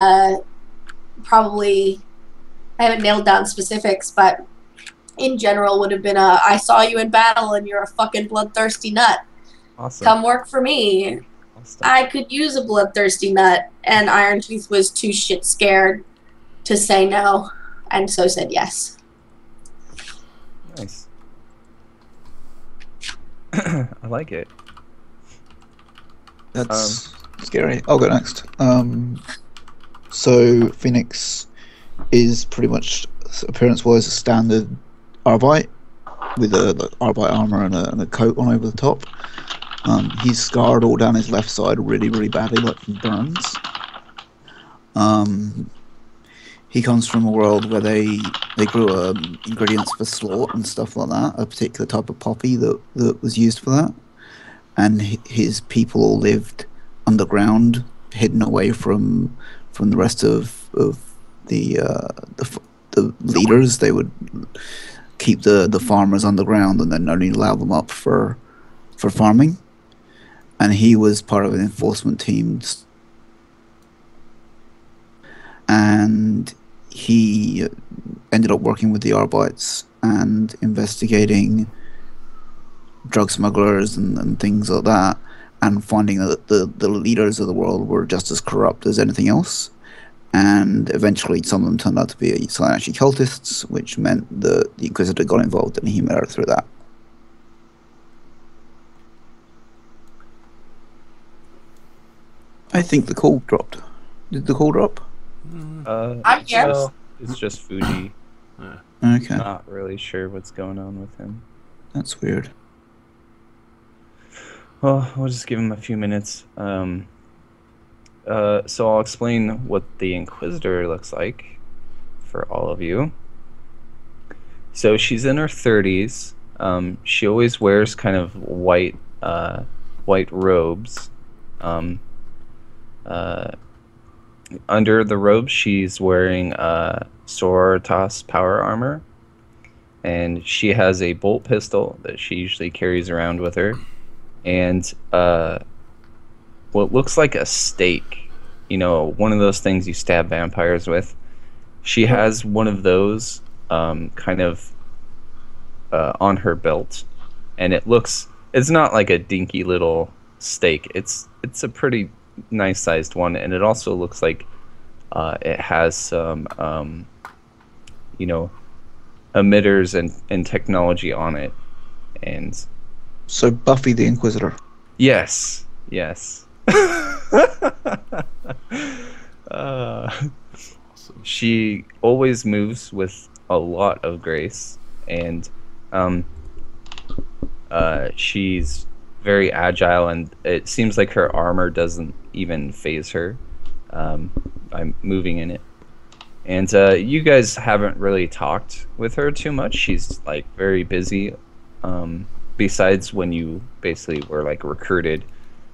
probably, I haven't nailed down specifics, but in general would have been I saw you in battle and you're a fucking bloodthirsty nut. Awesome. Come work for me. Awesome. I could use a bloodthirsty nut, and Iron Tooth was too shit scared to say no, and so said yes. Nice. I like it. That's scary. I'll go next. So Phoenix is pretty much appearance-wise a standard Arbite with a Arbite armor and a coat on over the top. He's scarred all down his left side really, really badly, like from burns. He comes from a world where they grew ingredients for slaughter and stuff like that, a particular type of poppy that was used for that. And his people all lived underground, hidden away from the rest of the leaders. They would keep the farmers underground and then only allow them up for farming. And he was part of an enforcement team, and he ended up working with the Arbites and investigating drug smugglers and things like that, and finding that the leaders of the world were just as corrupt as anything else. And eventually some of them turned out to be actually cultists, which meant the Inquisitor got involved and he met her through that. I think the call dropped. Did the call drop? I'm here. It's just Fuji. Okay. Not really sure what's going on with him. That's weird. Well, we'll just give him a few minutes. So I'll explain what the Inquisitor looks like for all of you. So she's in her 30s. She always wears kind of white robes. Under the robes, she's wearing Sororitas power armor, and she has a bolt pistol that she usually carries around with her, and what looks like a stake, one of those things you stab vampires with. She has one of those kind of on her belt, and it's not like a dinky little stake. It's a pretty nice sized one, and it also looks like it has some emitters and technology on it. And so Buffy the Inquisitor. Yes. She always moves with a lot of grace, and she's very agile, and it seems like her armor doesn't even phase her by moving in it. And you guys haven't really talked with her too much. She's like very busy, besides when you basically were like recruited.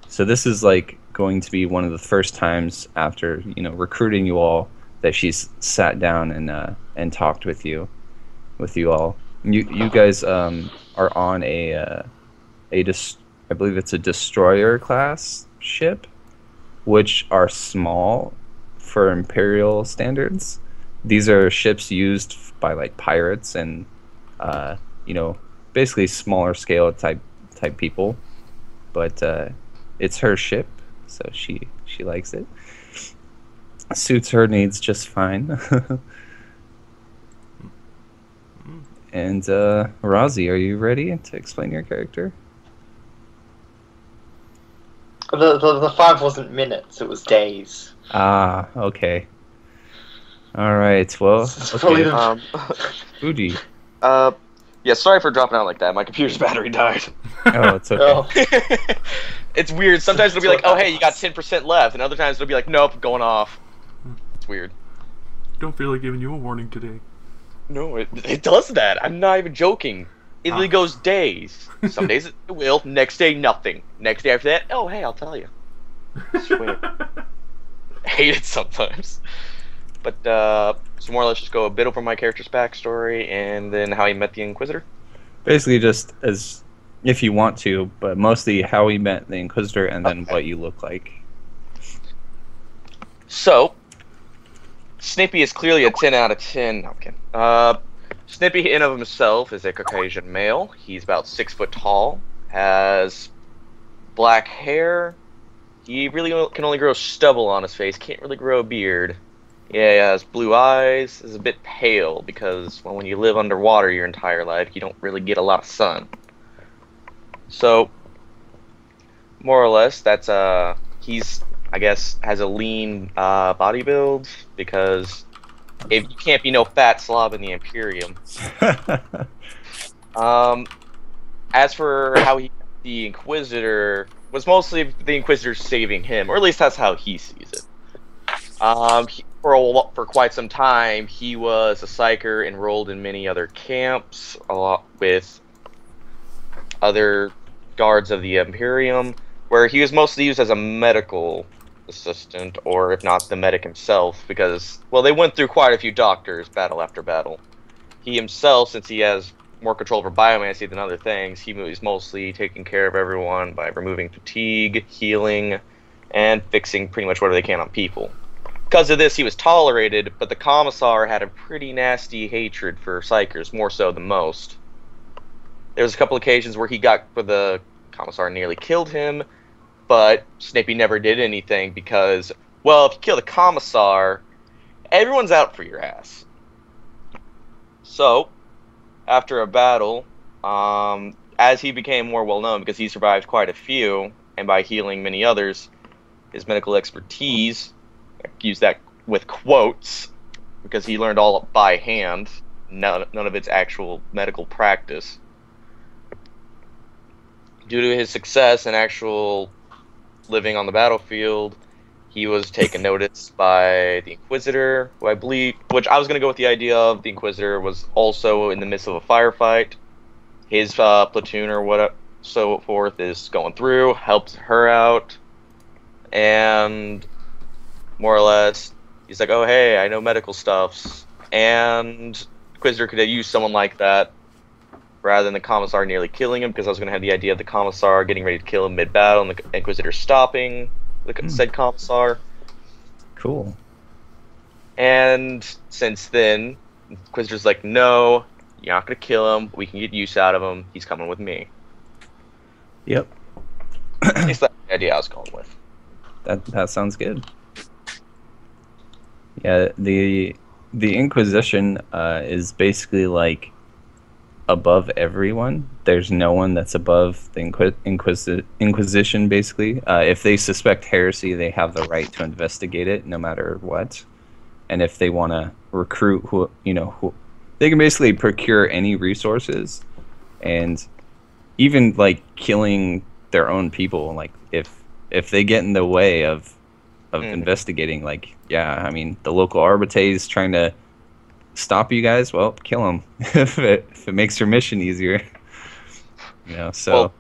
So this is like going to be one of the first times after recruiting you all that she's sat down and talked with you all. You guys are on I believe it's a destroyer class ship, which are small for Imperial standards. These are ships used by like pirates and basically smaller scale type people. But it's her ship, so she likes it. Suits her needs just fine. And Razi, are you ready to explain your character? The 5 wasn't minutes, it was days. Ah, okay. All right. Well, okay. Fuji. Yeah, sorry for dropping out like that. My computer's battery died. Oh, it's okay. Oh. It's weird. Sometimes it'll be like, oh, hey, you got 10% left. And other times it'll be like, nope, going off. It's weird. Don't feel like giving you a warning today. No, it does that. I'm not even joking. It really goes days. Some days it will. Next day, nothing. Next day after that, oh, hey, I'll tell you. It's weird. I hate it sometimes. But, so more or less just go a bit over my character's backstory and then how he met the Inquisitor. Basically just as if you want to, but mostly how he met the Inquisitor and then what you look like. So, Snippy is clearly a 10 out of 10. No, I'm kidding. Snippy in of himself is a Caucasian male. He's about 6 foot tall, has black hair. He really can only grow stubble on his face, can't really grow a beard. Yeah, he has blue eyes, is a bit pale because well, when you live underwater your entire life, you don't really get a lot of sun. So, more or less, that's he's, I guess, has a lean body build because if you can't be no fat slob in the Imperium. As for how he, the Inquisitor, was mostly the Inquisitor saving him, or at least that's how he sees it. For quite some time, he was a psyker enrolled in many other camps, a lot with other guards of the Imperium, where he was mostly used as a medical assistant, or if not, the medic himself, because, well, they went through quite a few doctors, battle after battle. He himself, since he has more control over biomancy than other things, he's mostly taking care of everyone by removing fatigue, healing, and fixing pretty much whatever they can on people. Because of this, he was tolerated, but the Commissar had a pretty nasty hatred for Psychers, more so than most. There was a couple occasions where the Commissar nearly killed him, but Snippy never did anything because, well, if you kill the Commissar, everyone's out for your ass. So, after a battle, as he became more well-known, because he survived quite a few, and by healing many others, his medical expertise, I use that with quotes, because he learned all by hand, none of its actual medical practice. Due to his success and actual living on the battlefield, he was taken notice by the Inquisitor, who I believe, which I was going to go with the idea of the Inquisitor was also in the midst of a firefight. His platoon or what so forth is going through, helps her out, and more or less, he's like, oh hey, I know medical stuffs, and Inquisitor could have used someone like that rather than the Commissar nearly killing him, because I was going to have the idea of the Commissar getting ready to kill him mid-battle and the Inquisitor stopping the said Commissar. Cool. And since then, Inquisitor's like, no, you're not going to kill him, we can get use out of him, he's coming with me. Yep. At least that's the idea I was going with. That sounds good. Yeah, the Inquisition is basically like above everyone. There's no one that's above the Inquisition, basically. If they suspect heresy, they have the right to investigate it, no matter what. And if they want to recruit, they can basically procure any resources, and even like killing their own people. Like if they get in the way of investigating, like I mean, the local Arbite is trying to stop you guys, well, kill them if it makes your mission easier. So well,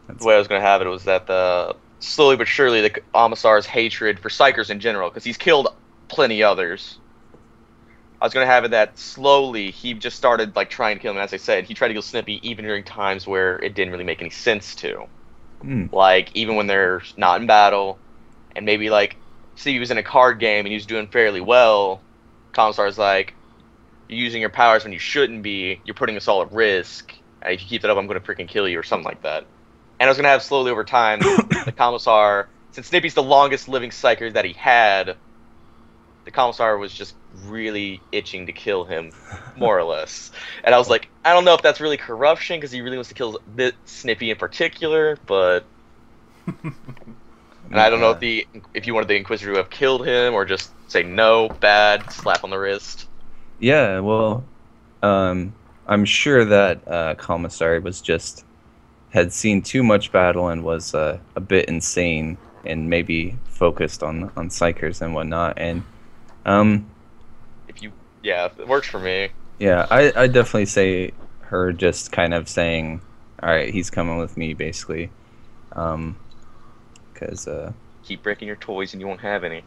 the way I was going to have it was that slowly but surely the Commissar's hatred for Psychers in general, because he's killed plenty others. I was going to have it that slowly he just started like trying to kill him. As I said, he tried to kill Snippy even during times where it didn't really make any sense to. Like even when they're not in battle, and maybe like see he was in a card game and he was doing fairly well. Commissar's like, you're using your powers when you shouldn't be. You're putting us all at risk. And if you keep that up, I'm going to freaking kill you or something like that. And I was going to have slowly over time, the Commissar, since Snippy's the longest living Psyker that he had, the Commissar was just really itching to kill him, more or less. And I was like, I don't know if that's really corruption, because he really wants to kill Snippy in particular, but... And I don't know if you wanted the Inquisitor to have killed him, or just say no, bad, slap on the wrist. Yeah, well, I'm sure that Commissar had seen too much battle and was a bit insane and maybe focused on Psychers and whatnot. And if it works for me. Yeah, I definitely say her just kind of saying, all right, he's coming with me, basically. Because keep breaking your toys and you won't have any.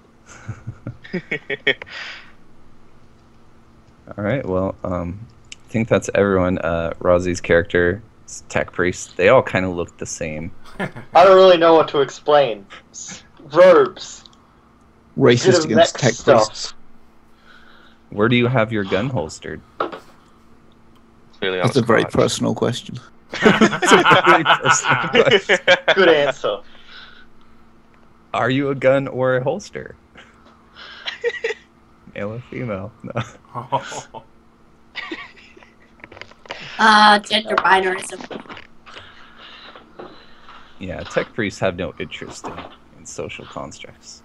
All right, well, I think that's everyone. Rozzy's character, Tech Priest, they all kind of look the same. I don't really know what to explain. Verbs. Racist against Tech Priests. where do you have your gun holstered? It's really on That's his a very crotch. personal question. It's a very personal question. Good answer. Are you a gun or a holster? Male or female? No. Gender binarism. Yeah, tech priests have no interest in social constructs.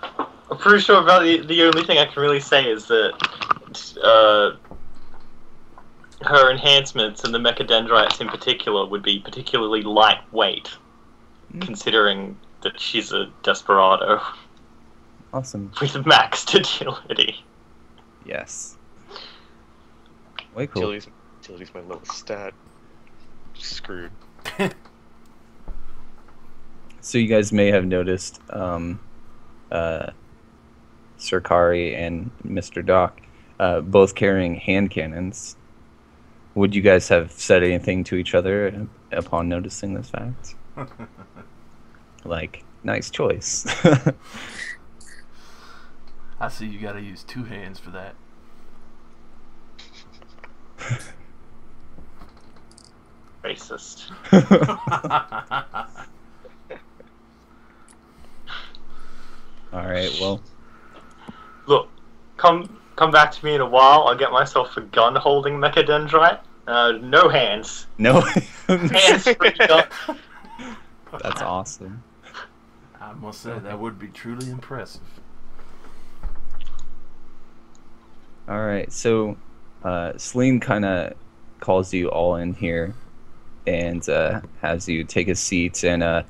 I'm pretty sure about the only thing I can really say is that her enhancements and the mechadendrites in particular would be particularly lightweight, considering that she's a desperado Awesome. with maxed agility. Yes. Way cool. Agility's my lowest stat. Screwed. So you guys may have noticed Sir Kari and Mr. Doc both carrying hand cannons. Would you guys have said anything to each other upon noticing this fact? Like, nice choice. I see you gotta use 2 hands for that. Racist. All right, well, Look, come back to me in a while. I'll get myself a gun-holding mechadendrite. No hands. no. Hands-free gun. That's awesome. I must say, that would be truly impressive. All right, so Celine kind of calls you all in here and has you take a seat, and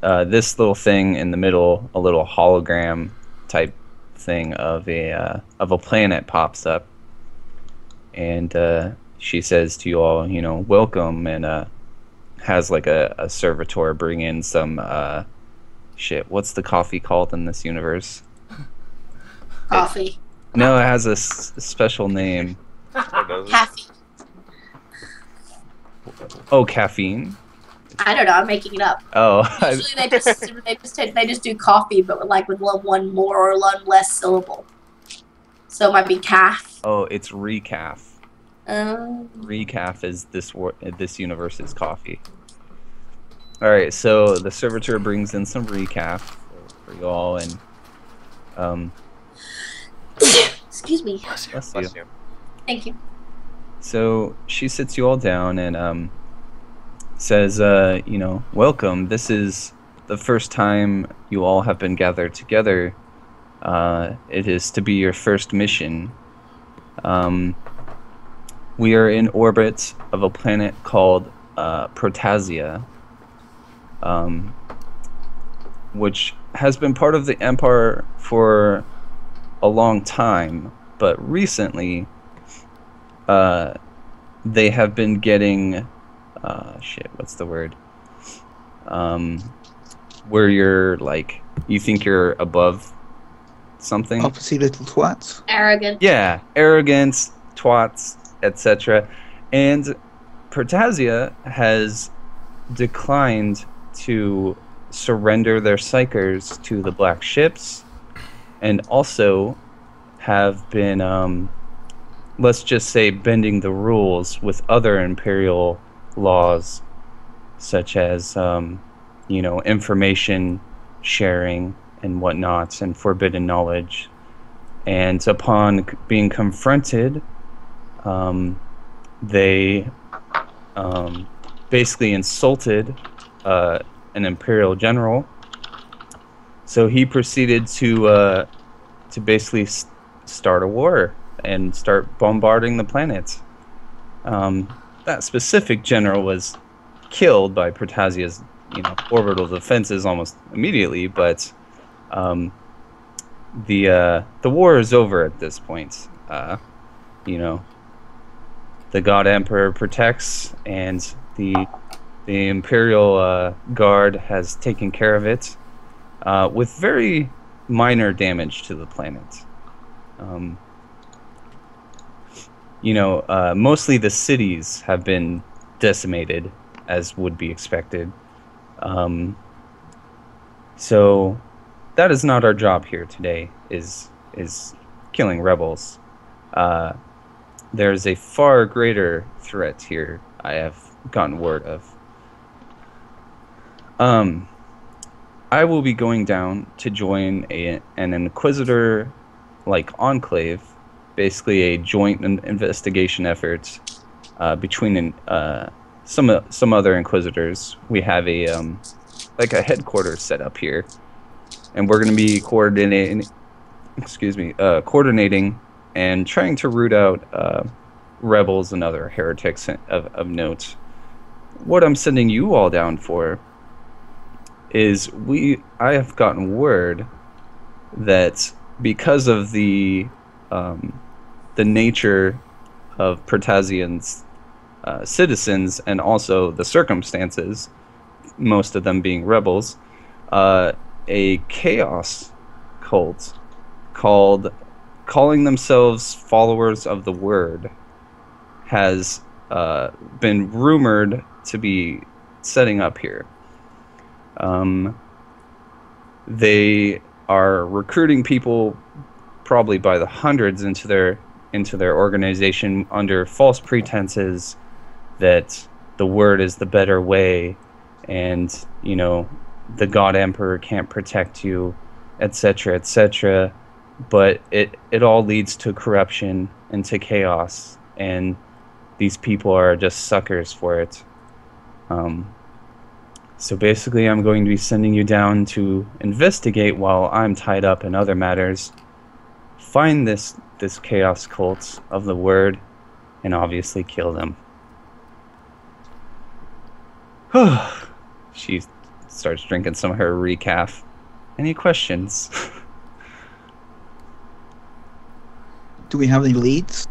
this little thing in the middle, a little hologram type thing of a planet pops up, and she says to you all, you know, welcome, and has like a servitor bring in some shit. What's the coffee called in this universe? Coffee. No, it has a special name. Caffeine. Oh, caffeine. I don't know. I'm making it up. Oh, Usually they just do coffee, but with one more or one less syllable. So it might be calf. oh, it's recaf. Um, Recaf is this universe's coffee. All right, so the servitor brings in some recaf for you all, and excuse me. bless Bless you. you. Thank you. So she sits you all down and says, you know, welcome. This is the first time you all have been gathered together. It is to be your first mission. We are in orbit of a planet called Protasia, which has been part of the Empire for a long time, but recently they have been getting what's the word? Where you're like, you think you're above something. Uppity little twats. Arrogant. Yeah, arrogance, twats, etc. And Protasia has declined to surrender their psychers to the black ships, and also have been, let's just say, bending the rules with other imperial laws, such as, you know, information sharing and whatnot, and forbidden knowledge. And upon being confronted, they basically insulted an imperial general. So he proceeded to basically start a war and start bombarding the planet. That specific general was killed by Protasia's, you know, orbital defenses almost immediately, but the war is over at this point. You know, the God Emperor protects, and the Imperial Guard has taken care of it with very minor damage to the planet. You know, mostly the cities have been decimated, as would be expected. So that is not our job here today, is killing rebels. There's a far greater threat here I have gotten word of. I will be going down to join an Inquisitor like enclave, basically a joint investigation effort between some other Inquisitors. We have a like a headquarters set up here, and we're going to be coordinating and trying to root out rebels and other heretics of note. What I'm sending you all down for is I have gotten word that because of the nature of Protazian's citizens and also the circumstances, most of them being rebels, a chaos cult calling themselves followers of the Word has been rumored to be setting up here. They are recruiting people probably by the hundreds into their organization under false pretenses that the Word is the better way, and the God Emperor can't protect you, etc., etc. But it all leads to corruption and to chaos, and these people are just suckers for it. So basically, I'm going to be sending you down to investigate while I'm tied up in other matters. Find this chaos cult of the Word, and obviously kill them. She starts drinking some of her recaf. Any questions? Do we have any leads?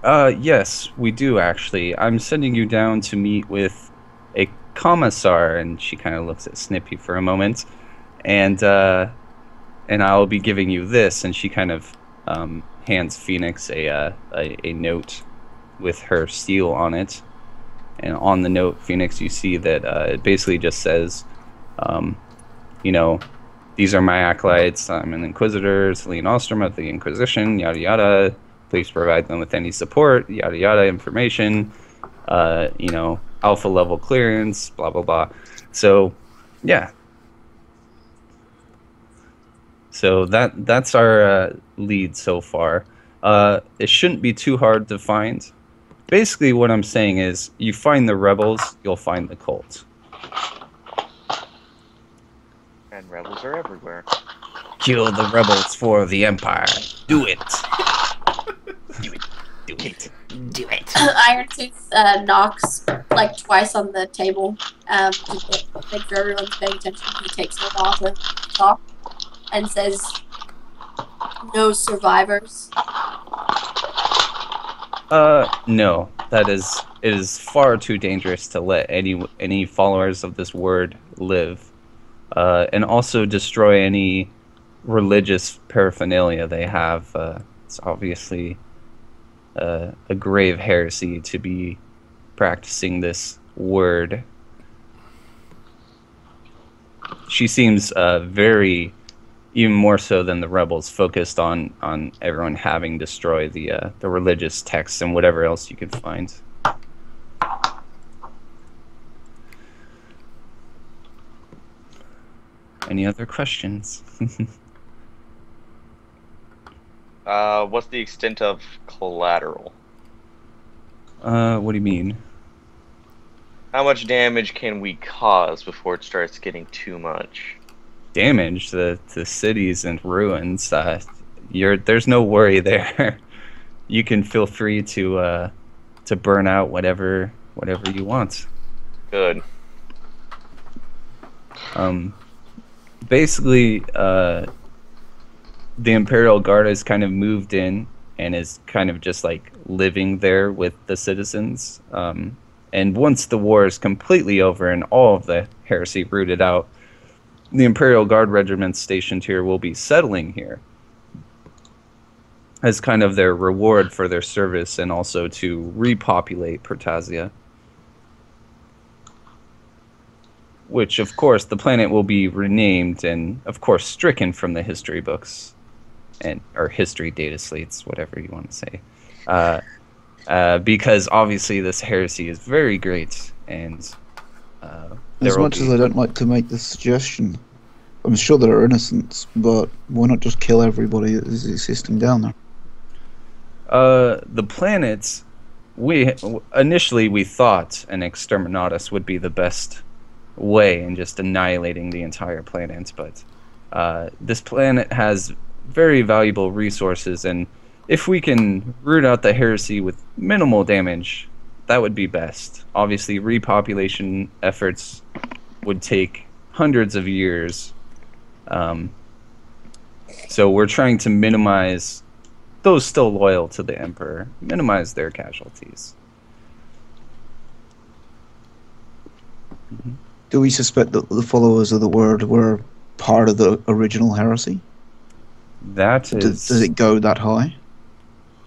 Yes, we do actually. I'm sending you down to meet with a commissar, and she kind of looks at Snippy for a moment, and I'll be giving you this, and she kind of hands Phoenix a note with her seal on it. And on the note, Phoenix, you see that it basically just says, these are my acolytes. I'm an Inquisitor, Celine Ostrom of the Inquisition, yada yada. Please provide them with any support, yada yada information. Alpha level clearance, blah blah blah. So, yeah. So that's our lead so far. It shouldn't be too hard to find. Basically, what I'm saying is, you find the rebels, you'll find the cult. And rebels are everywhere. Kill the rebels for the Empire. Do it. Do it. Do it. Do it. Irontooth knocks like twice on the table to make sure everyone's paying attention. He takes a while to talk and says, "No survivors." No. It is far too dangerous to let any followers of this Word live, and also destroy any religious paraphernalia they have. It's obviously a grave heresy to be practicing this Word. She seems very, even more so than the rebels, focused on everyone having destroyed the religious texts and whatever else you could find. Any other questions? What's the extent of collateral? What do you mean? How much damage can we cause before it starts getting too much? Damage? The cities and ruins. There's no worry there. You can feel free to burn out whatever you want. Good. Basically, the Imperial Guard has kind of moved in and is kind of just like living there with the citizens. And once the war is completely over and all of the heresy rooted out, the Imperial Guard regiments stationed here will be settling here as kind of their reward for their service, and also to repopulate Protazia. Which, of course, the planet will be renamed and, of course, stricken from the history books. or history data slates, whatever you want to say. Because obviously this heresy is very great, and As much as I don't like to make this suggestion, I'm sure there are innocents, but why not just kill everybody that is existing down there? The planets, initially we thought an exterminatus would be the best way in just annihilating the entire planet, but this planet has very valuable resources, and if we can root out the heresy with minimal damage, that would be best. Obviously, repopulation efforts would take hundreds of years, so we're trying to minimize those still loyal to the Emperor, minimize their casualties. Do we suspect that the followers of the Word were part of the original heresy? That is. Does it go that high?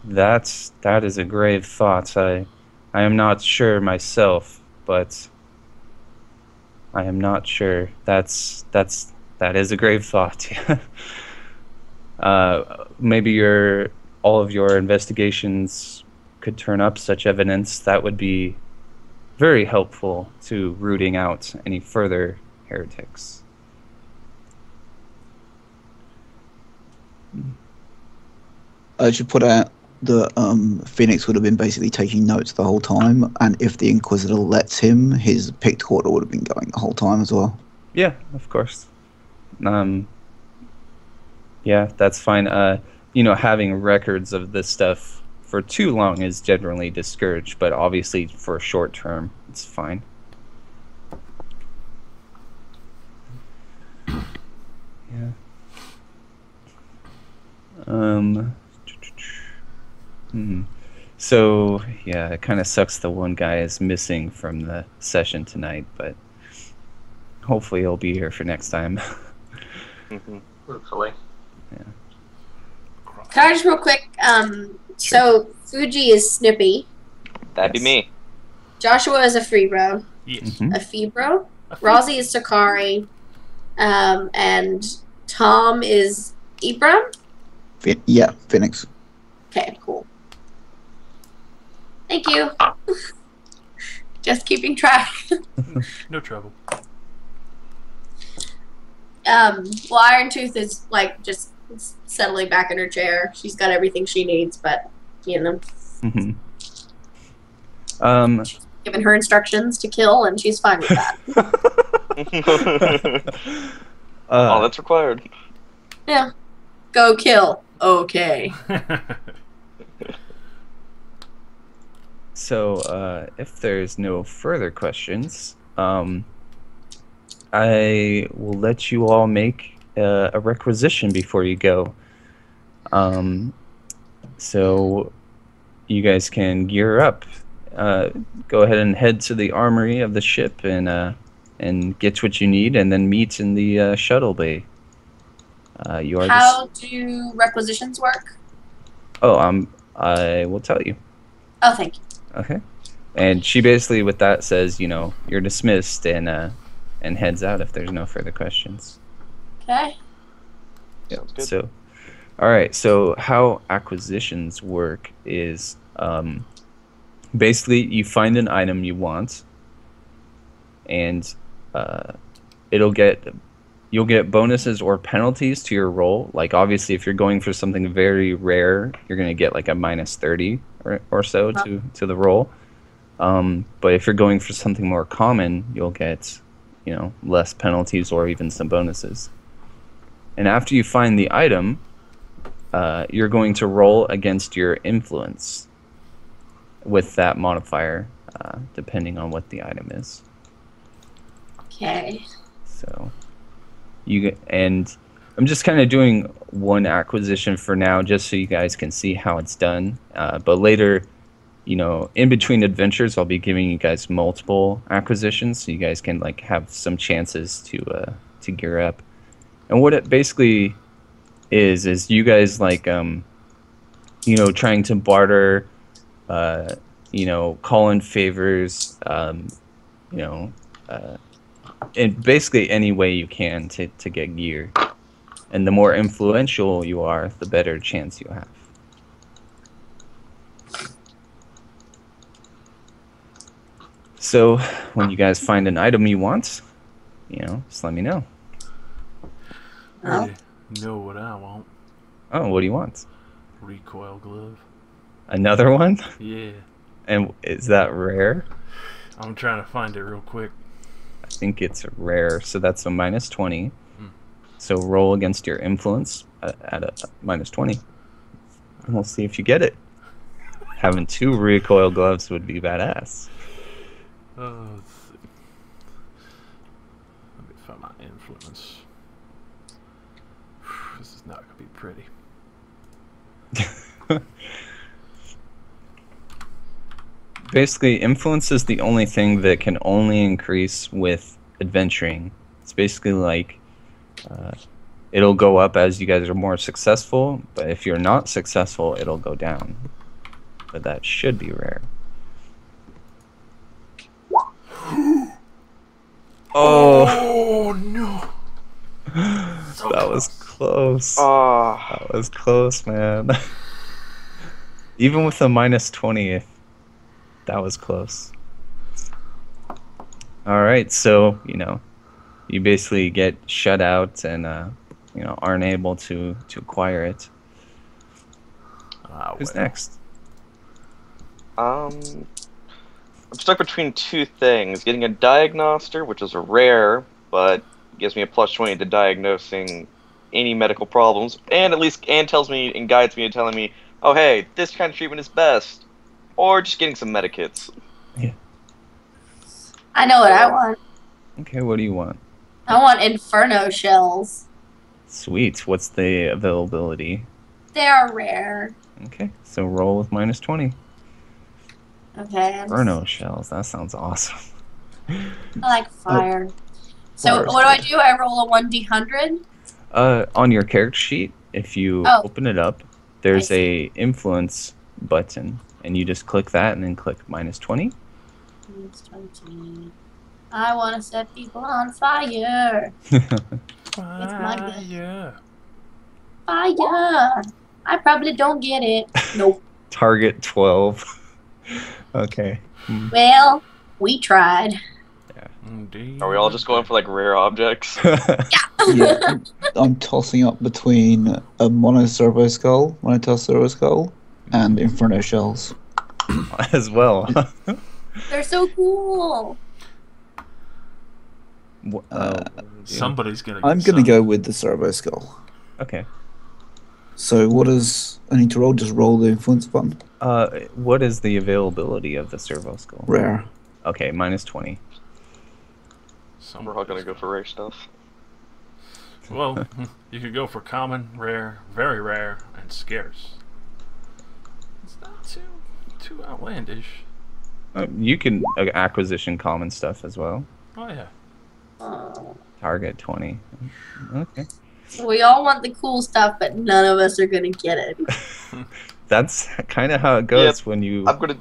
That is a grave thought. I am not sure myself, but I am not sure. That is a grave thought. Maybe all of your investigations could turn up such evidence. That would be very helpful to rooting out any further heretics. I should put out that Phoenix would have been basically taking notes the whole time, and if the Inquisitor lets him, his picked order would have been going the whole time as well. Yeah, of course. Yeah, that's fine. Having records of this stuff for too long is generally discouraged, but obviously for a short term, it's fine. Yeah. So, yeah, it kind of sucks the one guy is missing from the session tonight, but hopefully he'll be here for next time. Hopefully. Yeah. Can I just real quick? So Fuji is Snippy. That'd be me. Joshua is a free bro. Yes. A Febro. Rozzy is Sakari. And Tom is Ibram. Yeah, Phoenix. Okay, cool. Thank you. Just keeping track. No trouble. Well, Iron Tooth is like just settling back in her chair. She's got everything she needs, but Mm-hmm. given her instructions to kill, and she's fine with that. Oh, that's required. Yeah. Go kill. Okay. So, if there's no further questions, I will let you all make a requisition before you go. So, you guys can gear up. Go ahead and head to the armory of the ship and get what you need, and then meet in the shuttle bay. How do requisitions work? Oh, I will tell you. Oh, thank you. Okay. And she basically, with that, says, you're dismissed, and heads out if there's no further questions. Okay. Yeah. Sounds good. So, all right. So how acquisitions work is basically you find an item you want, and you'll get bonuses or penalties to your roll. Like obviously, if you're going for something very rare, you're gonna get like a -30 or so to the roll. But if you're going for something more common, you'll get less penalties or even some bonuses. And after you find the item, you're going to roll against your influence with that modifier, depending on what the item is. Okay. So and I'm just kind of doing one acquisition for now, just so you guys can see how it's done. But later, in between adventures, I'll be giving you guys multiple acquisitions, so you guys can have some chances to gear up. And what it basically is you guys trying to barter, call in favors, in basically any way you can to get gear. And the more influential you are, the better chance you have. So, when you guys find an item you want, just let me know. I already know what I want. Oh, what do you want? Recoil glove. Another one? Yeah. And is that rare? I'm trying to find it real quick. I think it's rare, so that's a -20. Hmm. So roll against your influence at a -20. And we'll see if you get it. Having 2 recoil gloves would be badass. Let's see. Let me find my influence. This is not gonna be pretty. Basically, influence is the only thing that can only increase with adventuring. It's basically like it'll go up as you guys are more successful, but if you're not successful, it'll go down. But that should be rare. Oh no! So that was close. Oh. That was close, man. Even with the -20, that was close. All right, so you basically get shut out and aren't able to acquire it. Who's next? I'm stuck between 2 things. Getting a diagnoster, which is a rare, but gives me a +20 to diagnosing any medical problems, and tells me and guides me and telling me, oh hey, this kind of treatment is best. Or just getting some medikits. Yeah. I know what I want. Okay, what do you want? I want Inferno shells. Sweet. What's the availability? They are rare. Okay, so roll with -20. Okay. Inferno shells. That sounds awesome. I like fire. So what do I do? I roll a 1d100? On your character sheet, if you open it up, there's a influence button, and you just click that and then click -20. -20. I want to set people on fire. Fire. Fire. I probably don't get it. Nope. Target 12. Okay. Well, we tried. Indeed. Are we all just going for like rare objects? Yeah, I'm tossing up between a monotail servo skull, and Inferno shells. As well. They're so cool. Somebody's gonna. I'm gonna go with the servo skull. Okay. So what does I need to roll? Just roll the influence button. What is the availability of the servo skull? Rare. Okay, -20. We're all gonna go for rare stuff. Well, you could go for common, rare, very rare, and scarce. It's not too outlandish. You can acquisition common stuff as well. Oh yeah. Oh. Target 20. Okay. We all want the cool stuff, but none of us are gonna get it. That's kind of how it goes when you. I'm gonna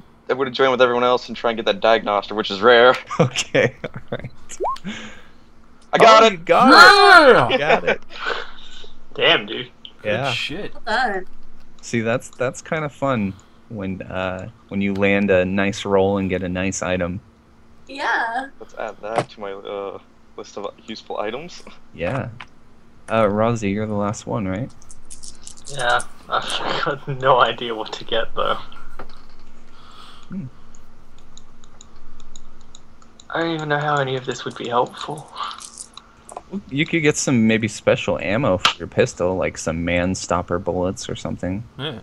join with everyone else and try and get that diagnoster, which is rare. Okay. All right. I got it. You got it. You got it. Damn, dude. Yeah. Good shit. Well done. See, that's kind of fun when you land a nice roll and get a nice item. Yeah. Let's add that to my list of useful items. Yeah. Rozzy, you're the last one, right? Yeah, I've got no idea what to get though. I don't even know how any of this would be helpful. You could get some maybe special ammo for your pistol, like some man-stopper bullets or something. Yeah.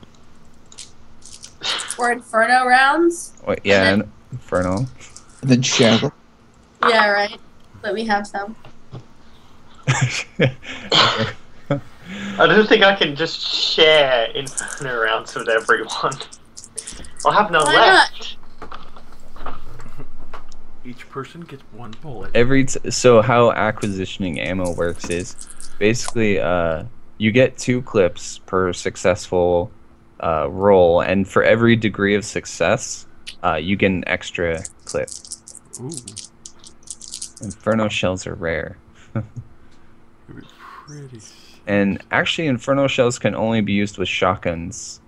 Or Inferno rounds. Wait, yeah, Inferno. And then share them. Yeah, right. Let me have some. I don't think I can just share Inferno rounds with everyone. I'll have none Why not? left. Each person gets 1 bullet. So how acquisitioning ammo works is basically you get 2 clips per successful roll, and for every degree of success, you get an extra clip. Ooh. Inferno shells are rare. It'd be pretty sick. And actually, Inferno shells can only be used with shotguns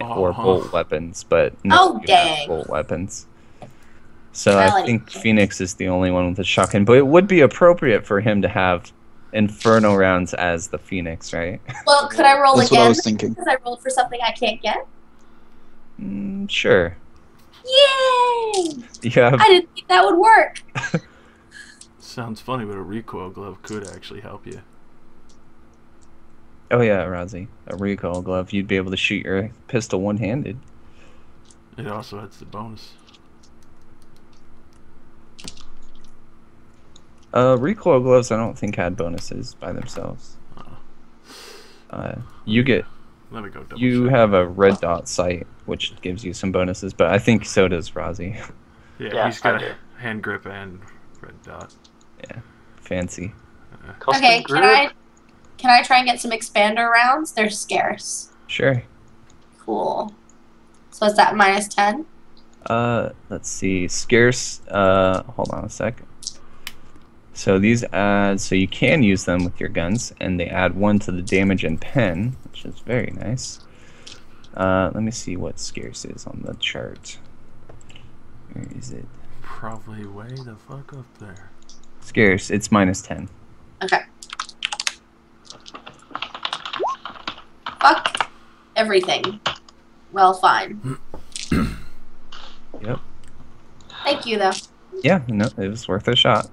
or bolt weapons, but no, Oh, you have dang. bolt weapons. So Well, I think Phoenix is the only one with a shotgun, but it would be appropriate for him to have Inferno rounds as the Phoenix, right? Well, could I roll That's again? what I was thinking. Because I rolled for something I can't get. Sure. Yay! Yeah. I didn't think that would work. Sounds funny, but a recoil glove could actually help you. Oh yeah, Rozzy. A recoil glove. You'd be able to shoot your pistol one-handed. It also adds the bonus. Recoil gloves I don't think had bonuses by themselves. You get... Let me go double You check. have a red dot sight, which gives you some bonuses, but I think so does Rozzy. Yeah, Yeah, he's got I a do. hand grip and red dot. Yeah. Fancy. Custom Okay, grip. can I try and get some expander rounds? They're scarce. Sure. Cool. So is that minus 10? Let's see. Scarce, hold on a second. So these add, so you can use them with your guns, and they add 1 to the damage and pen, which is very nice. Let me see what scarce is on the chart. Where is it? Probably way the fuck up there. Scarce, it's minus 10. Okay. Fuck everything. Well, fine. Yep. Thank you, though. Yeah, no, it was worth a shot.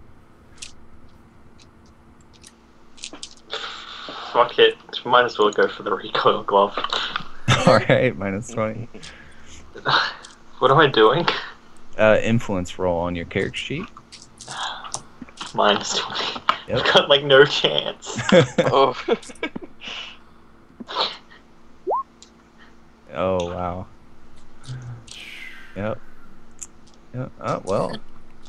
Fuck it. Might as well go for the recoil glove. Alright, minus 20. What am I doing? Influence roll on your character sheet. Minus 20. Yep. I've got like no chance. Oh. Oh, wow. Yep. Yep. Oh, well.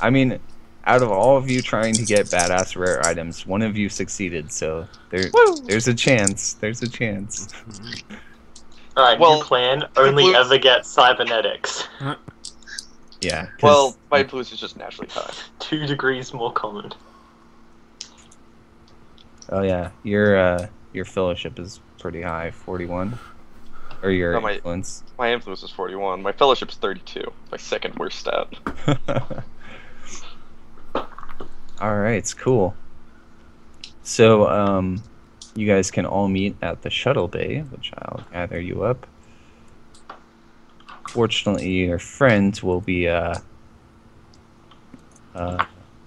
I mean, out of all of you trying to get badass rare items, one of you succeeded, so there's a chance. There's a chance. Alright, Well, new plan. Only influence- ever get cybernetics. Yeah. 'cause- Well, my influence is just naturally high. 2 degrees more common. Oh, yeah. Your fellowship is pretty high, 41. Or your No, my- influence. My influence is 41. My fellowship's 32. My second worst stat. Alright, it's cool. So, you guys can all meet at the shuttle bay, which I'll gather you up. Fortunately, your friend will be,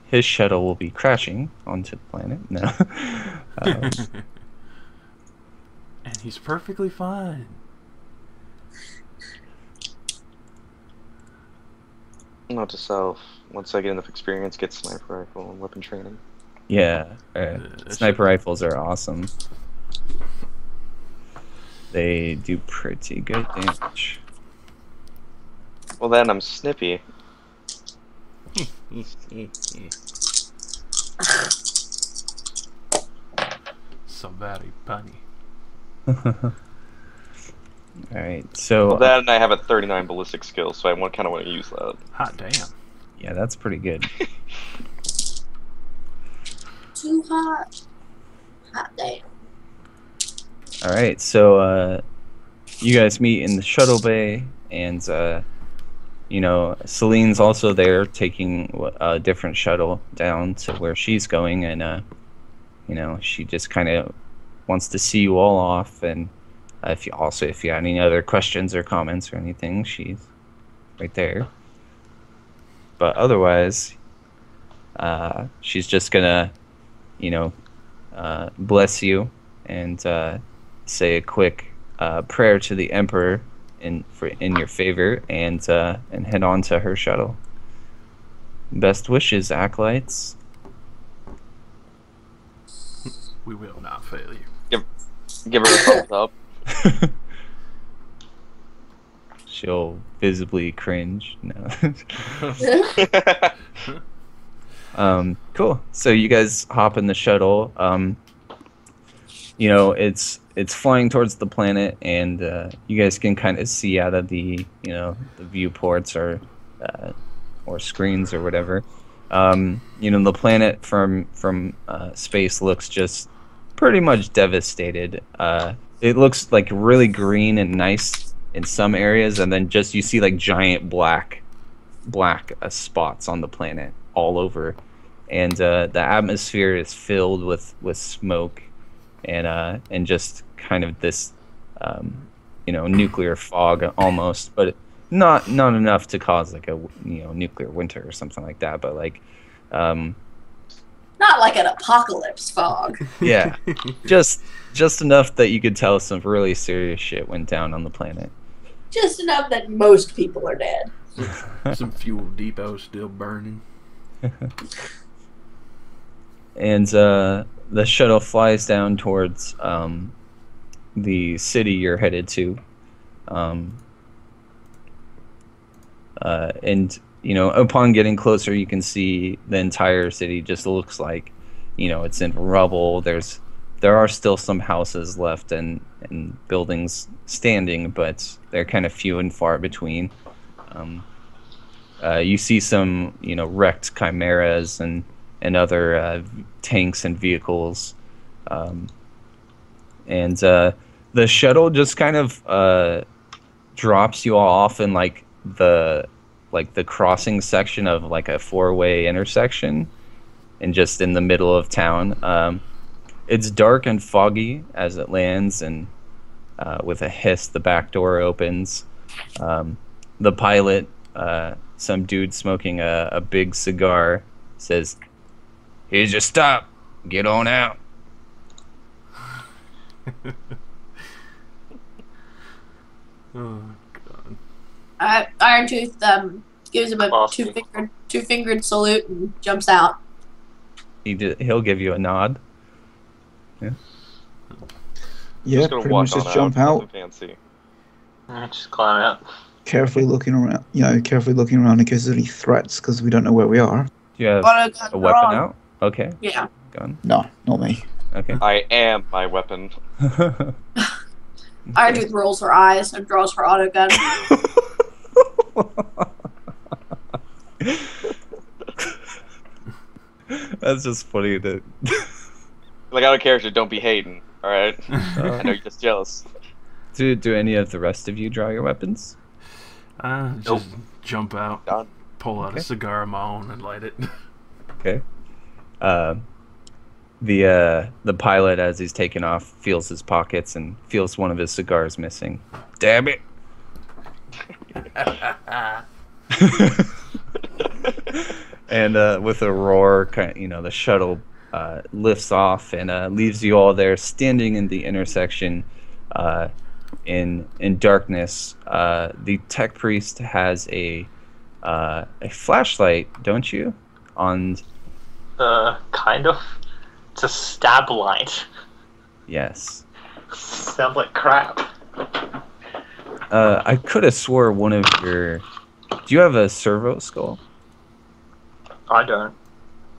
his shuttle will be crashing onto the planet. No. And he's perfectly fine. Note to self: once I get enough experience, get sniper rifle and weapon training. Yeah, that sniper rifles are awesome. They do pretty good damage. Well, then I'm snippy. So very funny. Alright, so... Well, then I have a 39 ballistic skill, so I kind of want to use that. Hot damn. yeah, that's pretty good. Too hot. Hot damn. Alright, so, you guys meet in the shuttle bay, and, you know, Celine's also there taking a different shuttle down to where she's going, and, you know, she just kind of wants to see you all off, and if you have any other questions or comments or anything, she's right there. But otherwise, she's just gonna, you know, bless you and say a quick prayer to the Emperor in your favor, and head on to her shuttle. Best wishes, acolytes. We will not fail you. Give her a thumbs up. She'll visibly cringe. No. Cool. So you guys hop in the shuttle. You know, it's flying towards the planet, and you guys can kind of see out of the, you know, the viewports or screens or whatever. You know, the planet from space looks just pretty much devastated. It looks like really green and nice in some areas, and then just you see like giant black spots on the planet all over, and the atmosphere is filled with smoke and just kind of this nuclear fog almost, but not enough to cause like a nuclear winter or something like that, but like not like an apocalypse fog. yeah, just enough that you could tell some really serious shit went down on the planet. Just enough that most people are dead. Some fuel depots still burning. And the shuttle flies down towards the city you're headed to. And upon getting closer, you can see the entire city just looks like, it's in rubble. There are still some houses left and buildings standing, but they're kind of few and far between. You see some, wrecked chimeras and other tanks and vehicles. And the shuttle just kind of drops you all off in like the crossing section of like a 4-way intersection, and just in the middle of town. It's dark and foggy as it lands, and with a hiss, the back door opens. The pilot, some dude smoking a big cigar, says, "Here's your stop. Get on out." Oh god. Iron Tooth gives him a Awesome. two-fingered salute and jumps out. He'll give you a nod. Yeah, gonna pretty walk much just on jump Nothing out, fancy. Just climb out. carefully looking around. Carefully looking around in case there's any threats, because we don't know where we are. Do you have Autogun a weapon wrong. out? Okay, Yeah. gun. No, not me. Okay. I am my weapon. Iron Tooth rolls her eyes and draws her autogun. That's just funny that. Like, out of character, don't be hating. Alright? I know you're just jealous. Do any of the rest of you draw your weapons? Just jump out, Done. pull out Okay. a cigar of my own and light it. Okay. The pilot, as he's taking off, feels his pockets and feels one of his cigars missing. Damn it! And with a roar, the shuttle lifts off and leaves you all there, standing in the intersection, in darkness. The tech priest has a flashlight, don't you? On Kind of. It's a stab light. yes. Sounds like crap. I could have swore one of your. Do you have a servo skull? I don't.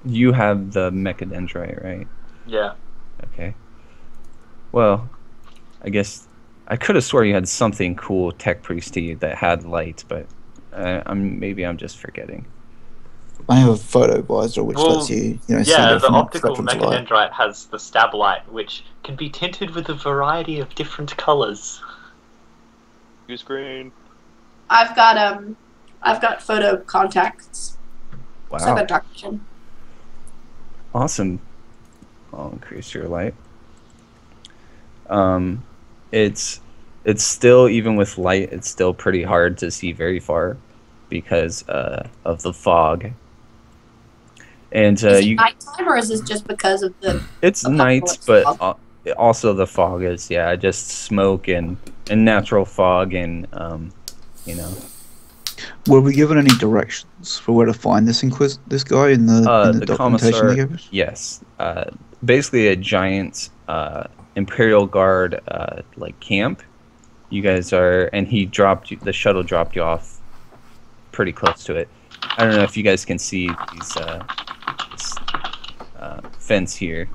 You have the mechadendrite, right? Yeah. Okay. Well, I guess I could have swore you had something cool tech priesty that had light, but maybe I'm just forgetting. I have a photo visor which Well, lets you, see Yeah, the different optical spectrums of light. mechadendrite has the stab light, which can be tinted with a variety of different colors. Use green. I've got photo contacts. So I've Wow. got dark vision. Awesome. I'll increase your light. It's still, even with light, it's still pretty hard to see very far because of the fog. And Is it you, nighttime or is this just because of the? it's Okay, night, well, it's but fog. also the fog is just smoke and natural fog and Were we given any directions for where to find this this guy in the the documentation commissar. they gave us? Yes, basically a giant Imperial Guard like camp. You guys are, and the shuttle dropped you off pretty close to it. I don't know if you guys can see these this fence here,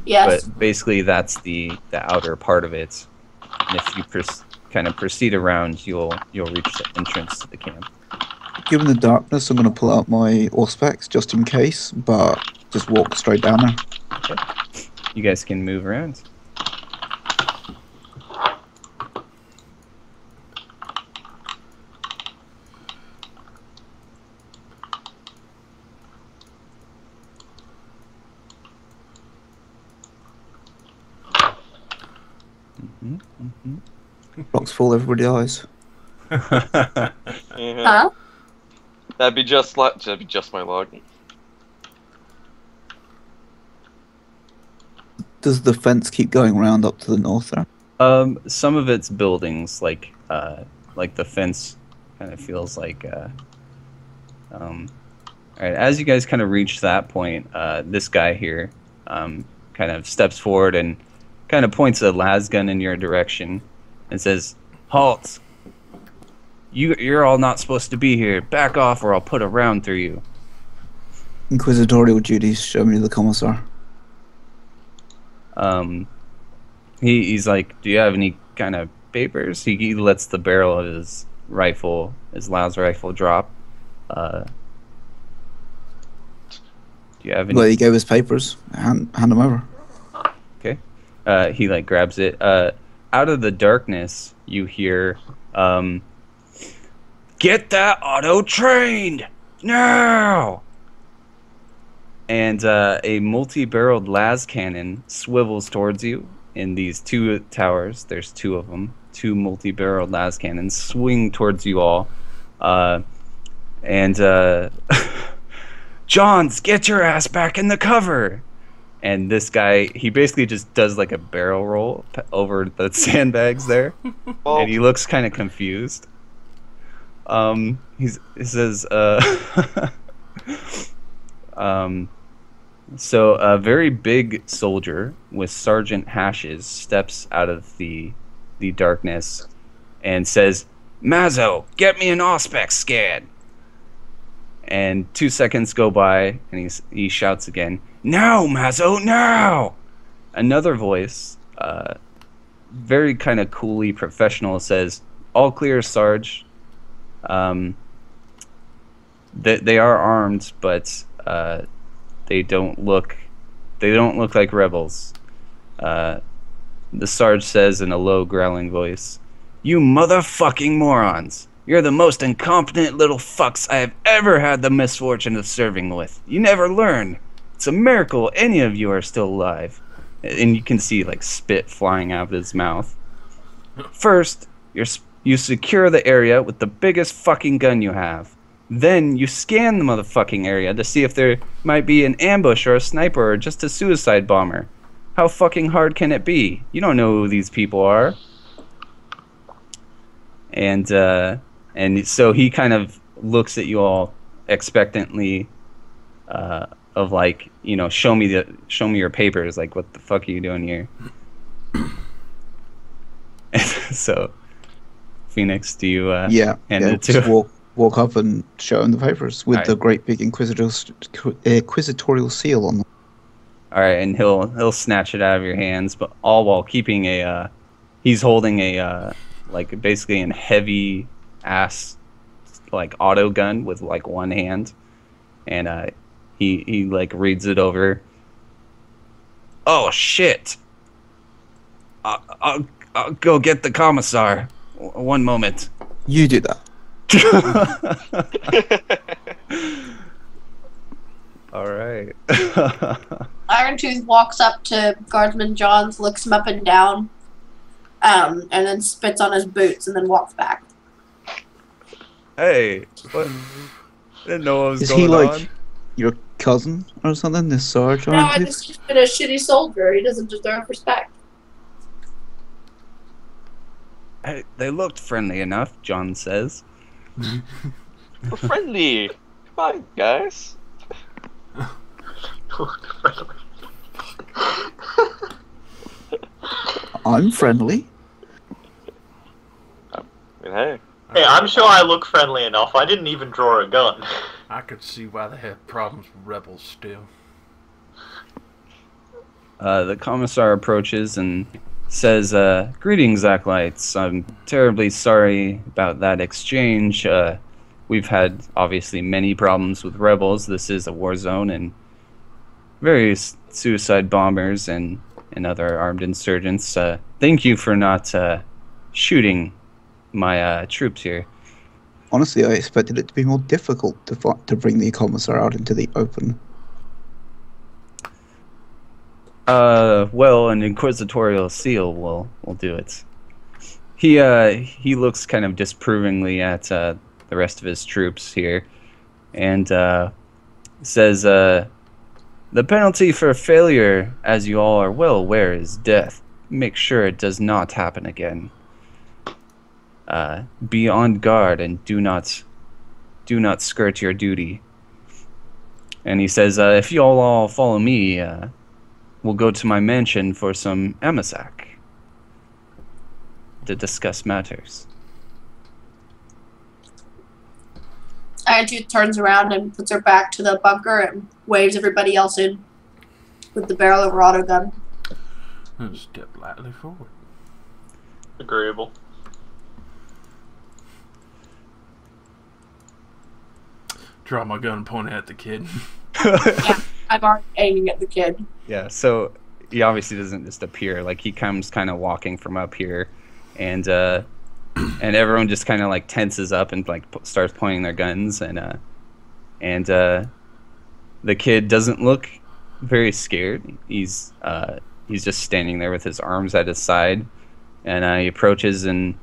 Yes. but basically that's the outer part of it. And if you kind of proceed around, you'll reach the entrance to the camp. Given the darkness, I'm going to pull out my Auspex just in case, but just walk straight down there. you guys can move around. Rocks fall, everybody dies. Yeah. Huh? That'd be just my log. Does the fence keep going around up to the north there? Some of it's buildings, like the fence kind of feels like. All right, as you guys kind of reach that point, this guy here kind of steps forward and kind of points a las gun in your direction and says, "Halt! You're all not supposed to be here. Back off, or I'll put a round through you." Inquisitorial duties, show me the commissar. He's like, "Do you have any kind of papers?" He lets the barrel of his rifle, his las rifle, drop. Do you have any? Well, he gave us papers. Hand them over. Okay. He like grabs it. Out of the darkness, you hear, "Get that auto trained now!" And a multi-barreled las cannon swivels towards you in these two towers. There's two of them. Two multi-barreled las cannons swing towards you all. "Johns, get your ass back in the cover!" And this guy, he basically just does like a barrel roll over the sandbags there. Oh. And he looks kind of confused. He says, so a very big soldier with Sergeant Hashes steps out of the darkness and says, "Mazzo, get me an Auspex scan." And 2 seconds go by, and he shouts again, "Now, Mazzo, now!" Another voice, very kind of coolly professional, says, "All clear, Sarge." They are armed, but they don't look like rebels. The Sarge says in a low, growling voice, "You motherfucking morons! You're the most incompetent little fucks I have ever had the misfortune of serving with. You never learn. It's a miracle any of you are still alive." And you can see like spit flying out of his mouth. "First, you secure the area with the biggest fucking gun you have. Then you scan the motherfucking area to see if there might be an ambush or a sniper or just a suicide bomber. How fucking hard can it be? You don't know who these people are." And so he kind of looks at you all expectantly, of like, you know, show me your papers. Like, what the fuck are you doing here? So, Phoenix, do you hand it to? Just walk up and show him the papers with the great big inquisitorial seal on them. All right, and he'll snatch it out of your hands, but all while keeping he's holding like basically a heavy ass like auto gun with like one hand, and he like reads it over. "Oh shit! I'll go get the commissar. One moment." You do that. All right. Irontooth walks up to Guardsman Johns, looks him up and down, and then spits on his boots and then walks back. Hey, what? I didn't know what was Is going he like on. your cousin or something? This Sarge? No, I just he's been a shitty soldier. He doesn't deserve respect. Hey, they looked friendly enough, John says. We're friendly. Come on, guys. I'm friendly. Hey. Hey, I'm sure I look friendly enough. I didn't even draw a gun. I could see why they have problems with rebels still. The commissar approaches and says, "Greetings, acolytes. I'm terribly sorry about that exchange. We've had, obviously, many problems with rebels. This is a war zone, and very suicide bombers and other armed insurgents. Thank you for not shooting my troops here. Honestly, I expected it to be more difficult to bring the commissar out into the open. Well, an inquisitorial seal will do it. He looks kind of disapprovingly at the rest of his troops here, and says, "The penalty for failure, as you all are well aware, is death. Make sure it does not happen again. Be on guard and do not skirt your duty." And he says, "If you all follow me, we'll go to my mansion for some amasak to discuss matters." Irontooth turns around and puts her back to the bunker and waves everybody else in with the barrel of her auto gun. And step lightly forward. Agreeable. Draw my gun and point it at the kid. Yeah, I'm already aiming at the kid. Yeah, so he obviously doesn't just appear. Like, he comes kind of walking from up here, and everyone just kind of like tenses up and like starts pointing their guns, and the kid doesn't look very scared. He's just standing there with his arms at his side, and he approaches and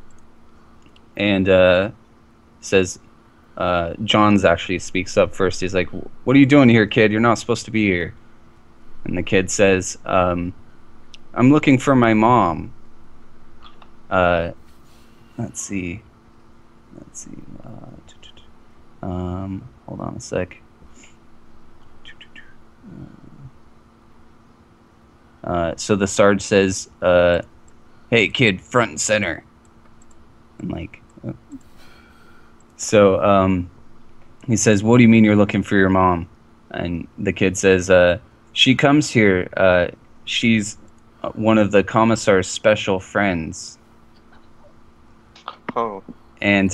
says, Johns actually speaks up first. He's like, "What are you doing here, kid? You're not supposed to be here." And the kid says, "I'm looking for my mom." Let's see. Hold on a sec. So the Sarge says, "Hey, kid, front and center." I'm like, so he says, "What do you mean you're looking for your mom?" And the kid says, "She comes here. She's one of the commissar's special friends." Oh. And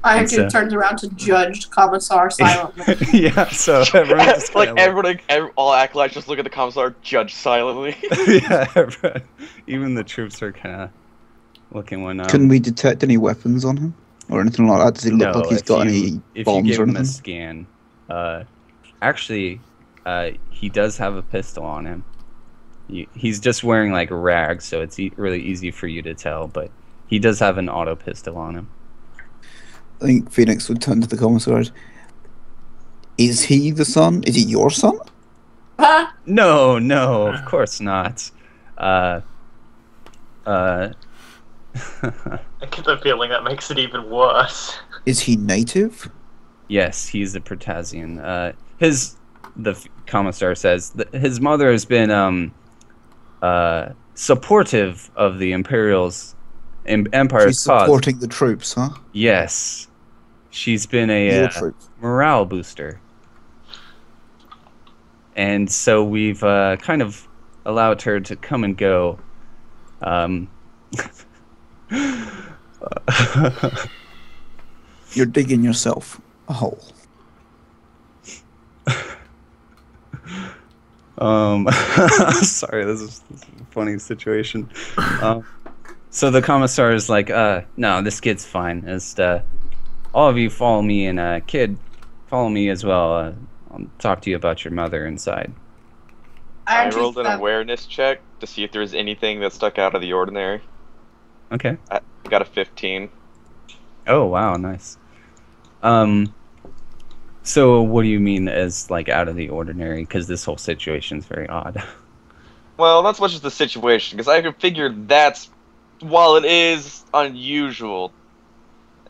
Irontooth turns around to judge Commissar silently. yeah, so everyone just like all acolytes just look at the commissar, judge silently. yeah, everyone, even the troops are kind of looking one up. Can we detect any weapons on him or anything like that? Does he look like he's got any bombs if you give or him a anything? scan, actually, he does have a pistol on him. He's just wearing like rags, so it's really easy for you to tell, but he does have an auto pistol on him. I think Phoenix would turn to the commissar. Is he the son? Is he your son? Huh? No, of course not. I get the feeling that makes it even worse. Is he native? Yes, he's a Protasian. The commissar says that his mother has been supportive of the Empire's She's cause. supporting the troops, huh? Yes, she's been a morale booster, and so we've kind of allowed her to come and go. You're digging yourself a hole. Sorry, this is a funny situation. So the commissar is like, no, this kid's fine. Just, all of you follow me, and kid, follow me as well. I'll talk to you about your mother inside. I rolled an awareness check to see if there was anything that stuck out of the ordinary. Okay. I got a 15. Oh, wow, nice. So what do you mean as, like, out of the ordinary? Because this whole situation's very odd. Well, not so much as the situation, because I could figure that's, while it is unusual,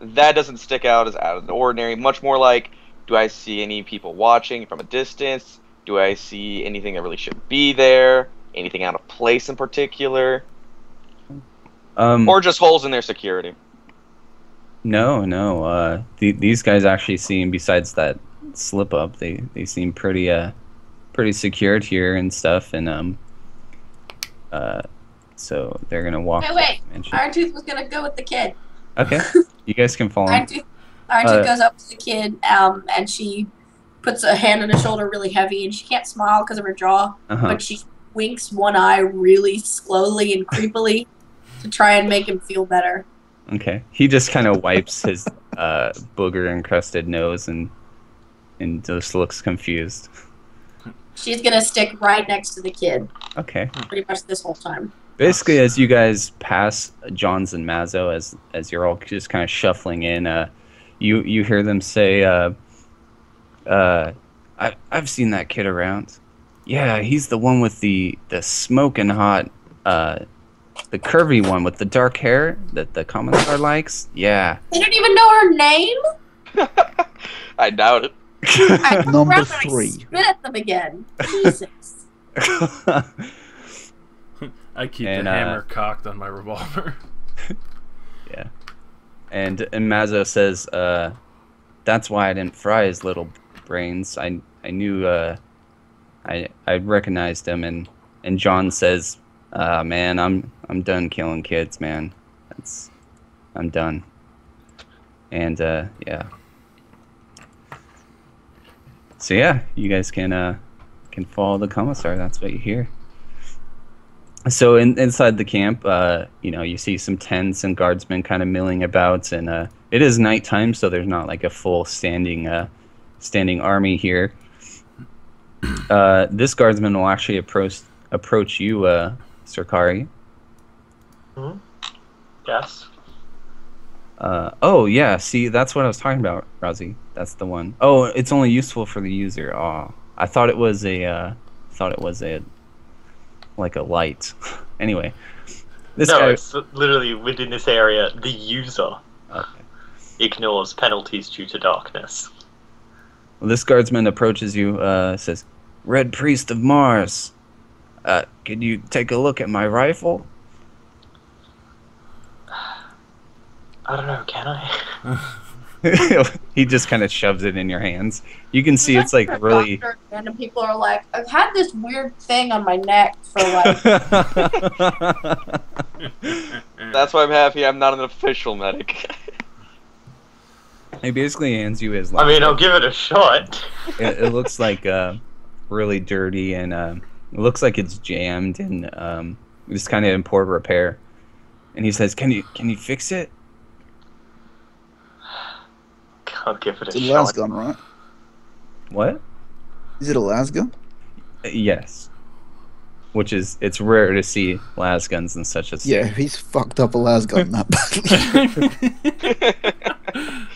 that doesn't stick out as out of the ordinary. Much more like, do I see any people watching from a distance? Do I see anything that really shouldn't be there? Anything out of place in particular? Or just holes in their security? No. These guys actually seem, besides that slip up, they seem pretty secured here and stuff, and so they're gonna walk. Wait. Irontooth was gonna go with the kid. Okay, you guys can follow him. Irontooth goes up to the kid, and she puts a hand on his shoulder really heavy, and she can't smile because of her jaw, but she winks one eye really slowly and creepily to try and make him feel better. Okay. He just kind of wipes his booger-encrusted nose and just looks confused. She's gonna stick right next to the kid. Okay. Pretty much this whole time. Basically, as you guys pass Johns and Mazzo, as you're all just kind of shuffling in, you hear them say, I've seen that kid around. Yeah, he's the one with the smoking hot, the curvy one with the dark hair that the commissar likes. Yeah. They don't even know her name? I doubt it. I Number grab and 3. I spit at them again. Jesus. I keep And, the hammer cocked on my revolver. Yeah. And Mazzo says, that's why I didn't fry his little brains. I knew, I recognized him, and John says, man, I'm done killing kids, man. I'm done. And, yeah. So yeah, you guys can follow the commissar. That's what you hear. So inside the camp, you see some tents and guardsmen kind of milling about, and it is nighttime, so there's not like a full standing army here. This guardsman will actually approach you, Sirkari. Hmm? Yes. Oh yeah, see, that's what I was talking about, Razi. That's the one. Oh, it's only useful for the user. Oh, I thought it was like a light. Anyway, this guy. It's literally within this area. The user ignores penalties due to darkness. Well, this guardsman approaches you. Says, "Red Priest of Mars, can you take a look at my rifle?" I don't know, can I? He just kind of shoves it in your hands. You can see it's like really. Random people are like, I've had this weird thing on my neck for like. That's why I'm happy I'm not an official medic. He basically hands you his. I mean, I'll give it a shot. It looks like really dirty, and it looks like it's jammed and just kind of in poor repair. And he says, "Can you fix it?" I'll give it It's a a shot. lasgun, right? What? Is it a lasgun? Yes. Which is, it's rare to see lasguns in such a. Yeah, he's fucked up a lasgun that badly.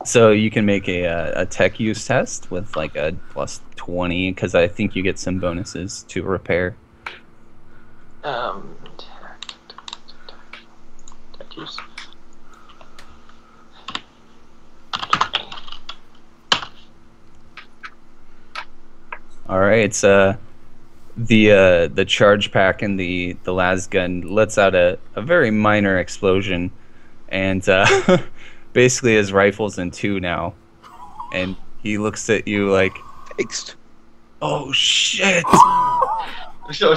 So you can make a tech use test with like a plus 20, because I think you get some bonuses to repair. Tech use. All right, it's the charge pack in the lasgun lets out a very minor explosion, and basically his rifle's in two now, and he looks at you like, Fixed. "Oh shit!" So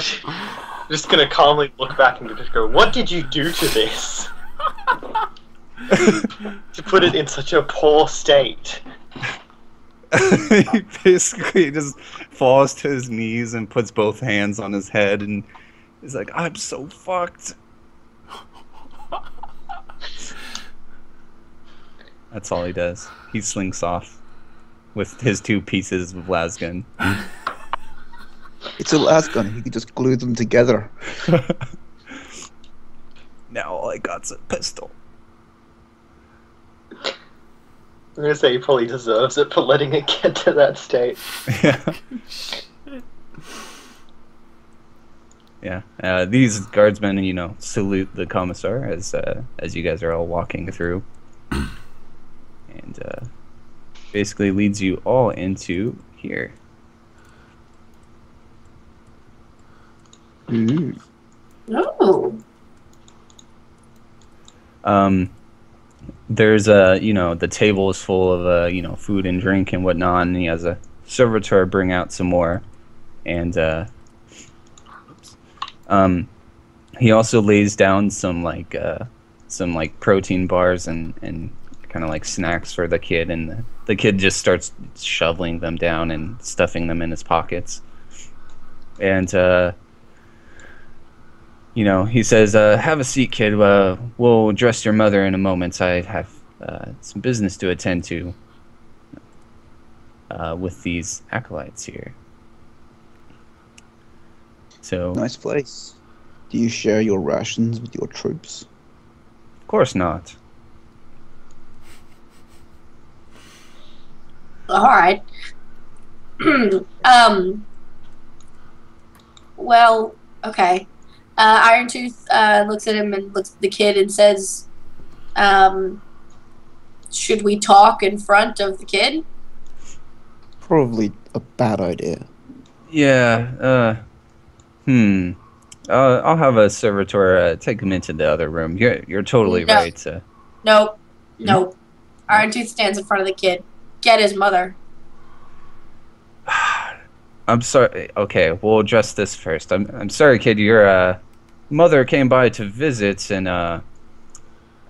just gonna calmly look back and just go, "What did you do to this? To put it in such a poor state." He basically just falls to his knees and puts both hands on his head, and he's like, "I'm so fucked." That's all he does. He slinks off with his two pieces of lasgun. It's a lasgun. He could just glue them together. Now all I got's a pistol. I'm gonna say he probably deserves it for letting it get to that state. Yeah. Yeah. These guardsmen, salute the commissar as you guys are all walking through, and basically leads you all into here. Ooh. Oh. There's the table is full of food and drink and whatnot, and he has a servitor bring out some more, and he also lays down some protein bars and kind of like snacks for the kid, and the kid just starts shoveling them down and stuffing them in his pockets. And he says, "Have a seat, kid. We'll address your mother in a moment. I have some business to attend to with these acolytes here." So, Nice place. Do you share your rations with your troops? of course not. All right. Well, okay. Irontooth looks at him and looks at the kid and says, "Should we talk in front of the kid?" Probably a bad idea. Yeah. I'll have a servitor take him into the other room. You're totally No. right. Nope. Nope. Irontooth stands in front of the kid. Get his mother. I'm sorry. Okay, we'll address this first. I'm sorry, kid. Your mother came by to visit, and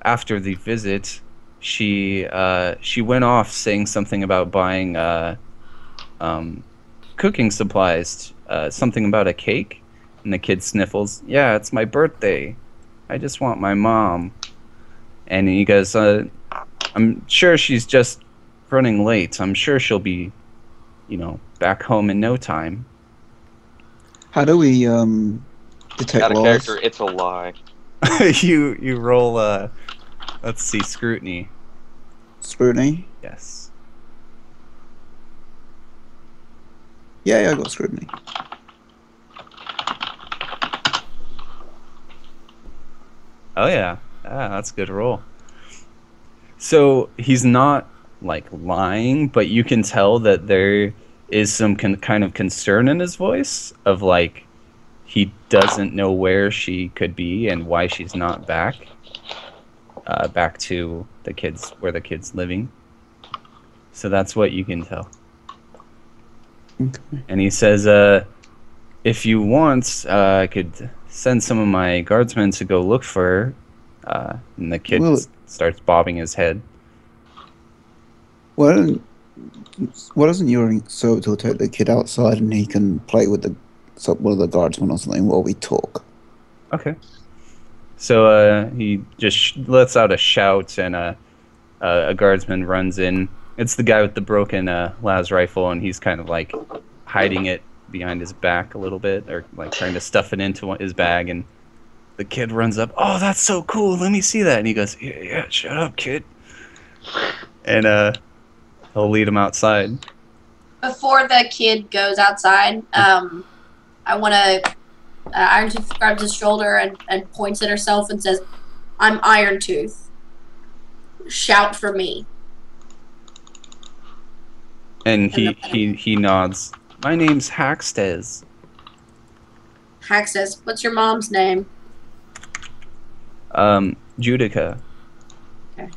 after the visit, she went off saying something about buying cooking supplies. Something about a cake, and the kid sniffles. "Yeah, it's my birthday. I just want my mom." And he goes, "I'm sure she's just running late. I'm sure she'll be, back home in no time." How do we detect Out of lies? character, it's a lie. you roll let's see, scrutiny. Scrutiny? Yes. Yeah, I got scrutiny. Oh yeah. That's a good roll. So he's not like lying, but you can tell that there is some kind of concern in his voice of like he doesn't know where she could be and why she's not back to where the kid's living. So that's what you can tell. Okay. And he says, "If you want, I could send some of my guardsmen to go look for her." And the kid starts bobbing his head. Why doesn't your servitor take the kid outside and he can play with one of the guardsmen or something while we talk? Okay. So he just lets out a shout, and a guardsman runs in. It's the guy with the broken las rifle, and he's kind of like hiding it behind his back a little bit, or like trying to stuff it into his bag. And the kid runs up. "Oh, that's so cool. Let me see that." And he goes, "Yeah, shut up, kid." And he'll lead him outside. Before the kid goes outside, I want to. Irontooth grabs his shoulder and points at herself and says, "I'm Irontooth. Shout for me." And he nods. "My name's Hackstez." Hack says, "What's your mom's name?" Judica. Okay.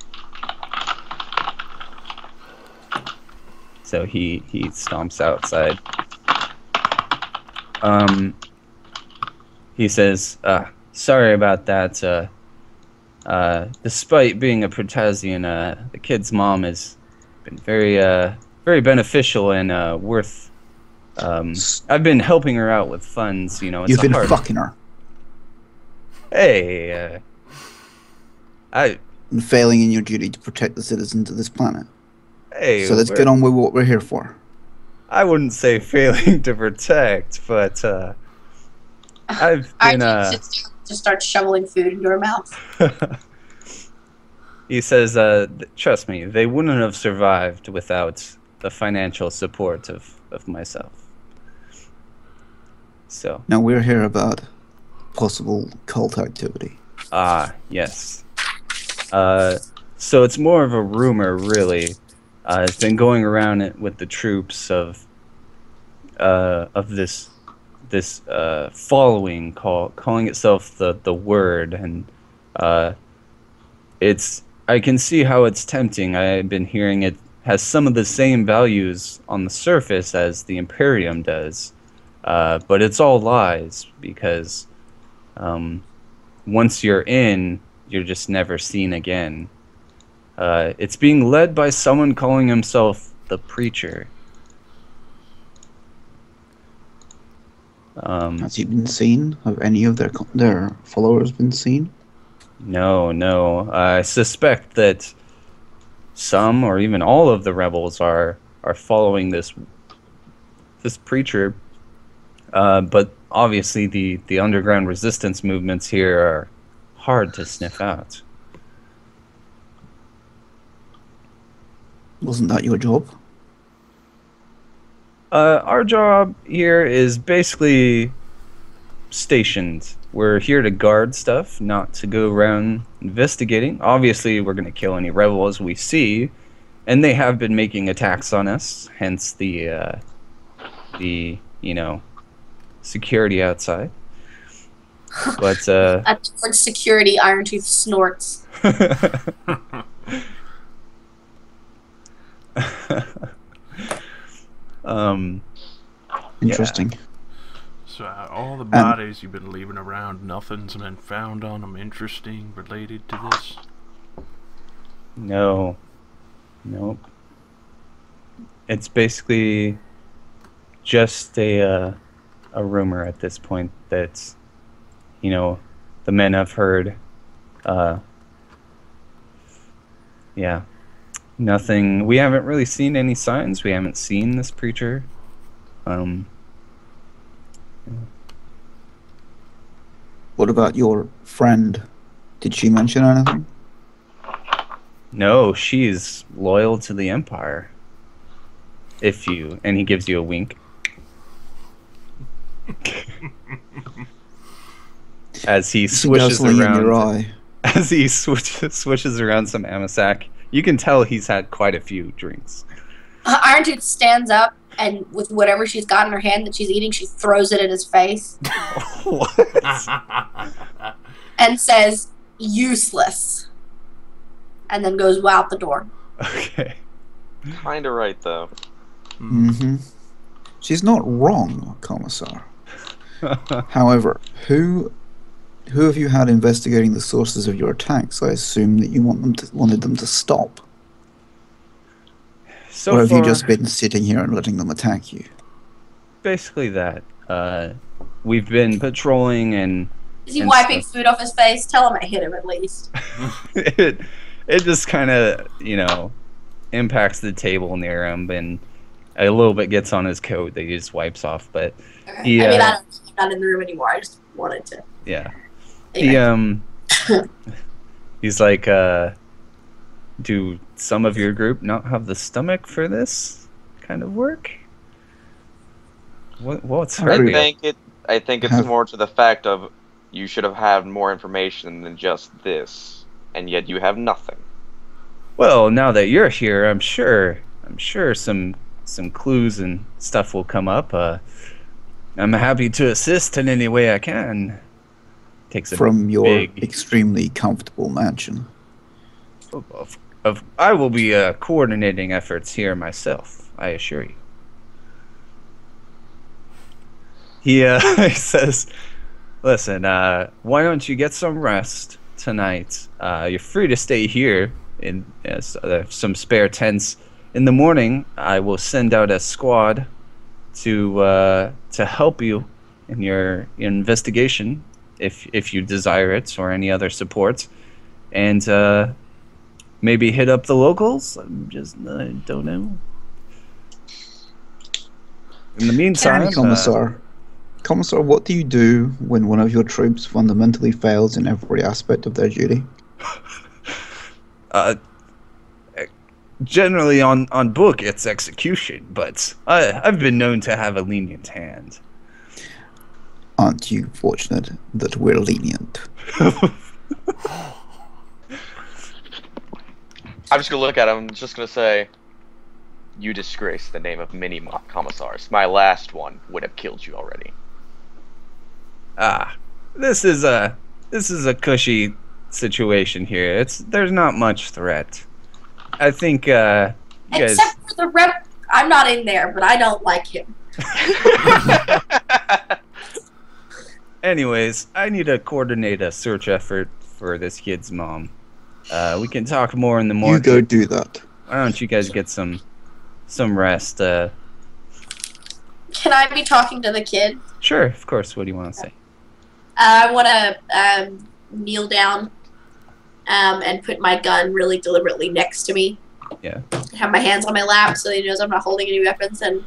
So he stomps outside. He says, "Sorry about that. Despite being a Protasian, the kid's mom has been very beneficial and worth. I've been helping her out with funds. It's You've been hard. fucking her Hey, and failing in your duty to protect the citizens of this planet. hey. So let's get on with what we're here for. I wouldn't say failing to protect, but I've been. Irontooth sits down and just starts shoveling food into her mouth. He says, "Trust me, they wouldn't have survived without the financial support of myself." So. Now we're here about possible cult activity. Yes. So it's more of a rumor, really. It's been going around it with the troops of this following calling itself the Word, and I can see how it's tempting. I've been hearing it has some of the same values on the surface as the Imperium does, but it's all lies because once you're in, you're just never seen again. It's being led by someone calling himself the Preacher. Has he been seen? Have any of their followers been seen? No. I suspect that some or even all of the rebels are following this Preacher. But obviously the underground resistance movements here are hard to sniff out. Wasn't that your job? Our job here is basically stationed. We're here to guard stuff, not to go around investigating. Obviously, we're going to kill any rebels we see, and they have been making attacks on us, hence the security outside. But towards security, Irontooth snorts. Interesting. Yeah. So all the bodies you've been leaving around, nothing's been found on them interesting related to this? No. Nope. It's basically just a rumor at this point that, the men have heard. Yeah. Nothing. We haven't really seen any signs. We haven't seen this Preacher. What about your friend? Did she mention anything? No, she's loyal to the Empire. And he gives you a wink. As he swishes around. In your eye. As he swishes around some Amasac, you can tell he's had quite a few drinks. Irontooth stands up, and with whatever she's got in her hand that she's eating, she throws it in his face. What? And says, "Useless." And then goes out the door. Okay. Kinda right, though. Mm-hmm. She's not wrong, Commissar. However, who have you had investigating the sources of your attacks? I assume that you wanted them to stop. Or have you just been sitting here and letting them attack you? Basically that. We've been patrolling and... Is he wiping food off his face? Tell him I hit him at least. It just kind of, impacts the table near him, and a little bit gets on his coat that he just wipes off, but... Okay. I'm not in the room anymore. I just wanted to... Yeah. Anyway. He's like, do some of your group not have the stomach for this kind of work? What's hurting? I think it's more to the fact of you should have had more information than just this, and yet you have nothing. Well, now that you're here, I'm sure some clues and stuff will come up. I'm happy to assist in any way I can. From your extremely comfortable mansion. I will be coordinating efforts here myself, I assure you. He says, listen, why don't you get some rest tonight? You're free to stay here in some spare tents. In the morning, I will send out a squad to help you in your investigation, if you desire it, or any other support, and maybe hit up the locals. I don't know. In the meantime, Commissar, what do you do when one of your troops fundamentally fails in every aspect of their duty? Generally, on book, it's execution, but I've been known to have a lenient hand. Aren't you fortunate that we're lenient? I'm just gonna look at him. I'm just gonna say, "You disgrace the name of many commissars. My last one would have killed you already." This is a cushy situation here. There's not much threat. I think except for the rep. I'm not in there, but I don't like him. Anyways, I need to coordinate a search effort for this kid's mom. We can talk more in the You morning. go do that. Why don't you guys get some rest? Can I be talking to the kid? Sure, of course. What do you want to say? I want to kneel down and put my gun really deliberately next to me. Yeah. Have my hands on my lap so he knows I'm not holding any weapons, and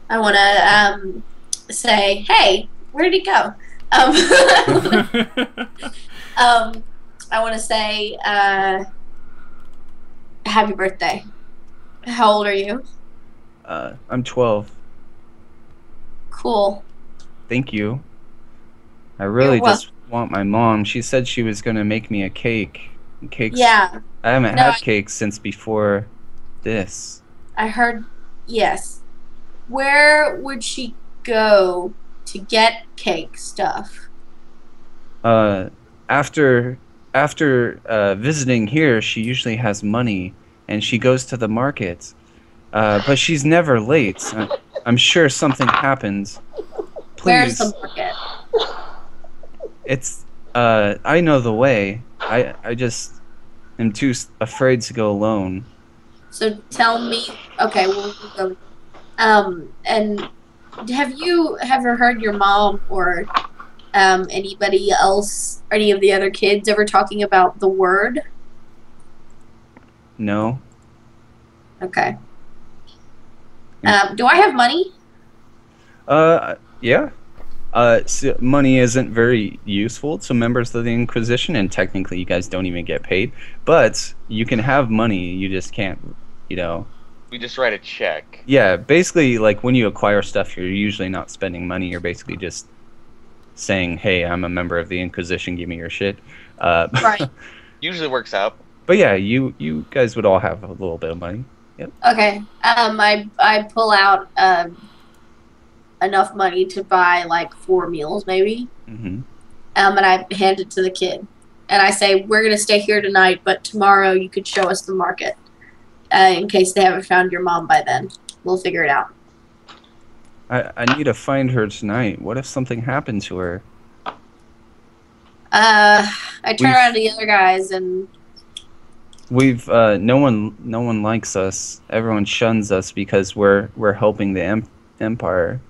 I want to say, "Hey, where did he go?" I want to say, "Happy birthday." How old are you? I'm 12. Cool. Thank you. I really You're just want my mom. She said she was gonna make me a cake. Cakes. Yeah, I haven't No, had I- cakes since before this. I heard. Yes. Where would she go to get cake stuff? After visiting here, she usually has money, and she goes to the market. But she's never late. I'm sure something happens. Where's Please, the market? it's I know the way. I just am too afraid to go alone. So tell me. Okay, we'll go. And have you ever heard your mom or anybody else, or any of the other kids ever talking about the word? No. Okay. Do I have money? Yeah. So money isn't very useful to members of the Inquisition, and technically you guys don't even get paid. But you can have money, you just can't, We just write a check. Yeah, basically, like, when you acquire stuff, you're usually not spending money. You're basically just saying, hey, I'm a member of the Inquisition, give me your shit. Right. Usually works out. But yeah, you guys would all have a little bit of money. Yep. Okay. I pull out enough money to buy like 4 meals, maybe. Mm-hmm. And I hand it to the kid, and I say, "We're gonna stay here tonight, but tomorrow you could show us the market, in case they haven't found your mom by then. We'll figure it out." I need to find her tonight. What if something happened to her? I turn We've- around to the other guys, and We've no one likes us. Everyone shuns us because we're helping the Empire.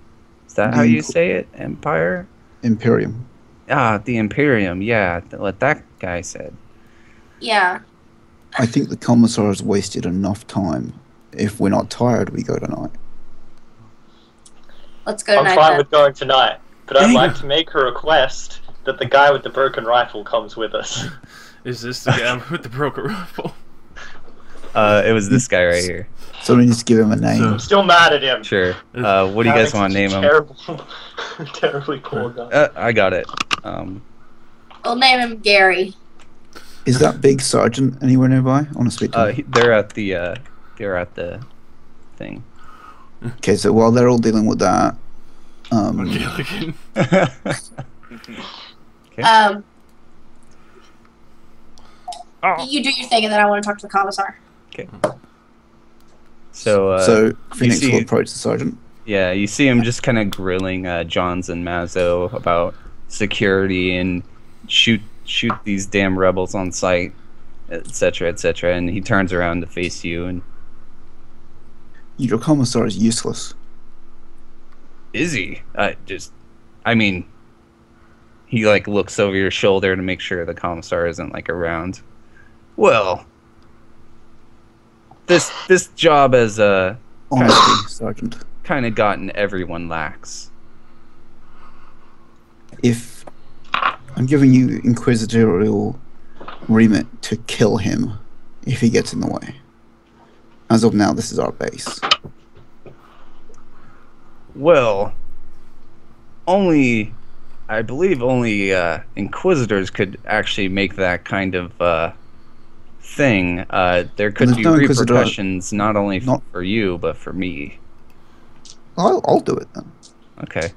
Is that how you say it? Empire? Imperium. Ah, the Imperium. Yeah, what that guy said. yeah. I think the commissar has wasted enough time. If we're not tired, we go tonight. Let's go I'm tonight. fine Then. with going tonight, but There I'd you like go. to make a request that the guy with the broken rifle comes with us. Is this the guy with the broken rifle? It was this guy right here. So we need to give him a name. So- I'm still mad at him. Sure. What do you guys want to name him? Terrible, terribly poor guy. I got it. We'll name him Gary. Is that big sergeant anywhere nearby? I want to speak to him. They're at the thing. Okay, so while they're all dealing with that, Gilligan. Okay. You do your thing, and then I want to talk to the commissar. So Phoenix see- will approach the sergeant. yeah, you see him just kind of grilling Johns and Mazzo about security and shoot these damn rebels on sight, etc., etc. And he turns around to face you and Your commissar is useless. is he? I mean, he like looks over your shoulder to make sure the commissar isn't like around. Well, this job has Honestly, sergeant. kind of gotten everyone lax. If I'm giving you inquisitorial remit to kill him if he gets in the way. As of now, this is our base. Well, I believe only inquisitors could actually make that kind of thing. There could There's be no inquisitor- repercussions not only not- for you, but for me. I'll do it then. Okay.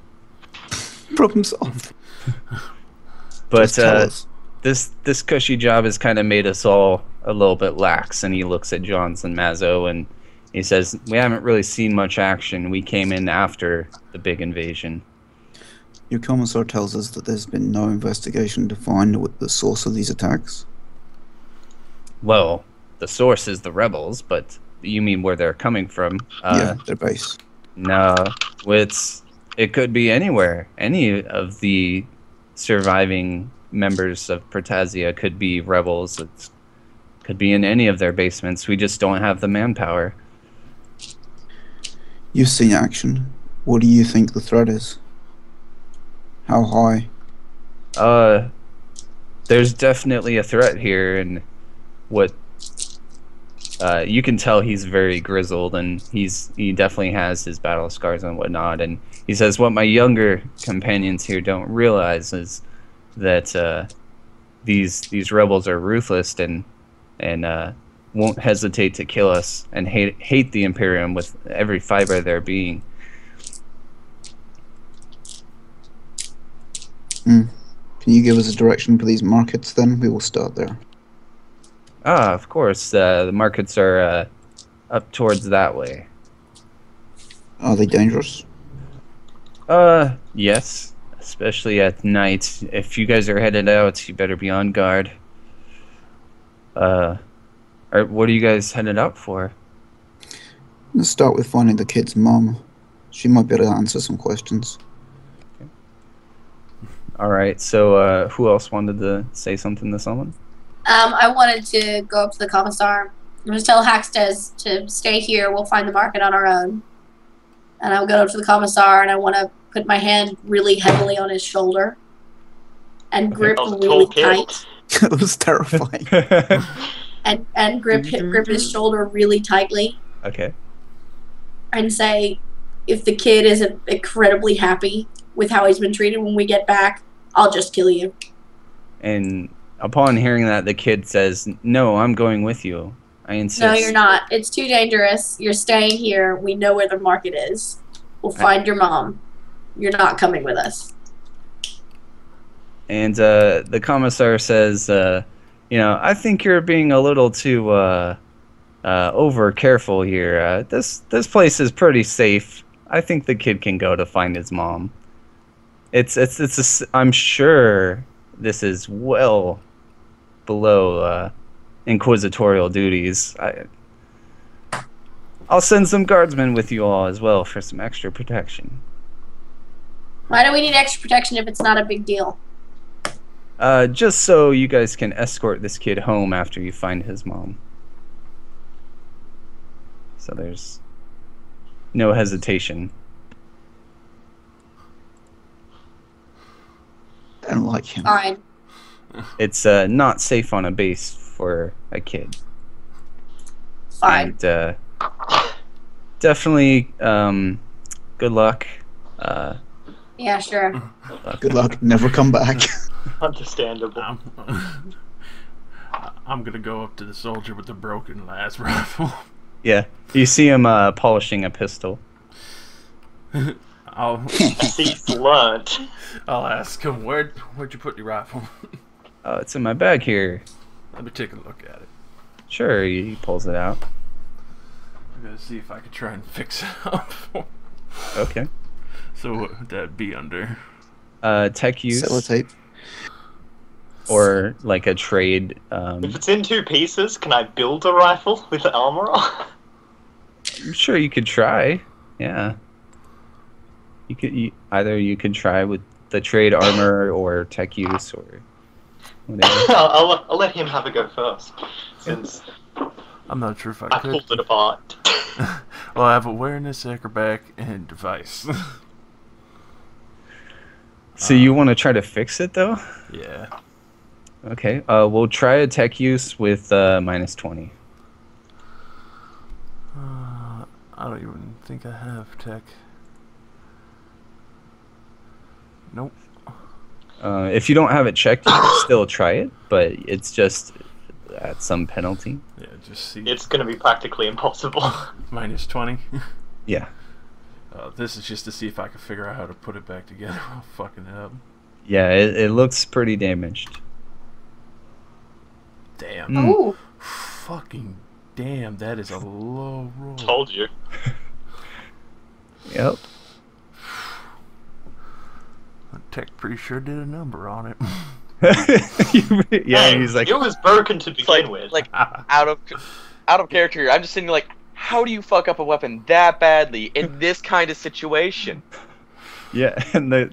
Problem solved. But Just tell us. this cushy job has kind of made us all a little bit lax, and he looks at Johns and Mazzo and he says, we haven't really seen much action. We came in after the big invasion. Your commissar tells us that there's been no investigation to find what the source of these attacks. Well, the source is the rebels, but you mean where they're coming from? Yeah, their base. No, it could be anywhere. Any of the surviving members of Protazia could be rebels. It could be in any of their basements. We just don't have the manpower. You've seen action. What do you think the threat is? How high? There's definitely a threat here, and what you can tell he's very grizzled, and he definitely has his battle scars and whatnot. And he says, "What my younger companions here don't realize is that these rebels are ruthless and won't hesitate to kill us and hate the Imperium with every fiber of their being." Can you give us a direction for these markets then? We will start there. Of course. The markets are up towards that way. Are they dangerous? Yes. Especially at night. If you guys are headed out, you better be on guard. What are you guys headed out for? Let's start with finding the kid's mom. She might be able to answer some questions. All right. So, who else wanted to say something to someone? I wanted to go up to the commissar. I'm going to tell Haxtes to stay here. We'll find the market on our own. And I'll go up to the commissar, and I want to put my hand really heavily on his shoulder and grip really tight. That was terrifying. and grip his shoulder really tightly. Okay. And say, if the kid isn't incredibly happy with how he's been treated when we get back, I'll just kill you. And upon hearing that, the kid says, "No, I'm going with you. I insist." No, you're not. It's too dangerous. You're staying here. We know where the market is. We'll find your mom. You're not coming with us. And the commissar says, I think you're being a little too over careful here. This place is pretty safe. I think the kid can go to find his mom. I'm sure this is well below inquisitorial duties. I'll send some guardsmen with you all as well for some extra protection. Why do we need extra protection if it's not a big deal? Just so you guys can escort this kid home after you find his mom. So there's no hesitation. I don't like him. Fine. It's not safe on a base for a kid. Fine. And definitely good luck. Yeah, sure. Good luck. Never come back. Understandable. I'm gonna go up to the soldier with the broken las rifle. Yeah, you see him polishing a pistol. He's learned. I'll ask him, where'd you put your rifle? Oh, it's in my bag here. Let me take a look at it. Sure, he pulls it out. I'm gonna see if I could try and fix it up. Okay. So what would that be under? Tech use. Sellotape. Or like a trade. If it's in two pieces, can I build a rifle with armor on? I'm sure you could try. Yeah. You could try with the trade armor or tech use or whatever. I'll let him have a go first, since I'm not sure if I I could. pulled it apart. Well, I have awareness, acrobat, and device. So you want to try to fix it though? Yeah. Okay. We'll try a tech use with -20. I don't even think I have tech. Nope. If you don't have it checked, you can still try it, but it's just at some penalty. Yeah, just see. It's going to be practically impossible. -20. Yeah. This is just to see if I can figure out how to put it back together while fucking it up. Yeah, it looks pretty damaged. Damn. Ooh. Fucking damn, that is a low roll. Told you. Yep. Tech pretty sure did a number on it. Yeah, he's like, it was broken to begin with. Like out of character here. I'm just sitting like, how do you fuck up a weapon that badly in this kind of situation? yeah, and the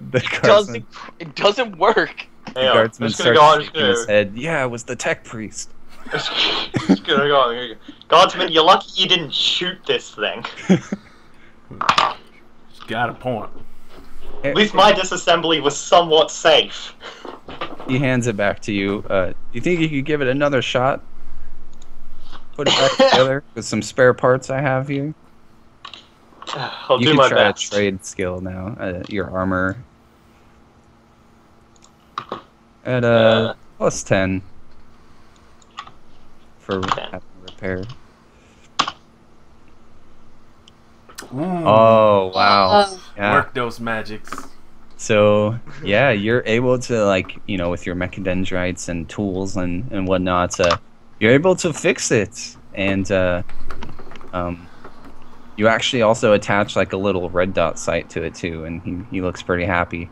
guardsman, It doesn't work. the Hang on, I'm guardsman just gonna starts go. I'm shaking his just head. Yeah, it was the tech priest. gonna go. Guardsman, you're lucky you didn't shoot this thing. He's got a point. At least my disassembly was somewhat safe. He hands it back to you. Do you think you could give it another shot? Put it back together with some spare parts I have here. I'll You do can my try best. a trade skill now. Your armor at plus 10 for having repaired. Oh wow! Yeah. Work those magics. So yeah, you're able to, like, with your mechadendrites and tools and whatnot, you're able to fix it, and you actually also attach like a little red dot sight to it too, and he looks pretty happy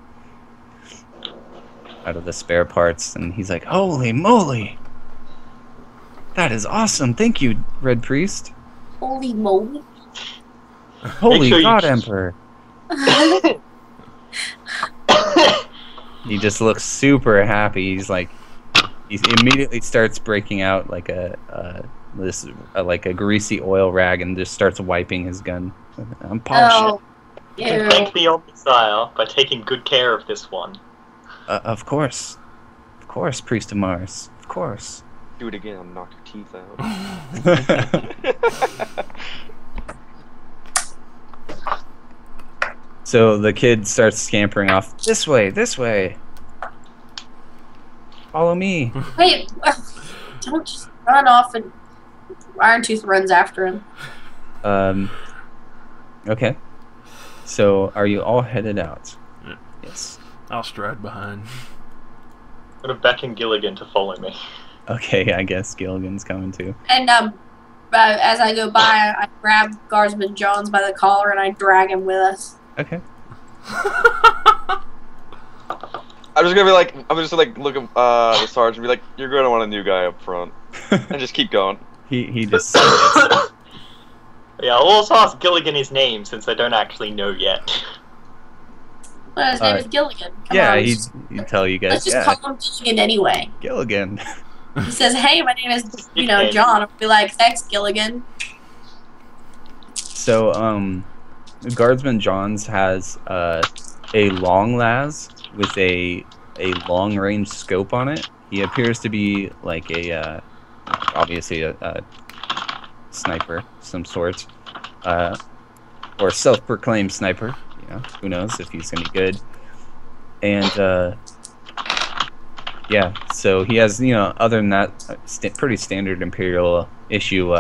out of the spare parts, and he's like, "Holy moly, that is awesome! Thank you, Red Priest. Holy moly. Holy sure you- God, Emperor." He just looks super happy. He's like, he immediately starts breaking out like like a greasy oil rag and just starts wiping his gun. I'm polishing. Oh, You can ew. thank the Omnisire by taking good care of this one. Of course, Priest of Mars. Of course. Do it again, I'll knock your teeth out. So the kid starts scampering off. This way, this way. Follow me. Wait, don't just run off and Iron Tooth runs after him. Okay. So are you all headed out? Yeah. Yes. I'll stride behind. I'm gonna beckon Gilligan to follow me. Okay, I guess Gilligan's coming too. And as I go by, I grab Guardsman Johns by the collar and I drag him with us. Okay. I'm just look at the sergeant and be like, "You're gonna want a new guy up front," and just keep going. He just Yeah, I'll also ask Gilligan his name since I don't actually know yet. Well, his name is Gilligan. Come yeah, on, he'd tell you guys. let's just Yeah, call him Gilligan anyway. Gilligan. He says, "Hey, my name is John." I'll be like, "Thanks, Gilligan." So Guardsman Johns has a long las with a long range scope on it. He appears to be like a obviously a sniper of some sort, or self-proclaimed sniper. Who knows if he's gonna be good. And yeah, so he has, other than that, pretty standard Imperial issue,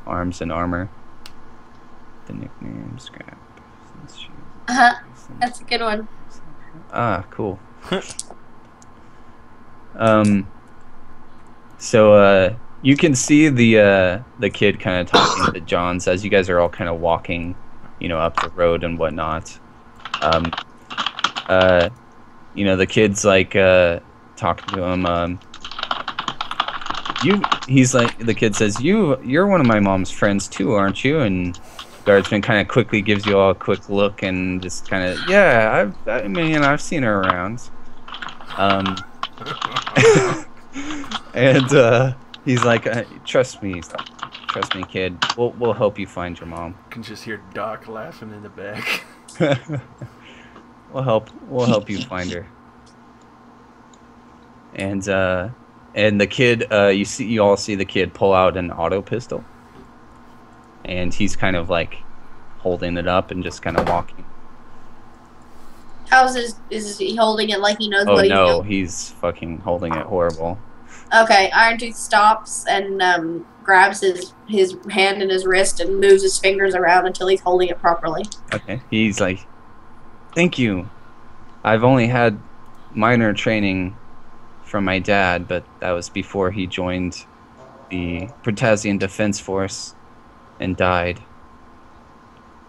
arms and armor. The nickname scrap. That's a good one. Ah, cool. So you can see the kid kind of talking to Johns as you guys are all kind of walking, up the road and whatnot. The kid's like talking to him. The kid says, you're one of my mom's friends too, aren't you? And Guardsman kind of quickly gives you all a quick look and just kind of, yeah, I've seen her around. And he's like, trust me, kid. We'll help you find your mom. I can just hear Doc laughing in the back. We'll help you find her. And the kid, you all see the kid pull out an auto pistol, and he's kind of like holding it up and just kind of walking. Is he holding it like he knows Oh what he's no, doing? he's fucking holding it horrible. Okay, Iron Tooth stops and grabs his hand in his wrist and moves his fingers around until he's holding it properly. Okay, he's like, thank you. I've only had minor training from my dad, but that was before he joined the Protazian Defense Force and died.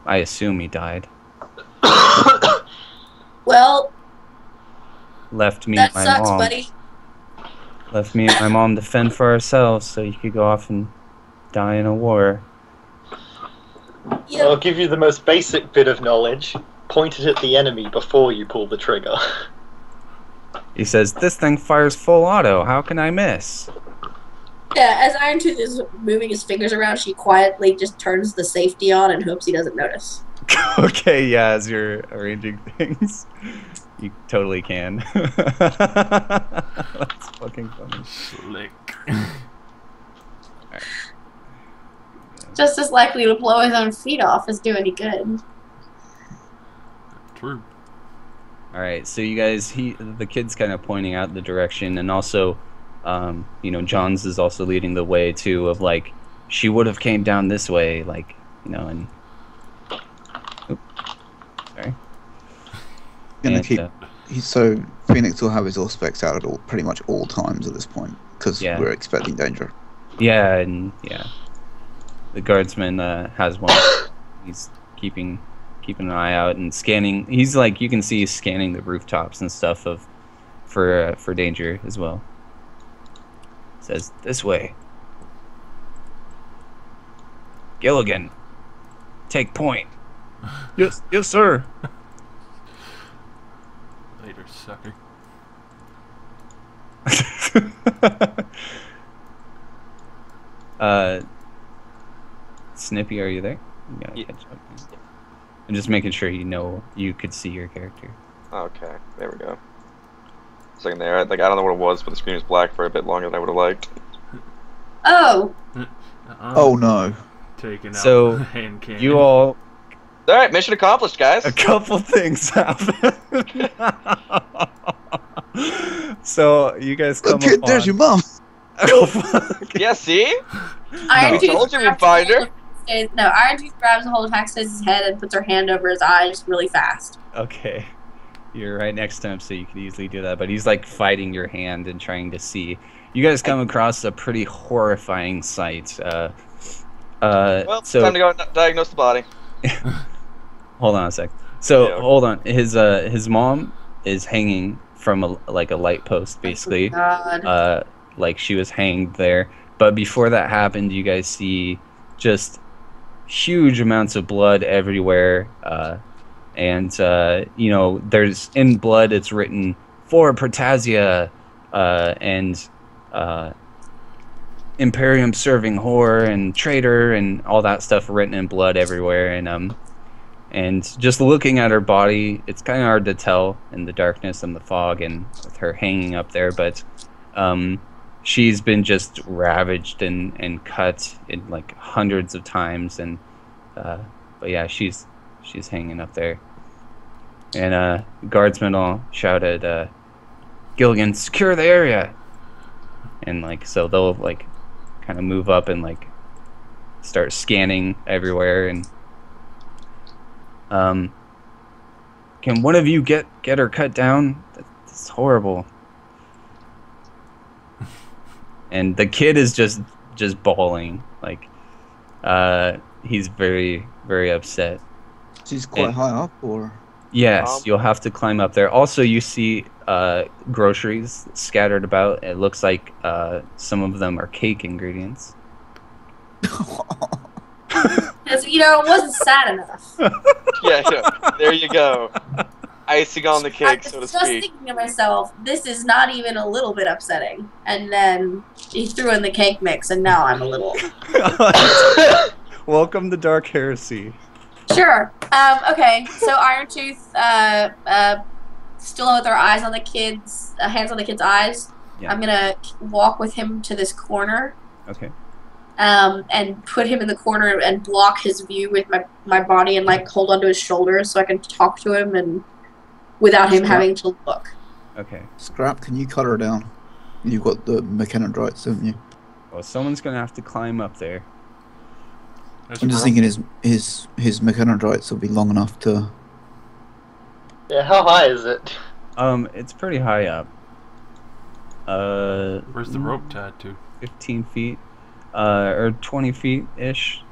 I assume he died. Well, left me That and my sucks, mom. buddy. Left me and my mom to fend for ourselves, so you could go off and die in a war. Yeah. I'll give you the most basic bit of knowledge. Point it at the enemy before you pull the trigger. He says, "This thing fires full auto. How can I miss?" Yeah, as Iron Tooth is moving his fingers around, she quietly just turns the safety on and hopes he doesn't notice. Okay, yeah, as you're arranging things, you totally can. That's fucking funny. Slick. Just as likely to blow his own feet off as do any good. True. All right, so you guys, the kid's kind of pointing out the direction, and also, you know, Johns is also leading the way too. Of like, she would have came down this way, like, you know, and. Oops, sorry. Gonna And, keep. So Phoenix will have his auspex out at pretty much all times at this point because Yeah. we're expecting danger. Yeah, and yeah, the guardsman has one. He's keeping an eye out and scanning. He's like, you can see he's scanning the rooftops and stuff for danger as well. Says this way. Gilligan, take point. Yes, sir. Later, sucker. Snippy, are you there? You gotta Yeah. catch up. I'm just making sure you could see your character. Okay, there we go. Second there, I don't know what it was, but the screen was black for a bit longer than I would have liked. Oh, Oh no! Taking out So, the hand cannon. You all, Alright, mission accomplished, guys! a couple things happen. So you guys come Look, there's your mom. Oh, fuck. Yeah, see? Iron No. Tooth Told you we'd grabs find a hold her. No, Iron Tooth grabs a hold of Hackstace's head and puts her hand over his eyes really fast. Okay. You're right next to him, so you could easily do that. But he's like fighting your hand and trying to see. You guys come across a pretty horrifying sight. Well, so time to go diagnose the body. hold on a sec. So Yeah, okay. hold on. His mom is hanging from a light post, basically. Oh, God. Like she was hanged there. But before that happened, you guys see just huge amounts of blood everywhere. And you know, there's in blood. It's written for Protasia, and Imperium serving whore and traitor and all that stuff written in blood everywhere. And just looking at her body, it's kind of hard to tell in the darkness and the fog and with her hanging up there. But she's been just ravaged and cut in like hundreds of times. And but yeah, she's hanging up there. And guardsmen all shout at Gilligan, secure the area. And like, so they'll like kind of move up and like start scanning everywhere. And can one of you get her cut down? That's horrible. And the kid is just bawling. Like he's very, very upset. She's quite And- high up, or Yes, you'll have to climb up there. Also, you see groceries scattered about. It looks like some of them are cake ingredients. Because, you know, it wasn't sad enough. Yeah, there you go. Icing on the I cake, was so to just speak. thinking to myself, this is not even a little bit upsetting. And then he threw in the cake mix, and now I'm a little... Welcome to Dark Heresy. Sure. Okay, so Iron Tooth, still with her eyes on the kids, hands on the kids' eyes. Yeah. I'm gonna walk with him to this corner, Okay. and put him in the corner and block his view with my body and like hold onto his shoulders so I can talk to him and without him having to look. Okay. Scrap, can you cut her down? You've got the mechanodrites, haven't you? Well, someone's gonna have to climb up there. That's I'm just wrong. thinking his mechanodrites will be long enough to. Yeah, how high is it? It's pretty high up. Where's the rope tied to? 15 feet, or 20 feet ish,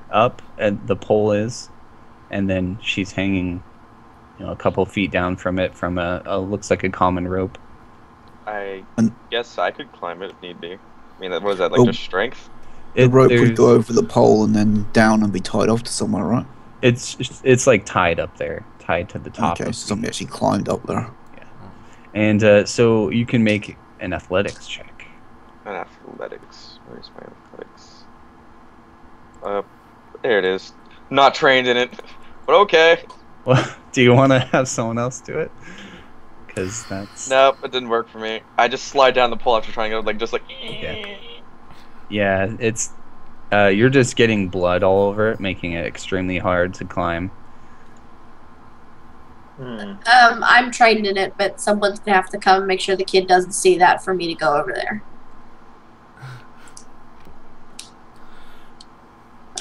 up. And the pole is, and then she's hanging a couple feet down from it, from a looks like a common rope. I And- guess I could climb it if need be. I mean, what was that, like Oh. just strength? The rope would there's- go over the pole and then down and be tied off to somewhere, right? It's like tied up there, tied to the top. Okay, of so somebody actually climbed up there. And so you can make an athletics check. An athletics. Where's my athletics? There it is. Not trained in it, but okay. Well, do you want to have someone else do it? Because that's Nope, it didn't work for me. I just slide down the pole after trying to like just like. yeah. It's you're just getting blood all over it, making it extremely hard to climb. I'm trained in it, but someone's gonna have to come and make sure the kid doesn't see that for me to go over there.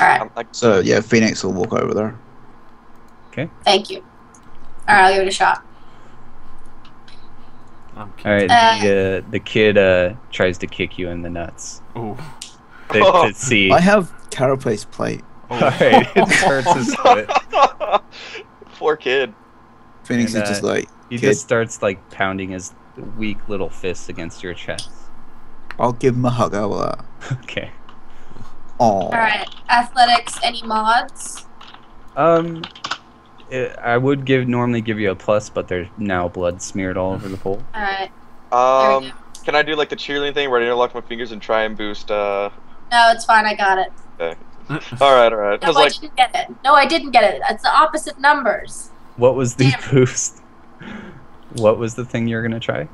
Alright, I'm like, So yeah, Phoenix will walk over there. thank you. Alright, I'll give it a shot. I'm All right, Uh, the kid tries to kick you in the nuts Oh. to see. I have carapace plate. All right, it hurts his foot. poor kid. Phoenix And, is just like, He kid, just starts like pounding his weak little fists against your chest. I'll give him a hug. How about that? Okay. Aw. Alright, athletics, any mods? I would normally give you a plus, but there's now blood smeared all over the pole. Alright, there we go. Can I do like the cheerleading thing where I interlock my fingers and try and boost? No, it's fine, I got it. All right. I No, was I like, didn't get it. No, I didn't get it. It's the opposite numbers. What was the Damn. boost? What was the thing you're gonna try?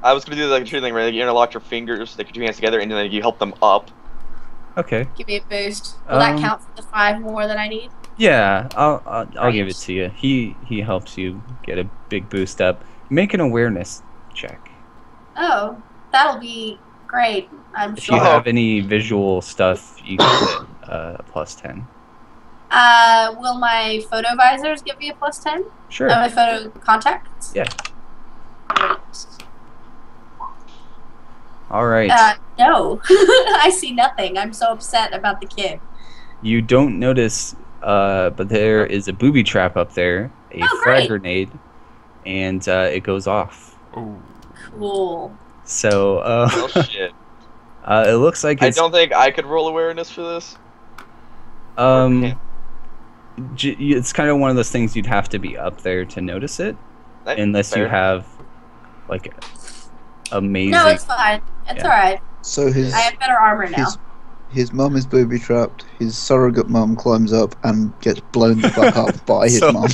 I was gonna do like a cheerleading thing where you interlock your fingers, like your two hands together, and then you help them up. Okay. Give me a boost. Will that Um, count for the 5 more that I need? Yeah, I'll give it Right. to you. He helps you get a big boost up. Make an awareness check. Oh, that'll be great, I'm If you sure. have any visual stuff, you can get a plus 10. Will my photo visors give me a plus 10? Sure. My photo contacts? Yeah. Great. All right. No. I see nothing. I'm so upset about the kid. You don't notice, but there is a booby trap up there, a Oh, frag great. grenade, and it goes off. Oh. Cool. So Oh shit! it looks like I it's don't think I could roll awareness for this. it's kind of one of those things you'd have to be up there to notice it, unless you Fair. have like amazing. No, it's fine. It's Yeah. alright. So his I have better armor now. his mum is booby trapped. His surrogate mum climbs up and gets blown the fuck up by his So- mum.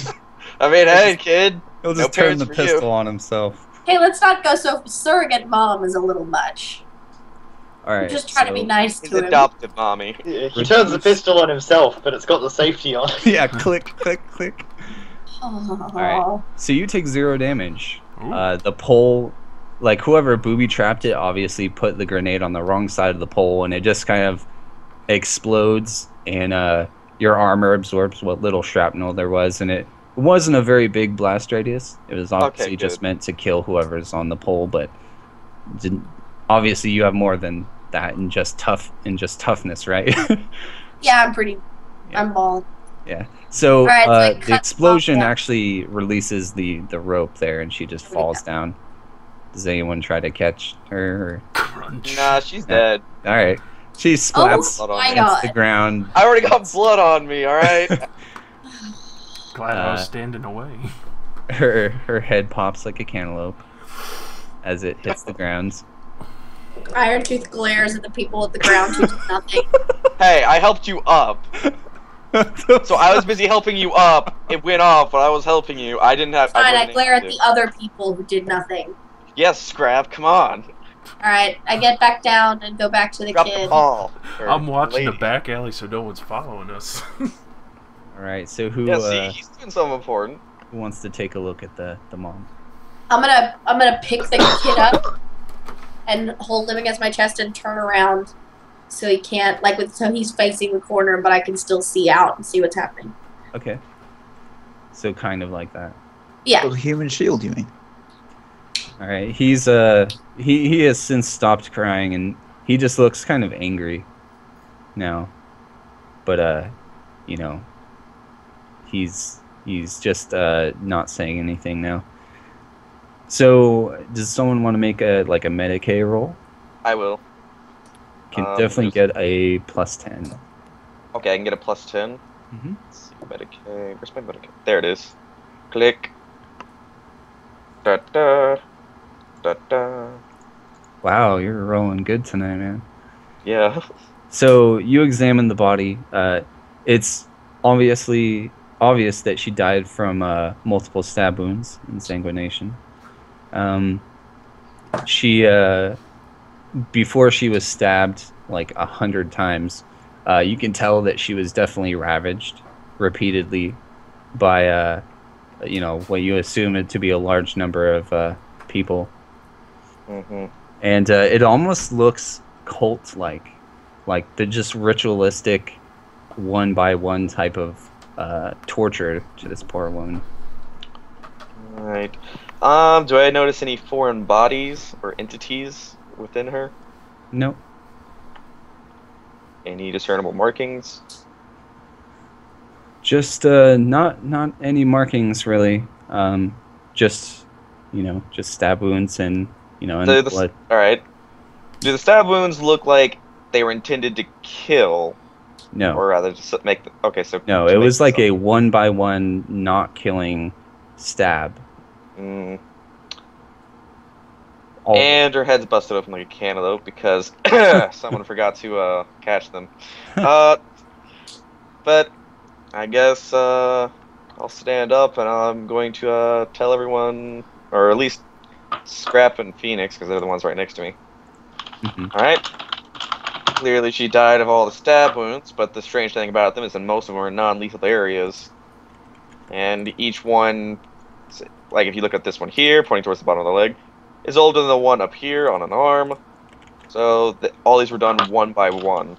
I mean, hey kid. He'll No just turn parents the for you. pistol on himself. Hey, let's not go so surrogate mom is a little much. All right. Just try to be so- nice His to him. adopted mommy. He turns the pistol on himself, but it's got the safety on. Yeah, click, click, click. Oh. Alright. So you take 0 damage. Ooh. The pole, like whoever booby trapped it, obviously put the grenade on the wrong side of the pole, and it just kind of explodes, and your armor absorbs what little shrapnel there was, and it wasn't a very big blast radius. It was obviously just good. meant to kill whoever's on the pole, but didn't. Obviously, you have more than that in just toughness, right? Yeah, I'm pretty. Yeah. I'm bald. Yeah. So Alright, so it the cuts off explosion that. actually releases the rope there, and she just There we falls go. down. Does anyone try to catch her? Crunch. Nah, she's dead. All right. She splats Oh Blood on my me. against the god. ground. I already got blood on me. All right. Glad I was Uh, standing away. Her head pops like a cantaloupe as it hits the ground. Iron Tooth glares at the people at the ground who did nothing. Hey, I helped you up. So I was busy helping you up. It went off, but I was helping you. I didn't have. Fine, I wasn't glare at able the to. other people who did nothing. Yes, Scrap. Come on. Alright, I get back down and go back to the Drop the kid. call. Or I'm watching the lady. back alley so no one's following us. All right. So who Yeah, see, he's doing something important. who wants to take a look at the mom? I'm gonna pick the kid up and hold him against my chest and turn around so he can't so he's facing the corner, but I can still see out and see what's happening. Okay. So kind of like that. Yeah. Oh, human shield, you mean? All right. He's he has since stopped crying, and he just looks kind of angry now. But you know, he's He's just not saying anything now. So, does someone want to make a Medicaid roll? I will. Can definitely get a +10. Okay, I can get a +10. Mm-hmm. Let's see, Medicaid. Where's my Medicaid? There it is. Click. Da da. Da da. Wow, you're rolling good tonight, man. Yeah. So you examine the body. It's obviously obvious that she died from multiple stab wounds and sanguination. She before she was stabbed like 100 times, you can tell that she was definitely ravaged repeatedly by what you assume it to be a large number of people. Mm-hmm. And it almost looks cult-like the just ritualistic one-by-one type of torture to this poor woman. Alright. Do I notice any foreign bodies or entities within her? Nope. Any discernible markings? Just not any markings really. Just stab wounds and and blood. Alright. Do the stab wounds look like they were intended to kill? No. Or rather just make okay, so no, it was like a one-by-one not killing stab. Mm. And her head's busted open like a cantaloupe because someone forgot to catch them. But I guess I'll stand up and I'm going to tell everyone, or at least Scrap and Phoenix, because they're the ones right next to me. Mm-hmm. Alright. Clearly she died of all the stab wounds, but the strange thing about them is that most of them are in non-lethal areas. And each one, like if you look at this one here, pointing towards the bottom of the leg, is older than the one up here on an arm. So all these were done one by one.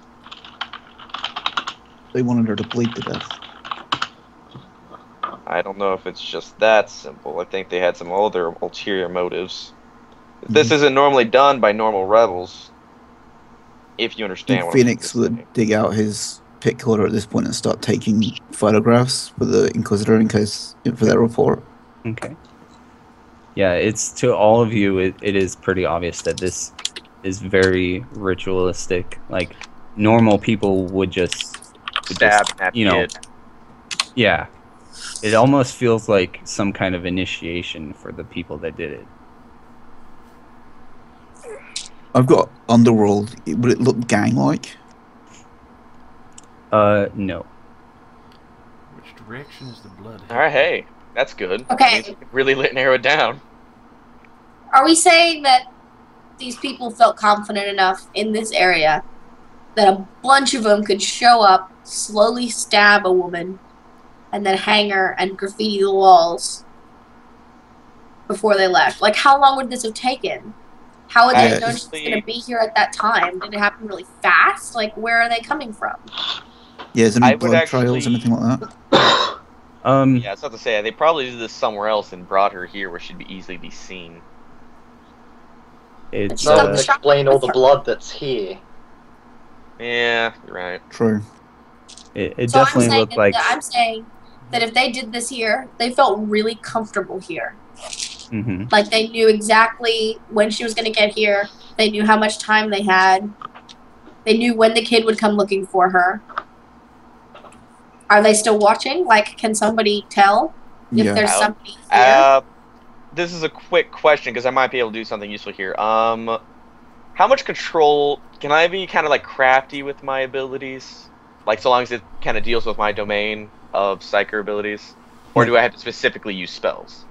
They wanted her to bleed to death. I don't know if it's just that simple. I think they had some other ulterior motives. This isn't normally done by normal rebels. If you understand what Phoenix I'm saying. would dig out his pickler at this point and start taking photographs for the Inquisitor for their report. Okay. Yeah, it's to all of you. It is pretty obvious that this is very ritualistic. Like normal people would just stab that kid. Yeah. It almost feels like some kind of initiation for the people that did it. I've got Underworld. Would it look gang-like? No. Which direction is the blood? Alright, hey, that's good. Okay. That means we can really narrow it down. Are we saying that these people felt confident enough in this area that a bunch of them could show up, slowly stab a woman, and then hang her and graffiti the walls before they left? Like, how long would this have taken? How would they have known she was going to be here at that time? Did it happen really fast? Like, where are they coming from? Yeah, is there any blood trails, anything like that? Yeah, it's not to say. They probably did this somewhere else and brought her here where she'd easily be seen. It's That Doesn't explain all the blood that's here. Yeah, you're right. True. It So definitely looked like. I'm saying that if they did this here, they felt really comfortable here. Mm-hmm. Like, they knew exactly when she was going to get here. They knew how much time they had. They knew when the kid would come looking for her. Are they still watching? Like, can somebody tell if there's somebody here? This is a quick question because I might be able to do something useful here. How much control can I be? Kind of like crafty with my abilities, like so long as it kind of deals with my domain of psyker abilities, or do I have to specifically use spells?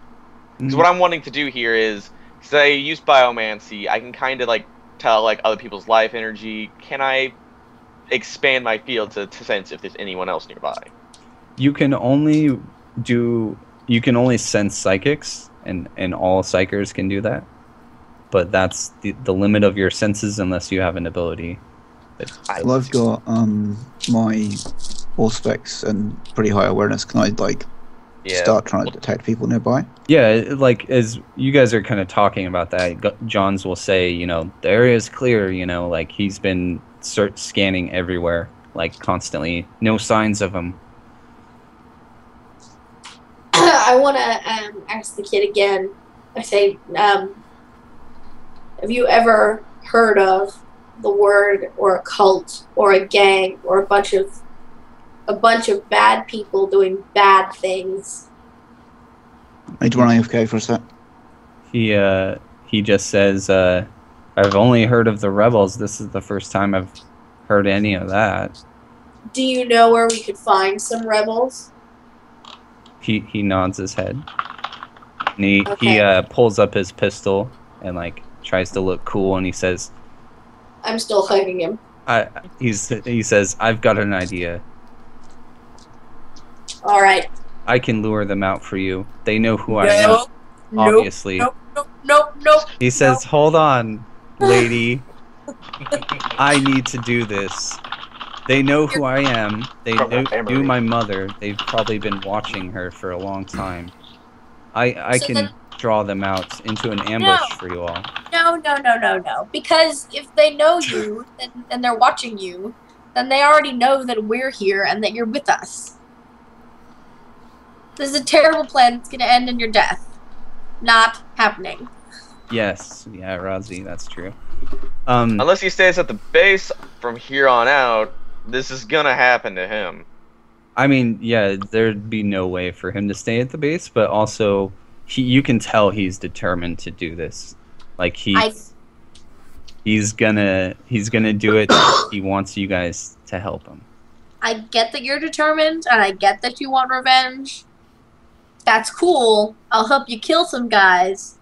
Because what I'm wanting to do here is, say, use biomancy. I can kind of like tell like other people's life energy. Can I expand my field to sense if there's anyone else nearby? You can only sense psychics, and all psychers can do that. But that's the limit of your senses unless you have an ability. Well, I've got my specs and pretty high awareness. Can I start trying to detect people nearby? Yeah, like as you guys are kind of talking about that, Johns will say, the area is clear. Like he's been scanning everywhere, like constantly. No signs of him. I want to ask the kid again. I say, have you ever heard of the word or a cult or a gang or a bunch of bad people doing bad things? I need to run AFK for a sec. He just says, I've only heard of the rebels. This is the first time I've heard any of that. Do you know where we could find some rebels? He nods his head. And he pulls up his pistol and like tries to look cool, and he says, I'm still hugging him. he says, I've got an idea. All right. I can lure them out for you. They know who I am, obviously. Nope. He says, hold on, lady. I need to do this. They know who I am. They knew my mother. They've probably been watching her for a long time. I can draw them out into an ambush for you all. No. Because if they know you and they're watching you, then they already know that we're here and that you're with us. This is a terrible plan. It's going to end in your death. Not happening. Yes. Yeah, Razi, that's true. Unless he stays at the base from here on out, this is going to happen to him. I mean, yeah, there'd be no way for him to stay at the base, but also you can tell he's determined to do this. Like he's gonna do it. He wants you guys to help him. I get that you're determined, and I get that you want revenge. That's cool. I'll help you kill some guys.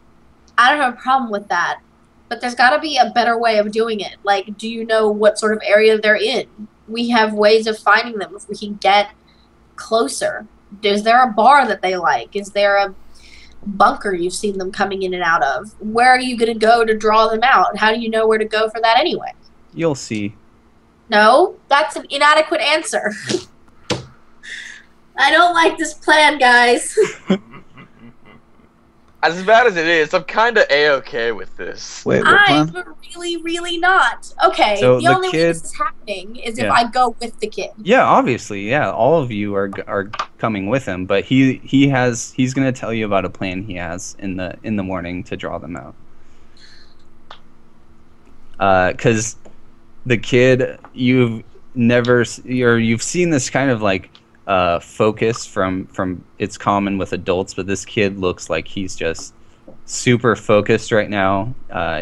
I don't have a problem with that. But there's got to be a better way of doing it. Like, do you know what sort of area they're in? We have ways of finding them if we can get closer. Is there a bar that they like? Is there a bunker you've seen them coming in and out of? Where are you going to go to draw them out? How do you know where to go for that anyway? You'll see. No, that's an inadequate answer. I don't like this plan, guys. As bad as it is, I'm kind of A-okay with this. Wait, what I'm plan? really not. Okay, So the the only way kid- this is happening is if Yeah. I go with the kid. Yeah, obviously, yeah. All of you are coming with him, but he's gonna tell you about a plan he has in the morning to draw them out. Because the kid, you've seen this kind of like focus from it's common with adults, but this kid looks like he's just super focused right now.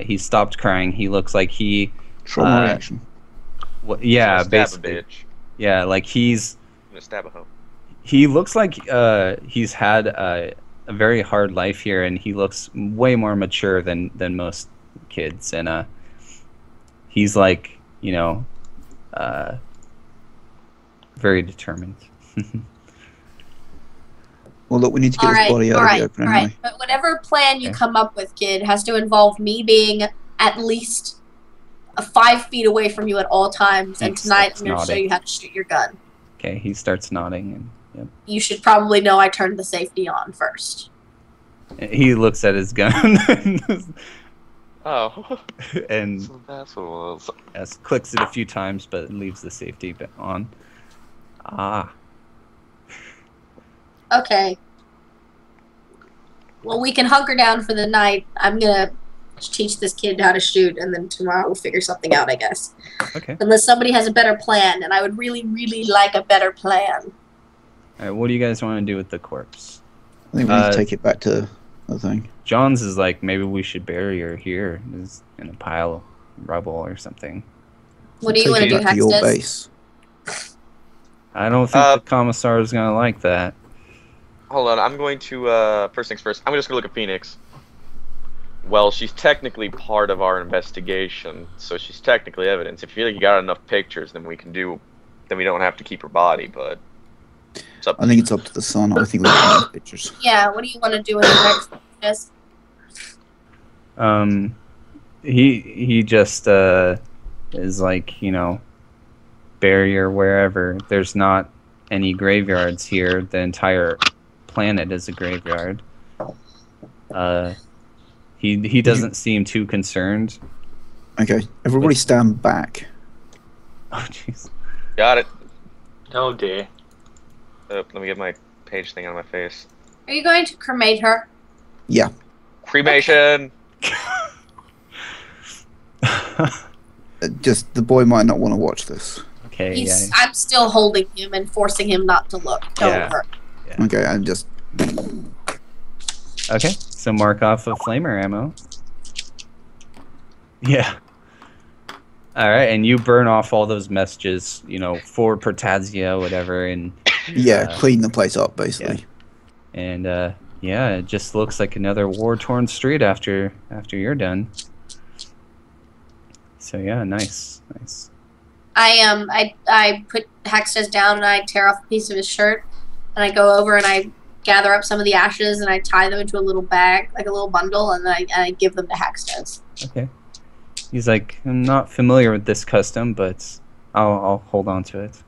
He stopped crying. He looks like he Trauma reaction. yeah, Stab basically. a bitch. Yeah, like I'm gonna stab a hoe. he looks like he's had a very hard life here, and he looks way more mature than most kids, and he's like, very determined. Well, look, we need to get this body out of the open anyway. But whatever plan you Okay. come up with, kid, has to involve me being at least 5 feet away from you at all times. And He tonight starts I'm going to show nodding. you how to shoot your gun. Okay, he starts nodding, and yep. You should probably know I turned the safety on first. He looks at his gun Oh, and so that's what it was. yes, clicks it a few times, but leaves the safety bit on. Ah, Okay. Well, we can hunker down for the night. I'm going to teach this kid how to shoot, and then tomorrow we'll figure something out, I guess. okay. Unless somebody has a better plan, and I would really, really like a better plan. All right, what do you guys want to do with the corpse? I think we need to take it back to the thing. John's is like, maybe we should bury her here, is in a pile of rubble or something. What do you want Take to it do, back to your Hextus? base. I don't think the commissar is gonna like that. Hold on, I'm going to, first things first, I'm just going to look at Phoenix. Well, she's technically part of our investigation, so she's technically evidence. If you think you got enough pictures, then we don't have to keep her body, but it's up to I think it's up to the sun. I think we can make pictures. Yeah, what do you want to do with the next? He just is like, bury her wherever. There's not any graveyards here. The entire planet is a graveyard. He doesn't seem too concerned. Okay, everybody stand back. Oh jeez. Got it. Oh dear. Let me get my page thing on my face. Are you going to cremate her? Yeah. Cremation. Just the boy might not want to watch this. Okay, yeah. I'm still holding him and forcing him not to look. Don't hurt. Yeah. Okay, I'm just. Okay, so mark off of flamer ammo. Yeah. Alright, and you burn off all those messages, you know, for Protazia, whatever, and... Yeah, clean the place up, basically. Yeah. And, yeah, it just looks like another war-torn street after you're done. So, yeah, nice. I put Haxtez down and I tear off a piece of his shirt and I go over and I gather up some of the ashes and I tie them into a little bag, like a little bundle, and then I give them to Haxtez. Okay. He's like, I'm not familiar with this custom, but I'll hold on to it.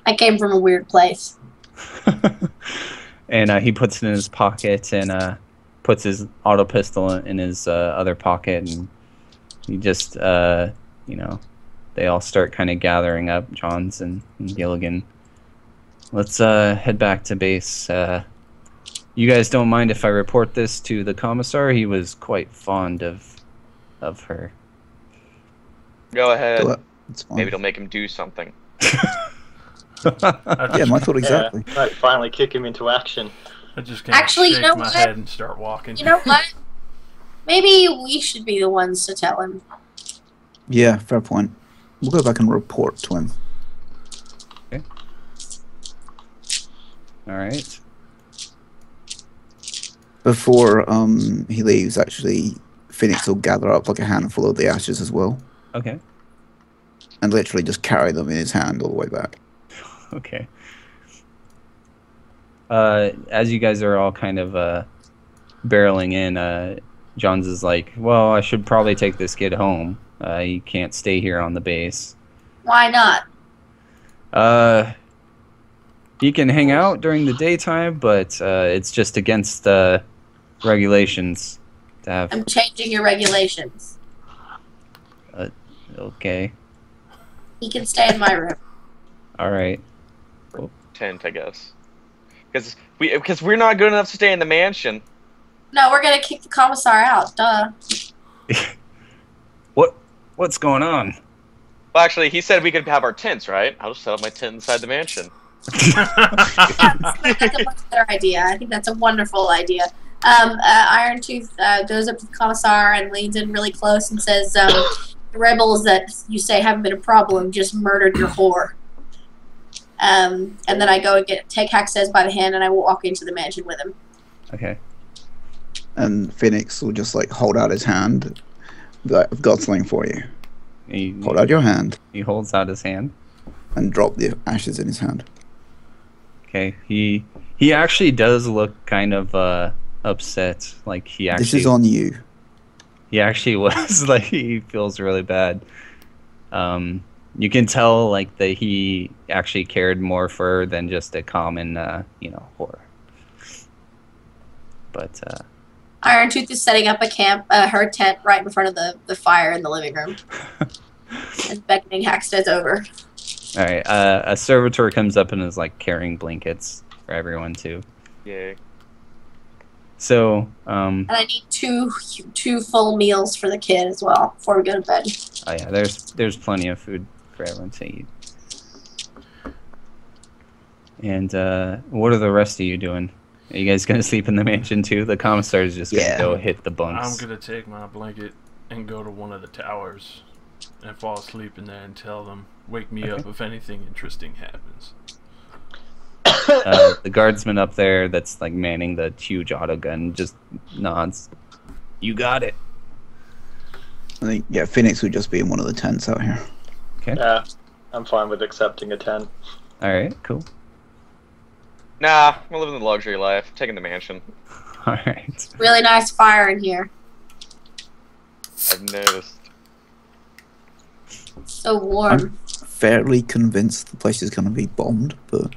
I came from a weird place. And he puts it in his pocket and puts his auto pistol in his other pocket, and he just, you know, they all start kind of gathering up, Johns and Gilligan. Let's head back to base. You guys don't mind if I report this to the commissar? He was quite fond of her. Go ahead. It's fine. Maybe it'll make him do something. Yeah, my thought exactly. Yeah, right, finally kick him into action. I just kind of shake my head and start walking. You know what? Maybe we should be the ones to tell him. Yeah, fair point. We'll go back and report to him. Okay. All right. Before he leaves, actually, Phoenix will gather up like a handful of the ashes as well. Okay. And literally just carry them in his hand all the way back. Okay. As you guys are all kind of barreling in, Johns is like, well, I should probably take this kid home. He can't stay here on the base. Why not? He can hang out during the daytime, but it's just against the regulations to have... I'm changing your regulations. Okay. He can stay in my room. All right. Tent, I guess. Because we're not good enough to stay in the mansion. No, we're gonna kick the commissar out. Duh. What's going on? Well, actually, he said we could have our tents, right? I'll just set up my tent inside the mansion. Yeah, that's like a much better idea. I think that's a wonderful idea. Iron Tooth goes up to the commissar and leans in really close and says, the rebels that you say haven't been a problem just murdered your whore. And then I go and take Haxtez by the hand and I walk into the mansion with him. Okay. And Phoenix will just like hold out his hand. Like, I've got something for you. Hold out your hand. He holds out his hand. And drop the ashes in his hand. Okay. He actually does look kind of upset. Like he actually... This is on you. He actually was like, he feels really bad. You can tell like that he actually cared more for her than just a common, you know, whore. But Iron Tooth is setting up a camp, her tent right in front of the fire in the living room, and beckoning Haxtez over. All right, a servitor comes up and is like carrying blankets for everyone too. Yay. So, and I need two full meals for the kid as well before we go to bed. Oh yeah, there's plenty of food for everyone to eat. And what are the rest of you doing? Are you guys gonna sleep in the mansion too? The commissar's just gonna go hit the bunks. I'm gonna take my blanket and go to one of the towers and fall asleep in there and tell them, wake me up if anything interesting happens. The guardsman up there that's like manning the huge auto gun just nods. You got it. I think, yeah, Phoenix would just be in one of the tents out here. Okay. Yeah, I'm fine with accepting a 10. Alright, cool. Nah, I'm living the luxury life. Taking the mansion. Alright. Really nice fire in here. I've noticed. So warm. I'm fairly convinced the place is going to be bombed, but...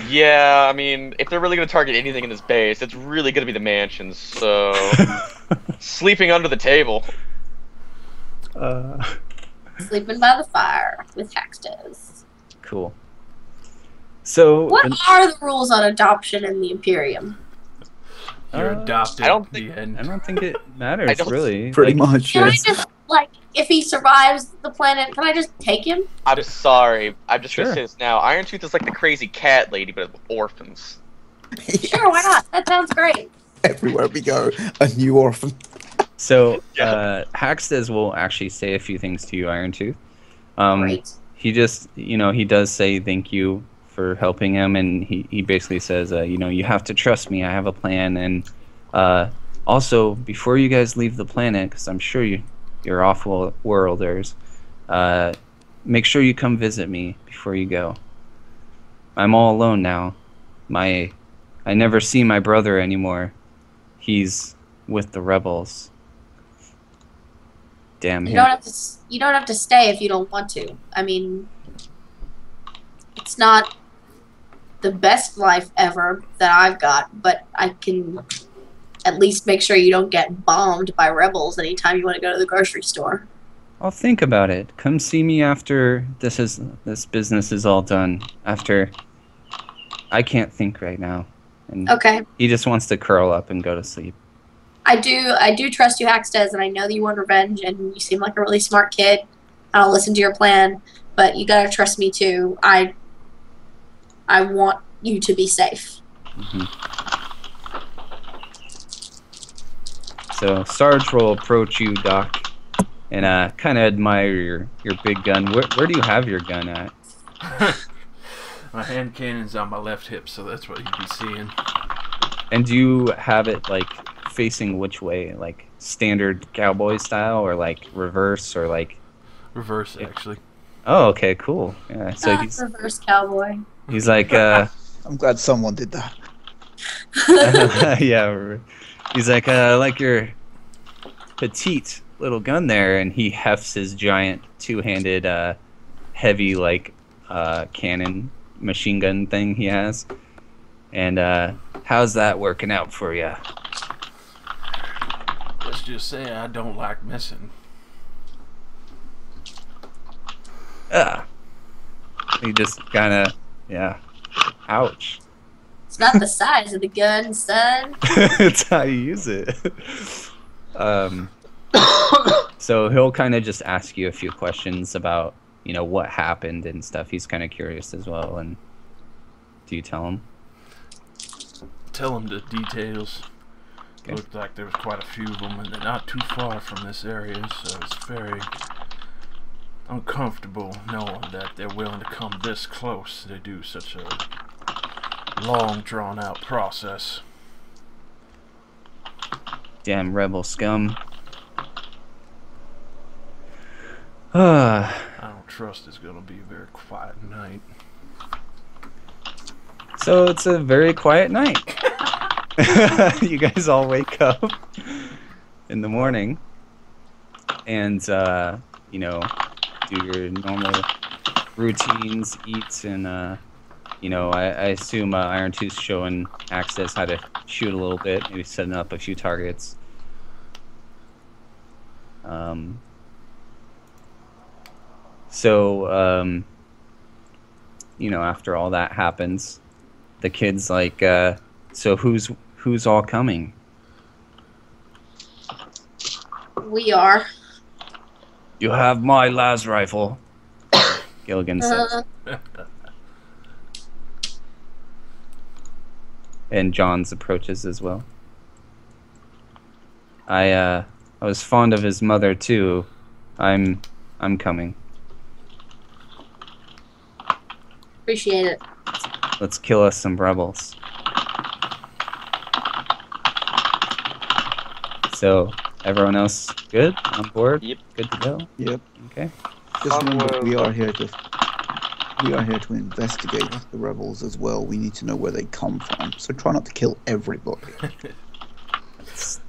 Yeah, I mean, if they're really going to target anything in this base, it's really going to be the mansion, so... Sleeping under the table. Sleeping by the fire with Haxtez. Cool. So What are the rules on adoption in the Imperium? You're adopted. I don't think- the end. I don't think it matters don't- really. Pretty Like, much, Can I yes. just, like, if he survives the planet, can I just take him? I'm sorry. I'm just Sure. gonna say this now. Iron Tooth is like the crazy cat lady, but with orphans. Sure, why not? That sounds great. Everywhere we go, a new orphan. So Yeah. Haxtez will actually say a few things to you, Iron Tooth. Great. He just, he does say thank you for helping him, and he basically says, you have to trust me. I have a plan, and also before you guys leave the planet, because I'm sure you're off-worlders, make sure you come visit me before you go. I'm all alone now. I never see my brother anymore. He's with the rebels. Damn You him. don't have to stay if you don't want to. I mean, it's not the best life ever that I've got, but I can at least make sure you don't get bombed by rebels anytime you want to go to the grocery store. I'll think about it. Come see me after this business is all done. After I can't think right now. And Okay. he just wants to curl up and go to sleep. I do trust you, Haxtez, and I know that you want revenge, and you seem like a really smart kid. I'll listen to your plan, but you gotta trust me too. I want you to be safe. So Sarge will approach you, Doc, and kind of admire your big gun. Where do you have your gun at? My hand cannon's on my left hip, so that's what you'd be seeing. And do you have it like facing which way? Like standard cowboy style, or like reverse, or like? Reverse, actually. Oh, okay, cool. Yeah. So Reverse cowboy. he's like, I'm glad someone did that. yeah. He's like, I like your petite little gun there, and he hefts his giant two-handed, heavy cannon machine gun thing he has. And how's that working out for you? Let's just say I don't like missing. He just kind of, yeah. Ouch. It's not the size of the gun, son. It's how you use it. So he'll kind of just ask you a few questions about, what happened and stuff. He's kind of curious as well. And do you tell him? Tell him the details. Okay. Looked like there was quite a few of them, and they're not too far from this area, so it's very uncomfortable knowing that they're willing to come this close to do such a long, drawn-out process. Damn rebel scum. I don't trust it's gonna be a very quiet night. So it's a very quiet night. You guys all wake up in the morning and, do your normal routines, eat, and, I assume Iron Tooth's showing Access how to shoot a little bit, maybe setting up a few targets. After all that happens, the kid's like, so who's all coming? We are. You have my las rifle, Gilligan says. And John's approaches as well. I was fond of his mother too. I'm coming. Appreciate it. Let's kill us some rebels. So, everyone else good? On board? Yep. Good to go? Yep. Okay. Just remember, we are here to investigate the rebels as well. We need to know where they come from. So try not to kill everybody.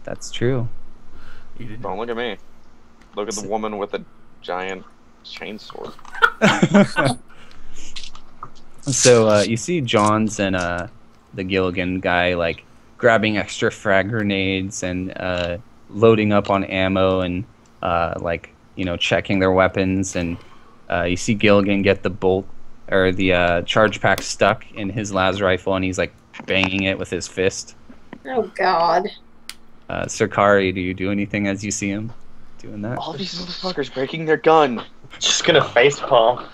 That's true. You didn't. Don't look at me. Look at the woman with a giant chainsaw. So you see Johns and the Gilligan guy grabbing extra frag grenades and loading up on ammo and checking their weapons, and you see Gilligan get the bolt or the charge pack stuck in his las rifle, and he's like banging it with his fist. Oh God. Sirkari, do you do anything as you see him doing that? All these motherfuckers breaking their gun. Just gonna facepalm.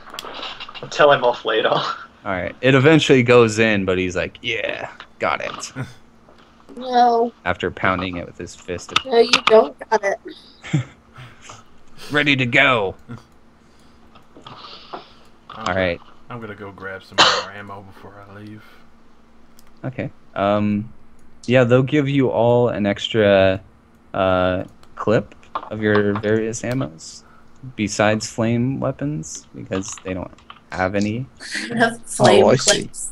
I'll tell him off later. All right. It eventually goes in, but he's like, "Yeah, got it." No. After pounding it with his fist. No, you don't got it. Ready to go. All right. I'm gonna go grab some more ammo before I leave. Okay. Yeah, they'll give you all an extra clip of your various ammos besides flame weapons because they don't have any. Flame I see. clips.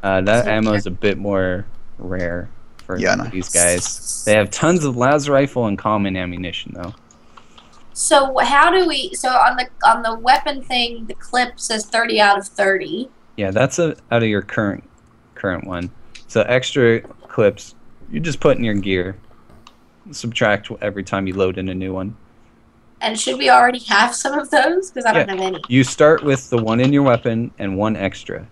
That ammo is a bit more rare for no. these guys. They have tons of las rifle and common ammunition though. So how do we? So on the weapon thing, the clip says 30 out of 30. Yeah, that's out of your current one. So extra clips, you just put in your gear. Subtract every time you load in a new one. And should we already have some of those? Because I don't Yeah. have any. You start with the one in your weapon and one extra.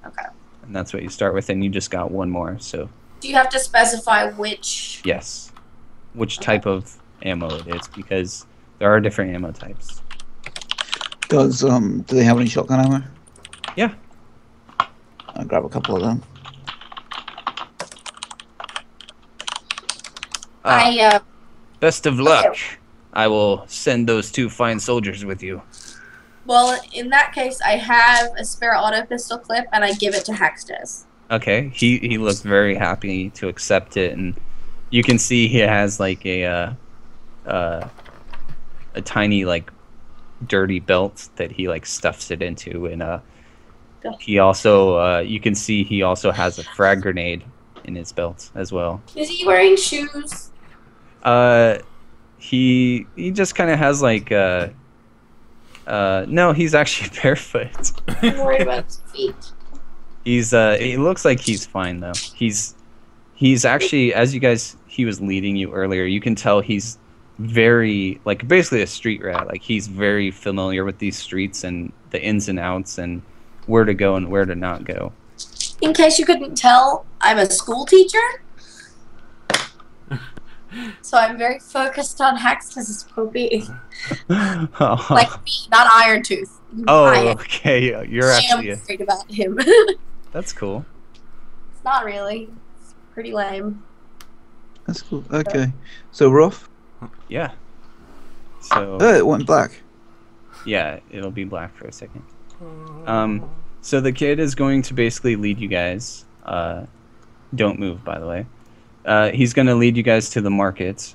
Okay. And that's what you start with, and you just got one more. So Do you have to specify which? yes, which type of ammo it is because there are different ammo types. Do they have any shotgun ammo? Yeah. I'll grab a couple of them. Best of luck. I will send those two fine soldiers with you. Well, in that case, I have a spare auto pistol clip, and I give it to Hextes. Okay, he looked very happy to accept it, and you can see he has like a tiny like dirty belt that he like stuffs it into, and he also you can see he also has a frag grenade in his belt as well. Is he wearing shoes? He just kind of has like no, he's actually barefoot. I'm worried about his feet. He's it looks like he's fine though. He's actually, as you guys, he was leading you earlier. You can tell he's very like basically a street rat. Like he's very familiar with these streets and the ins and outs and where to go and where to not go. In case you couldn't tell, I'm a school teacher. So I'm very focused on Hextes's well-being. Like me, not Iron Tooth. Oh, I am. okay. You're I actually. am afraid about him. That's cool. It's not really. It's pretty lame. That's cool. Okay. So rough. Yeah. So. Oh, it went black. Yeah, it'll be black for a second. So the kid is going to basically lead you guys. Don't move, by the way. He's going to lead you guys to the market,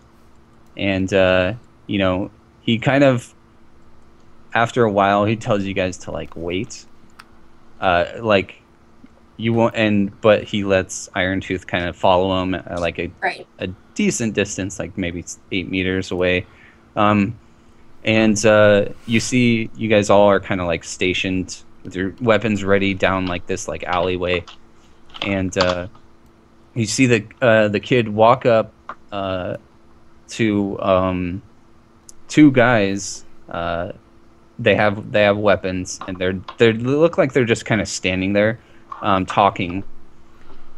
and you know, he kind of, after a while, he tells you guys to like wait, like you won't, but he lets Iron Tooth kind of follow him at like a decent distance, like maybe 8 meters away, and you see you guys all are kind of like stationed with your weapons ready down like this like alleyway, and you see the kid walk up to 2 guys. They have weapons, and they look like they're just kind of standing there, talking.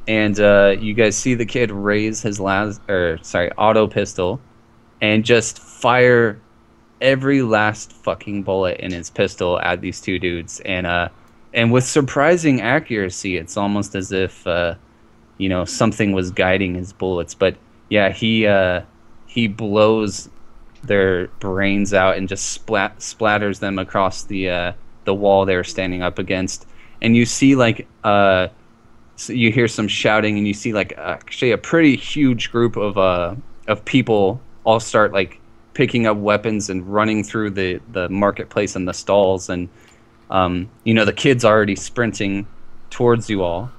And you guys see the kid raise his auto pistol, and just fire every last fucking bullet in his pistol at these 2 dudes, and with surprising accuracy. It's almost as if you know, something was guiding his bullets. But yeah, he blows their brains out and just splatters them across the wall they were standing up against. And you see like so you hear some shouting, and you see like actually a pretty huge group of people all start like picking up weapons and running through the marketplace and the stalls, and you know, the kid's already sprinting towards you all.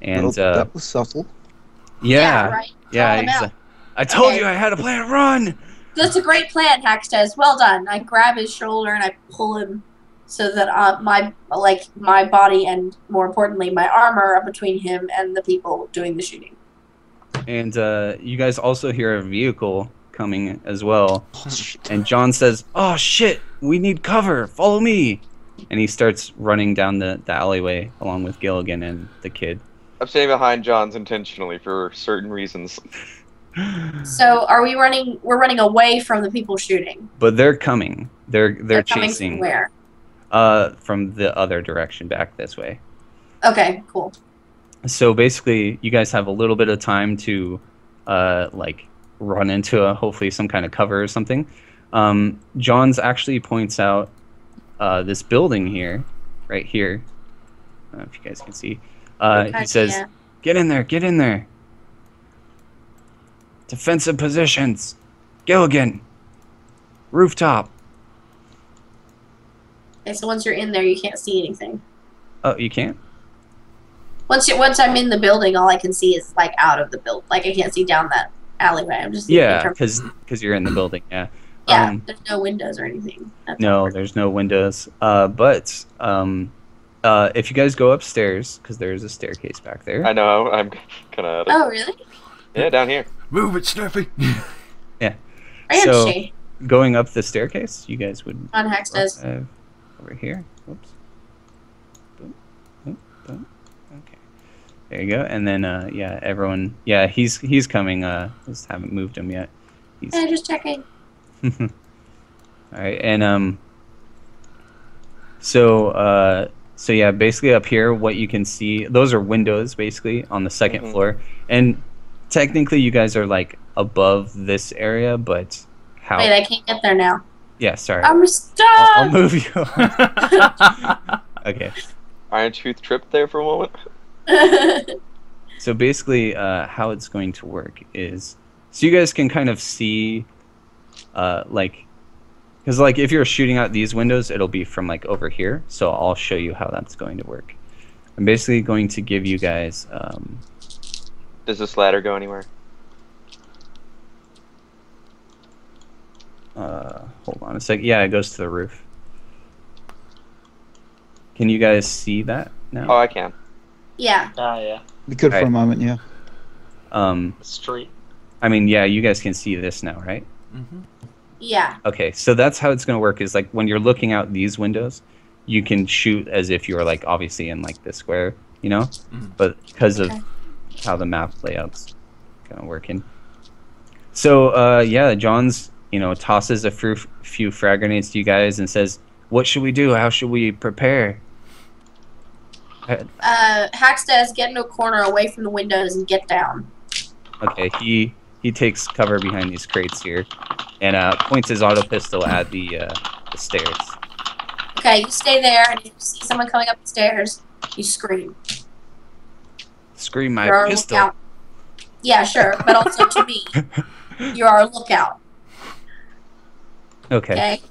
And that was subtle. Yeah, right. yeah. I told you I had a plan. Run! That's a great plan, Hextes. Well done. I grab his shoulder and I pull him so that my body and, more importantly, my armor are between him and the people doing the shooting. And you guys also hear a vehicle coming as well. And John says, "Oh shit, we need cover. Follow me." And he starts running down the alleyway along with Gilligan and the kid. I'm staying behind John's intentionally for certain reasons. So are we running? We're running away from the people shooting. But they're coming. They're coming chasing. from where? From the other direction, back this way. Okay, cool. So basically, you guys have a little bit of time to, like, run into hopefully some kind of cover or something. Johns actually points out this building here, right here. I don't know if you guys can see. He says, Yeah. "Get in there! Get in there! Defensive positions, Gilligan. Rooftop." Okay, so once you're in there, you can't see anything. Oh, you can't? Once I'm in the building, all I can see is like out of the building. Like I can't see down that alleyway. I'm just Yeah, because you're in the building. Yeah. Yeah, there's no windows or anything. No, there's no windows. But if you guys go upstairs, because there's a staircase back there. I know, I'm kind of... Oh, really? Yeah, down here. Move it, Snippy! Yeah. I am So, shade. going up the staircase, you guys would... On Hex does. Over here. Whoops. Boom. Boom. Boom. Okay. There you go. And then, yeah, everyone... Yeah, he's coming. Just haven't moved him yet. He's... Yeah, just checking. All right, and so yeah, basically up here, what you can see, those are windows basically on the second floor, and technically you guys are like above this area, but how? Wait, I can't get there now. Yeah, sorry. I'm stuck. I'll move you. Okay. Iron Tooth tripped there for a moment. So basically, how it's going to work is, so you guys can kind of see. Like, because like if you're shooting out these windows, it'll be from like over here. So I'll show you how that's going to work. I'm basically going to give you guys. Does this ladder go anywhere? Hold on a sec. Yeah, it goes to the roof. Can you guys see that now? Oh, I can. Yeah. Yeah. We could for Right. a moment, yeah. Street. I mean, yeah, you guys can see this now, right? Mm-hmm. Yeah. Okay, so that's how it's going to work. Is like when you're looking out these windows, you can shoot as if you're like obviously in like the square, you know. But because of how the map layout's kind of working. So yeah, John's tosses a few frag grenades to you guys and says, "What should we do? How should we prepare?" Hackstaz, get into a corner away from the windows and get down. Okay, he takes cover behind these crates here, and points his auto pistol at the stairs. Okay, you stay there, and if you see someone coming up the stairs, you scream. Scream my You're our pistol. lookout. Yeah, sure, but also to me, you're our lookout. Okay. Okay.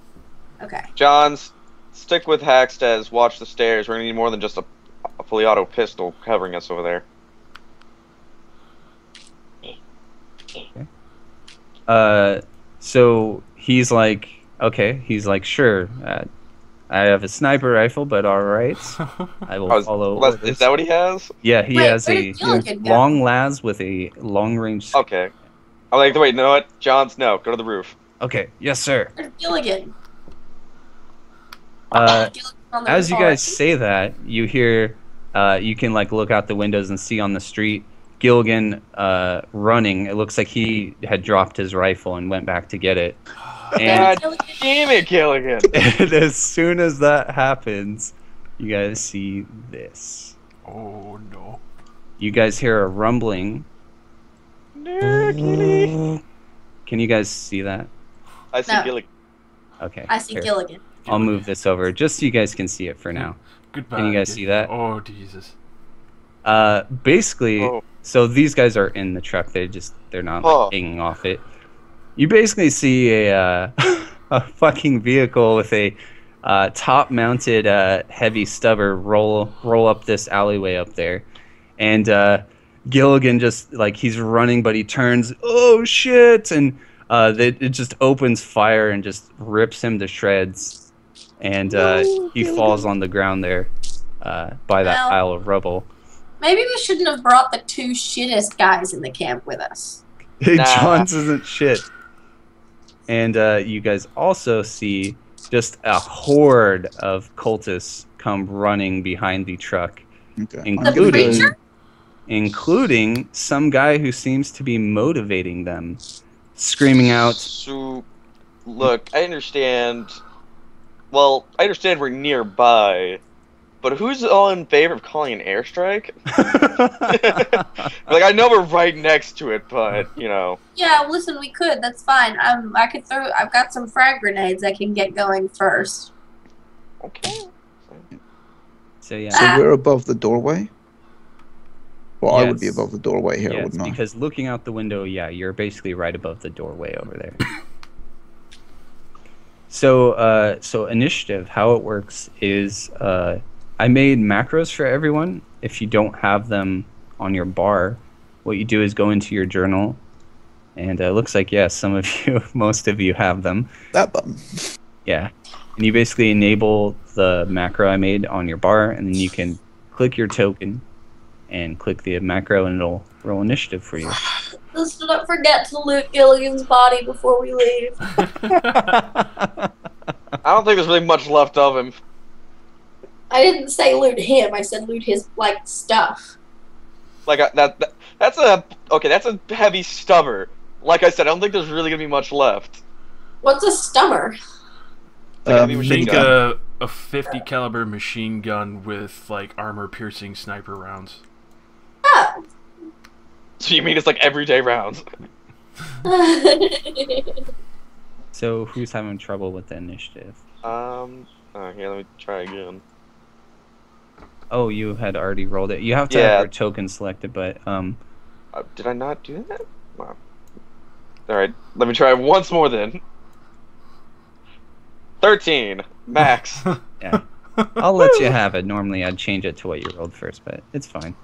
Okay. Johns, stick with Hackstaz, watch the stairs. We're gonna need more than just a fully auto pistol covering us over there. So he's like, okay, he's like, sure. I have a sniper rifle, but all right, I will follow. Is that what he has? Yeah, he Wait, has where a did Gilligan go? long las with a long range. Okay. I'm like, wait, you know what? Johns, no, go to the roof. Okay, yes, sir. Where's Gilligan? Gilligan's on the As you car. guys say that, you hear, you can like look out the windows and see on the street Gilligan running. It looks like he had dropped his rifle and went back to get it. And, God damn it, Gilligan! and as soon as that happens, you guys see this. Oh no. You guys hear a rumbling. No, Can you guys see that? I see No. Gilligan. Okay. I see here. Gilligan. I'll move this over just so you guys can see it for now. Goodbye. Can you guys see that? Oh Jesus. Basically, Oh. so these guys are in the truck. They're not Oh. like, hanging off it. You basically see a a fucking vehicle with a top-mounted heavy stubber roll up this alleyway up there, and Gilligan just like he's running, but he turns. Oh shit! And it just opens fire and just rips him to shreds, and he falls on the ground there by that Well. pile of rubble. Maybe we shouldn't have brought the two shittest guys in the camp with us. Hey, Nah. Johns isn't shit. And you guys also see just a horde of cultists come running behind the truck, Okay. including some guy who seems to be motivating them, screaming out. So, look, I understand. Well, I understand we're nearby, but who's all in favor of calling an airstrike? Like, I know we're right next to it, but you know. Yeah, listen, we could. That's fine. I could throw. I've got some frag grenades I can get going first. Okay. So yeah. So we're above the doorway? Well, I would be Yes. above the doorway here, Yes, wouldn't I? because looking out the window, yeah, you're basically right above the doorway over there. So, so initiative, how it works is, I made macros for everyone. If you don't have them on your bar, what you do is go into your journal, and it looks like, yeah, some of you, most of you have them. That button. Yeah, and you basically enable the macro I made on your bar, and then you can click your token and click the macro, and it'll roll initiative for you. Let's not forget to loot Gilligan's body before we leave. I don't think there's really much left of him. I didn't say loot him. I said loot his stuff. Like that's a heavy stubber. Like I said, I don't think there's really gonna be much left. What's a stummer? Like a heavy machine Think gun. a 50 caliber machine gun with like armor piercing sniper rounds. Oh. So you mean it's like everyday rounds? So who's having trouble with the initiative? Here, let me try again. Oh, you had already rolled it. You have to Yeah. have your token selected, but Did I not do that? Wow. Alright, let me try once more then. 13. Max. yeah, I'll let you have it. Normally, I'd change it to what you rolled first, but it's fine.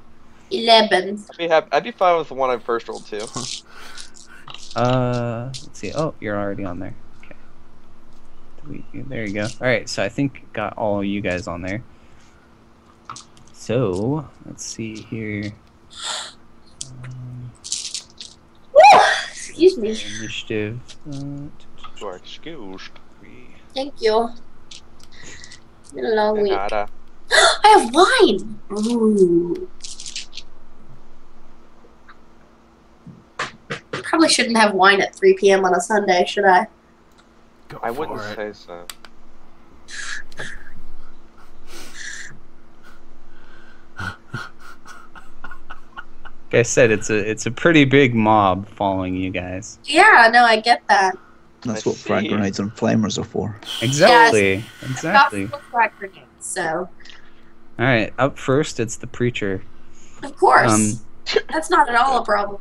11. I'd be fine with the one I first rolled too. Let's see. Oh, you're already on there. Okay. Delete you. There you go. All right. So I think got all you guys on there. So let's see here. Excuse me. Initiative. You are excused. Thank you. It's been a long week. Nada. I have wine! Ooh. Probably shouldn't have wine at 3 p.m. on a Sunday, should I? Go I for wouldn't it. say so. Like I said, it's a pretty big mob following you guys. Yeah, no, I get that. That's I what frag see. grenades and flamers are for. Exactly. Got Exactly. full frag grenades, so All right. Up first, it's the preacher. of course. That's not at all a problem.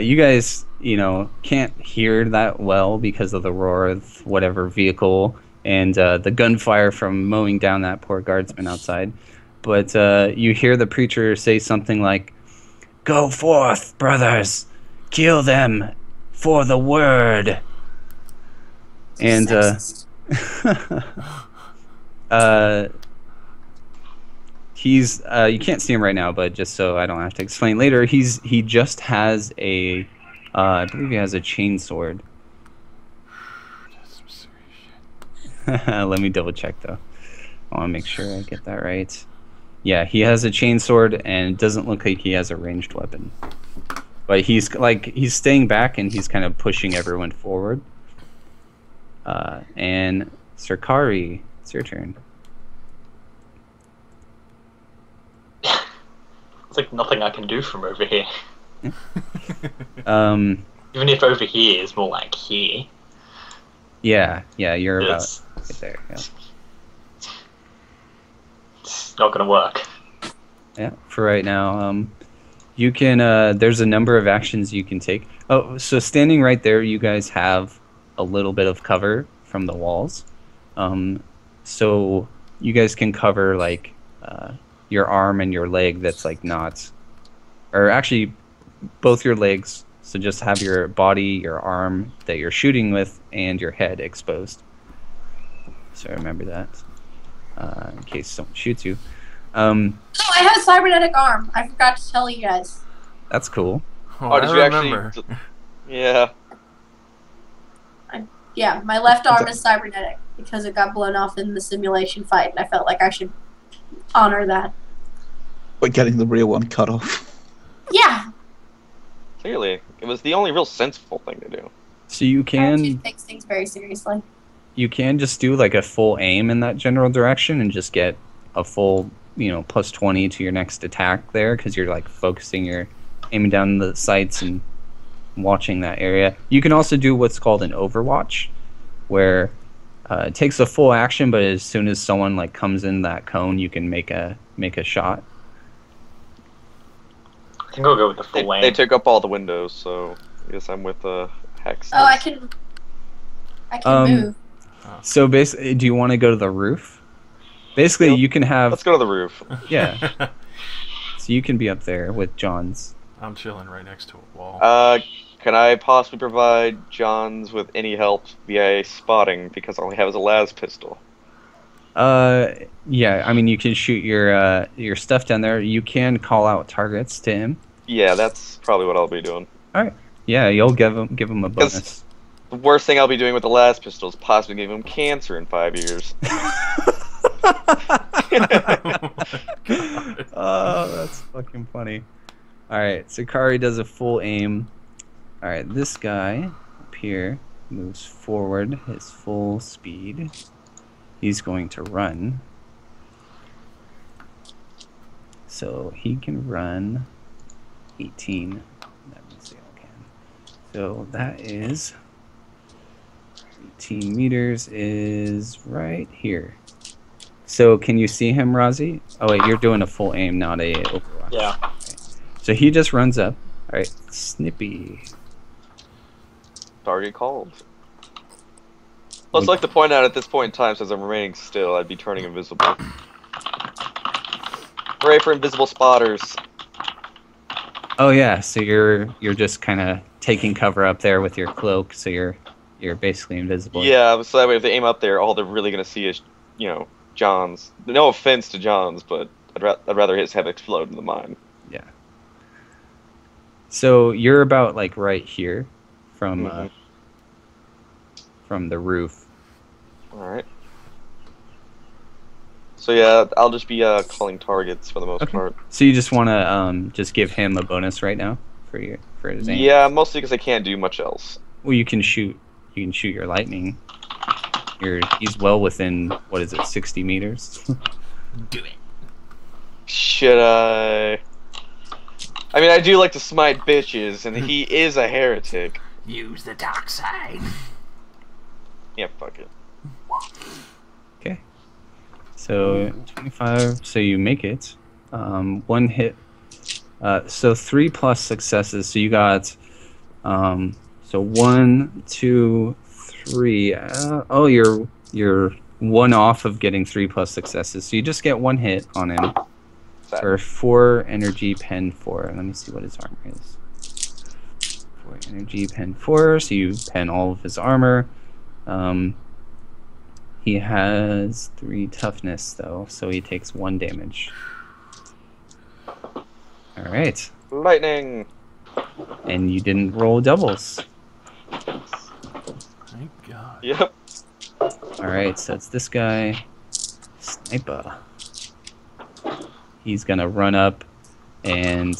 You guys, can't hear that well because of the roar of whatever vehicle and the gunfire from mowing down that poor guardsman outside. But you hear the preacher say something like, "Go forth, brothers, kill them for the word." And Sexist. he's you can't see him right now, but just so I don't have to explain later, he just has a I believe he has a chainsword. That's some serious shit. Let me double check though. I want to make sure I get that right. Yeah, he has a chainsword and it doesn't look like he has a ranged weapon. But he's staying back and he's kind of pushing everyone forward. And Sirkari, it's your turn. It's like nothing I can do from over here. Um, Even if over here is more like here. yeah, you're about It's, right there. Yeah. it's not gonna work. Yeah, for right now. You can, there's a number of actions you can take. Oh, so standing right there, you guys have a little bit of cover from the walls. So you guys can cover, like, your arm and your leg that's, like, not... Or actually, both your legs. So just have your body, your arm that you're shooting with, and your head exposed. So remember that, in case someone shoots you. Oh, I have a cybernetic arm. I forgot to tell you guys. That's cool. Oh, did I you remember. actually? Yeah. Yeah, my left arm is cybernetic. because it got blown off in the simulation fight, and I felt like I should honor that. But getting the real one cut off. Yeah. Clearly, it was the only real sensible thing to do. So you She can takes things very seriously. just do like a full aim in that general direction and just get a full, plus 20 to your next attack there, because you're like focusing, aiming down the sights and watching that area. You can also do what's called an overwatch, where it takes a full action, but as soon as someone like comes in that cone, you can make a shot. I think I'll go with the full aim. They took up all the windows, so I guess I'm with Hex. Oh, I can move. So basically, do you want to go to the roof? Basically, Yep. you can have. Let's go to the roof. Yeah. So you can be up there with John's. I'm chilling right next to a wall. Can I possibly provide Johns with any help via spotting, because all I have is a las pistol? Yeah. I mean, you can shoot your stuff down there. You can call out targets to him. Yeah, that's probably what I'll be doing. All right. Yeah, you'll give him a bonus. The worst thing I'll be doing with the las pistol is possibly giving him cancer in 5 years. Oh, that's fucking funny. All right, Sakari does a full aim. All right, this guy up here moves forward his full speed. He's going to run. So he can run 18. Let me see if I can. So that is 18 meters is right here. So can you see him, Razi? Oh wait, you're doing a full aim, not a overwatch. Yeah. Okay. So he just runs up. All right, Snippy. Target called. I'd like to point out at this point in time, since I'm remaining still, I'd be turning invisible. Hooray for invisible spotters. Oh yeah, so you're just kind of taking cover up there with your cloak, so you're basically invisible. Yeah, so that way if they aim up there, all they're really gonna see is, John's. No offense to John's, but I'd rather his have explode than mine. Yeah. So you're about like right here from the roof. Alright. So yeah, I'll just be calling targets for the most part. So you just want to just give him a bonus right now for his aim? Yeah, mostly because I can't do much else. Well, you can shoot your lightning. He's well within, what is it, 60 meters? Do it. Should I? I mean, I do like to smite bitches, and he is a heretic. Use the dark side. Yeah, fuck it. Okay. So 25. So you make it. One hit. So 3+ successes. So you got. So 1, 2, 3. Oh, you're one off of getting 3+ successes. So you just get one hit on him. For 4 energy, pen 4. Let me see what his armor is. 4 energy, pen 4. So you pen all of his armor. He has 3 toughness though, so he takes 1 damage. All right. Lightning. And you didn't roll doubles. Thank God. Yep. All right, so it's this guy, Sniper. He's gonna run up and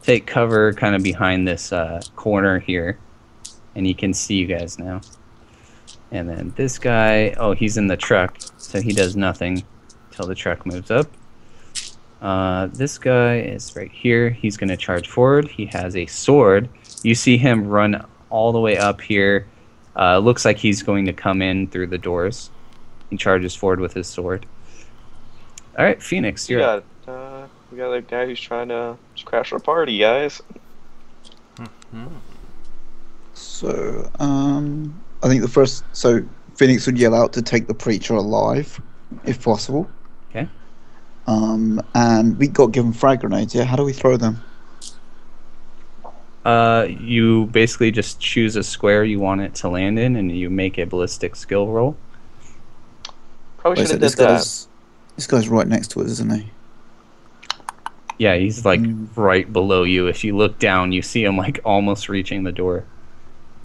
take cover kind of behind this corner here, and you can see you guys now. And then this guy, oh, he's in the truck, so he does nothing till the truck moves up. This guy is right here. He's gonna charge forward. He has a sword. You see him run all the way up here. Looks like he's going to come in through the doors. He charges forward with his sword. All right, Phoenix, you're up. We got a guy who's trying to just crash our party, guys. So, I think so Phoenix would yell out to take the preacher alive, if possible. Okay. And we got given frag grenades, yeah? How do we throw them? You basically just choose a square you want it to land in, and you make a ballistic skill roll. Probably Wait, should so have did that. this guy's right next to us, isn't he? Yeah, he's like right below you. If you look down, you see him like almost reaching the door.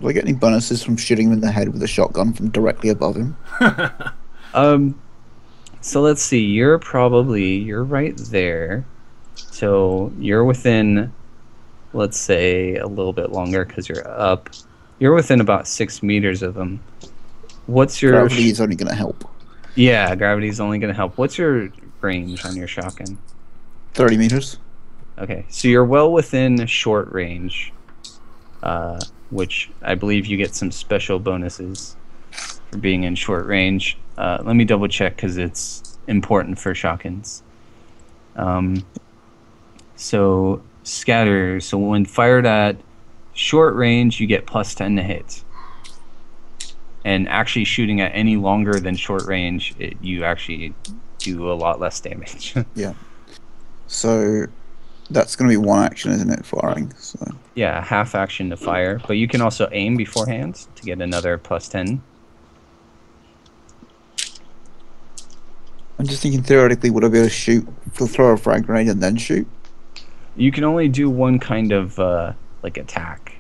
Do I get any bonuses from shooting him in the head with a shotgun from directly above him? So let's see. You're right there. So you're within, let's say, a little bit longer because you're up. You're within about 6 meters of him. What's your Gravity is only going to help. Yeah, gravity is only going to help. What's your range on your shotgun? 30 meters. Okay, so you're well within short range, which I believe you get some special bonuses for being in short range. Let me double check because it's important for shotguns. So scatter. So when fired at short range, you get +10 to hit. And actually shooting at any longer than short range, you actually do a lot less damage. Yeah. So that's going to be one action, isn't it, firing? So. Yeah, half action to fire, but you can also aim beforehand to get another +10. I'm just thinking theoretically, would I be able to throw a frag grenade and then shoot? You can only do one kind of like attack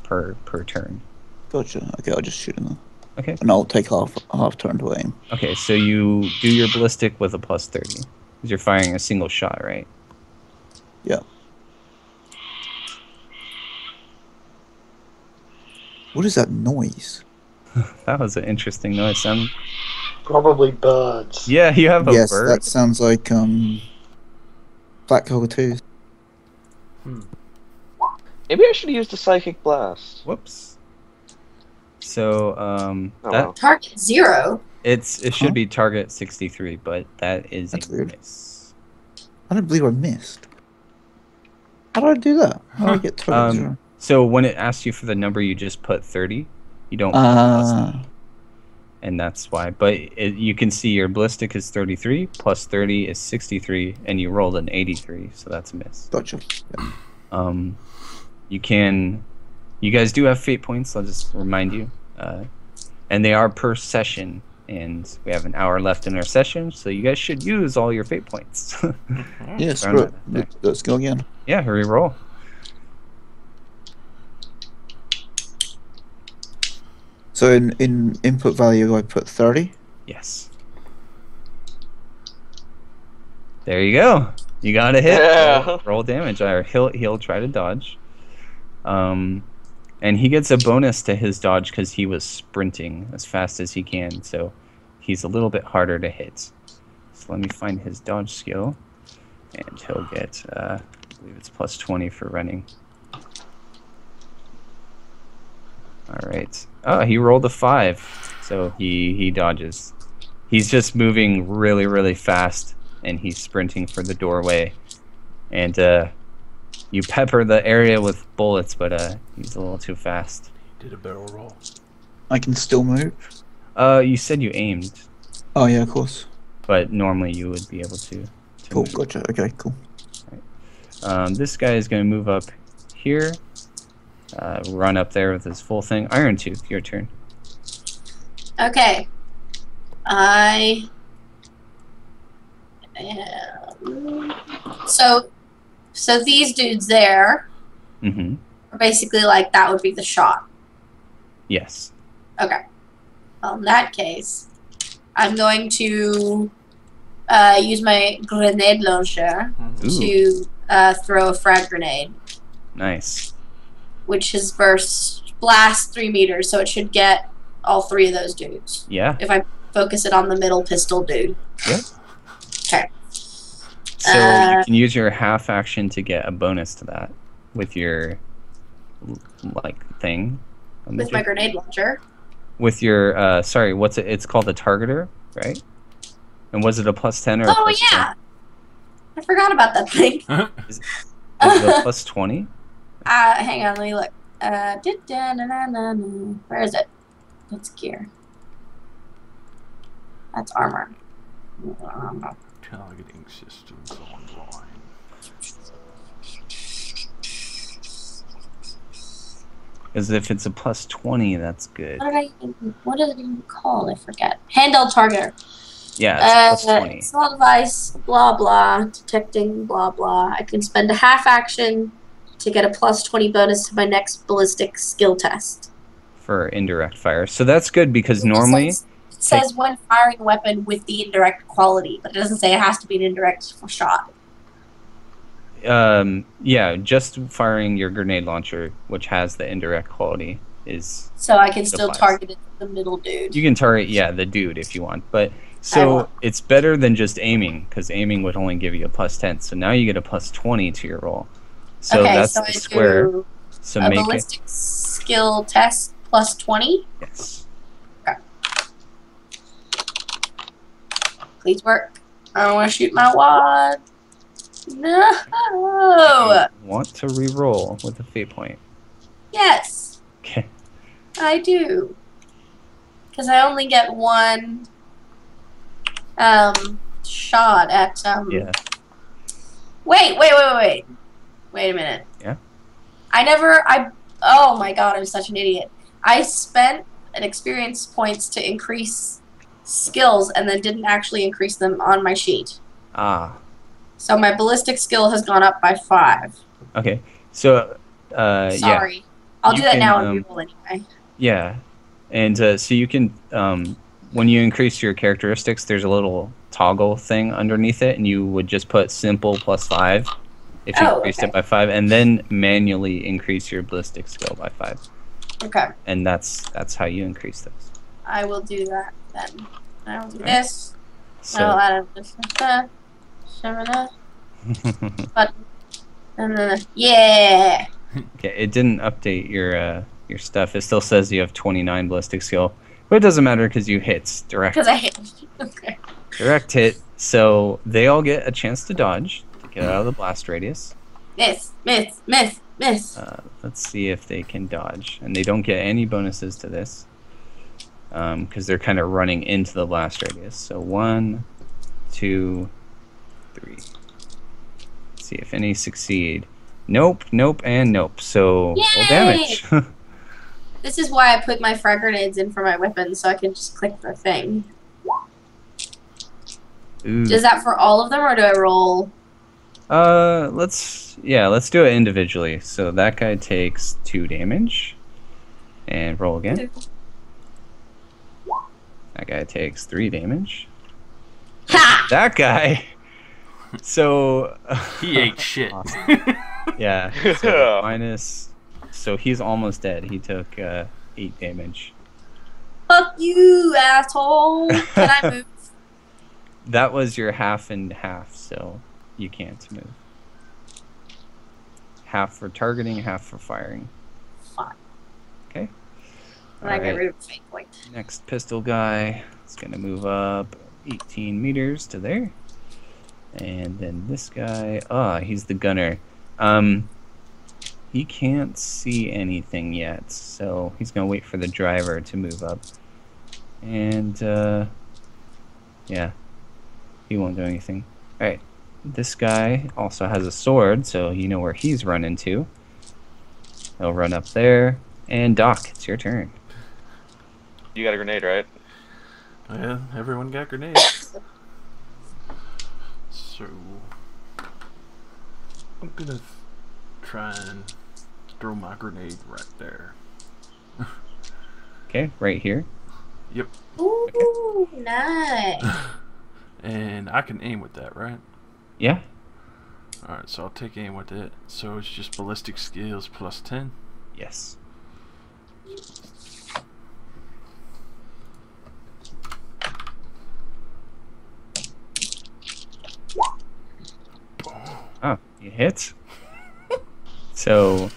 per turn. Gotcha. Okay, I'll just shoot him then. Okay. And I'll take half turn to aim. Okay, so you do your ballistic with a +30 because you're firing a single shot, right? Yeah. What is that noise? That was an interesting noise. Probably birds. Yeah, you have a yes, bird. that sounds like black cockatoos. Maybe I should use the psychic blast. Whoops. So wow. Target 0. it should be target 63, but that's That's a weird. miss. I don't believe I missed. How do I do that? How do I get target 0? So when it asks you for the number, you just put 30. You don't put +9. And that's why. But you can see your ballistic is 33, plus 30 is 63, and you rolled an 83, so that's a miss. Gotcha. Yeah. You guys do have fate points, I'll just remind you. And they are per session, and we have an hour left in our session, so you guys should use all your fate points. Yeah, screw it. Let's go again. Yeah, re-roll. So in input value, I put 30. Yes. There you go. You got a hit. Yeah. Roll damage. Or he'll try to dodge. And he gets a bonus to his dodge because he was sprinting as fast as he can. So he's a little bit harder to hit. So let me find his dodge skill, and he'll get I believe it's +20 for running. All right. Oh, he rolled a 5, so he dodges. He's just moving really, really fast, and he's sprinting for the doorway. And you pepper the area with bullets, but he's a little too fast. Did a barrel roll. I can still move. You said you aimed, Oh yeah, of course. but normally you would be able to Cool. move. Gotcha. Okay. Cool. This guy is going to move up here. Run up there with his full thing. Iron Tooth, your turn. Okay. So these dudes there Mm-hmm. are basically like that would be the shot. Yes. Okay. Well, in that case, I'm going to use my grenade launcher Ooh, to throw a frag grenade, nice. which is blast 3 meters, so it should get all 3 of those dudes. Yeah. If I focus it on the middle pistol dude. Yeah. Okay. So you can use your half action to get a bonus to that with your thing. With my grenade launcher. With your sorry, what's it? It's called a targeter, right? And was it a +10 or? Oh a +10? yeah. I forgot about that thing. Is it a +20? Hang on, let me look. Where is it? That's gear. That's armor. Targeting systems online. Because if it's a +20, that's good. What is it even called? I forget. Handheld targeter. Yeah, it's +20. Small device, blah blah, detecting, blah blah. I can spend a half action to get a +20 bonus to my next ballistic skill test. for indirect fire. So that's good because It normally says when firing a weapon with the indirect quality, but it doesn't say it has to be an indirect shot. yeah, just firing your grenade launcher, which has the indirect quality, is So I can still applies. target it, the middle dude. You can target, yeah, the dude if you want, but I so won't. it's better than just aiming because aiming would only give you a +10. So now you get a +20 to your roll. So Okay, that's so the I square. do So a make it ballistic skill test plus 20. yes. Please work. I don't want to shoot my wad. No. You want to re-roll with a fate point. Yes, Okay. I do. Because I only get one shot at Yeah. Wait a minute. Yeah. Oh my god, I'm such an idiot. I spent an experience points to increase skills and then didn't actually increase them on my sheet. Ah. So my ballistic skill has gone up by 5. Okay. So yeah. Sorry. I'll You do that now can, and reroll anyway. Yeah. And so you can when you increase your characteristics, there's a little toggle thing underneath it, and you would just put simple +5 if you increased it by 5, and then manually increase your ballistic skill by 5. Okay. And that's how you increase those. I will do that then. I will do Okay. this. So I'll add this. But yeah. okay, it didn't update your stuff. It still says you have 29 ballistic skill, but it doesn't matter because you hit direct. Because I hit. Okay. Direct hit. So they all get a chance to dodge to get out of the blast radius. Miss. Let's see if they can dodge, and they don't get any bonuses to this because they're kind of running into the blast radius. So 1, 2, 3. Let's see if any succeed. Nope, and nope. So roll Yay! damage. This is why I put my frag grenades in for my weapons, so I can just click the thing. Ooh. Is that for all of them, or do I roll? Let's do it individually. So that guy takes 2 damage, and roll again. That guy takes 3 damage. Ha! That guy. So He ate shit. yeah. So minus. So he's almost dead. He took 8 damage. Fuck you, asshole! Can I move? That was your half and half, so you can't move. Half for targeting, half for firing. Fine. Okay. And I get rid of the fate point. Next pistol guy is going to move up 18 meters to there. And then this guy, he's the gunner. He can't see anything yet, so he's going to wait for the driver to move up. And, yeah, he won't do anything. Alright, this guy also has a sword, so you know where he's running to. He'll run up there. And Doc, it's your turn. You got a grenade, right? Yeah, everyone got grenades. So I'm gonna try and throw my grenade right there. Okay, right here. Yep. Ooh, nice. And I can aim with that, right? Yeah. Alright, so I'll take aim with it. So it's just ballistic skills plus 10. Yes. Oh, you hit. So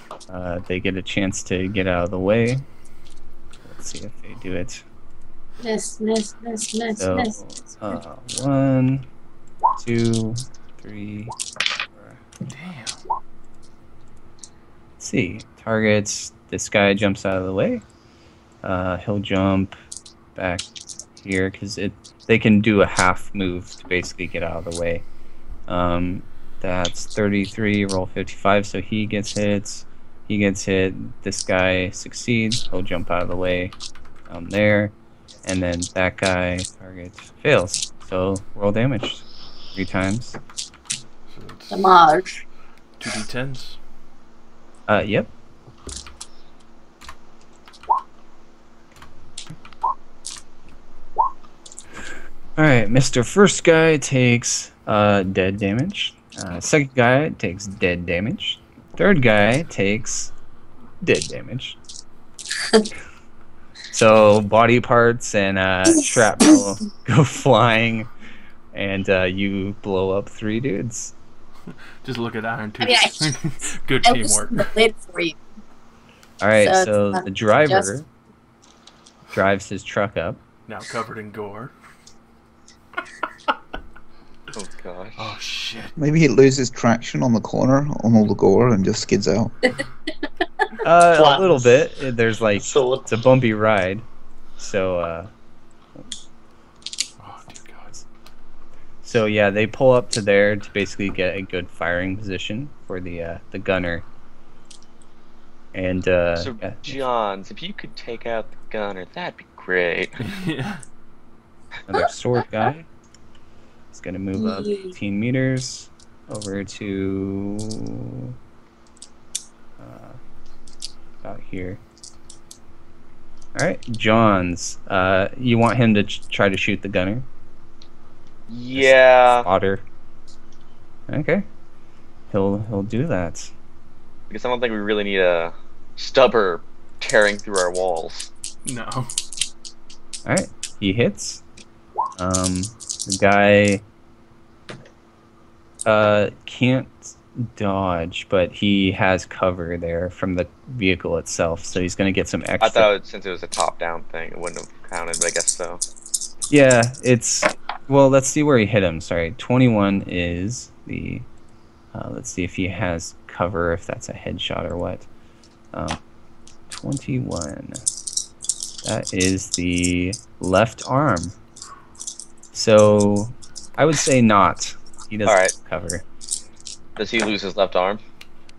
they get a chance to get out of the way. Let's see if they do it. Miss. So 1, 2, 3, 4. Damn. Let's see. Targets. This guy jumps out of the way. He'll jump back here because they can do a half move to basically get out of the way. That's 33. Roll 55. So he gets hit. He gets hit. This guy succeeds. He'll jump out of the way. There. And then that guy targets fails. So roll damage 3 times. So it's Damage. 2d10s. Yep. Alright, Mr. First guy takes dead damage. Second guy takes dead damage. Third guy takes dead damage. So body parts and shrapnel go flying, and you blow up 3 dudes. Just look at Iron Tooth. I mean, Good I teamwork. loosened the lid for you. Alright, So so it's the driver just- drives his truck up. Now covered in gore. Oh gosh. Oh shit. Maybe he loses traction on the corner on all the gore and just skids out. A little bit. There's like, Sword. it's a bumpy ride. So, Oh dear God. so yeah, they pull up to there to basically get a good firing position for the gunner. And, So, yeah. Johns, if you could take out the gunner, that'd be great. Yeah. Another sword guy. He's gonna move up 18 meters over to about here. All right, Johns. You want him to try to shoot the gunner? Yeah, Spotter. Okay. He'll do that. because I don't think we really need a stubber tearing through our walls. No. All right, he hits. The guy can't dodge, but he has cover there from the vehicle itself, so he's gonna get some extra. I thought since it was a top-down thing, it wouldn't have counted, but I guess so. Yeah, it's well. Let's see where he hit him. Sorry, 21 is the. Let's see if he has cover, if that's a headshot or what. 21. That is the left arm. So I would say not. He doesn't Alright. cover. Does he lose his left arm?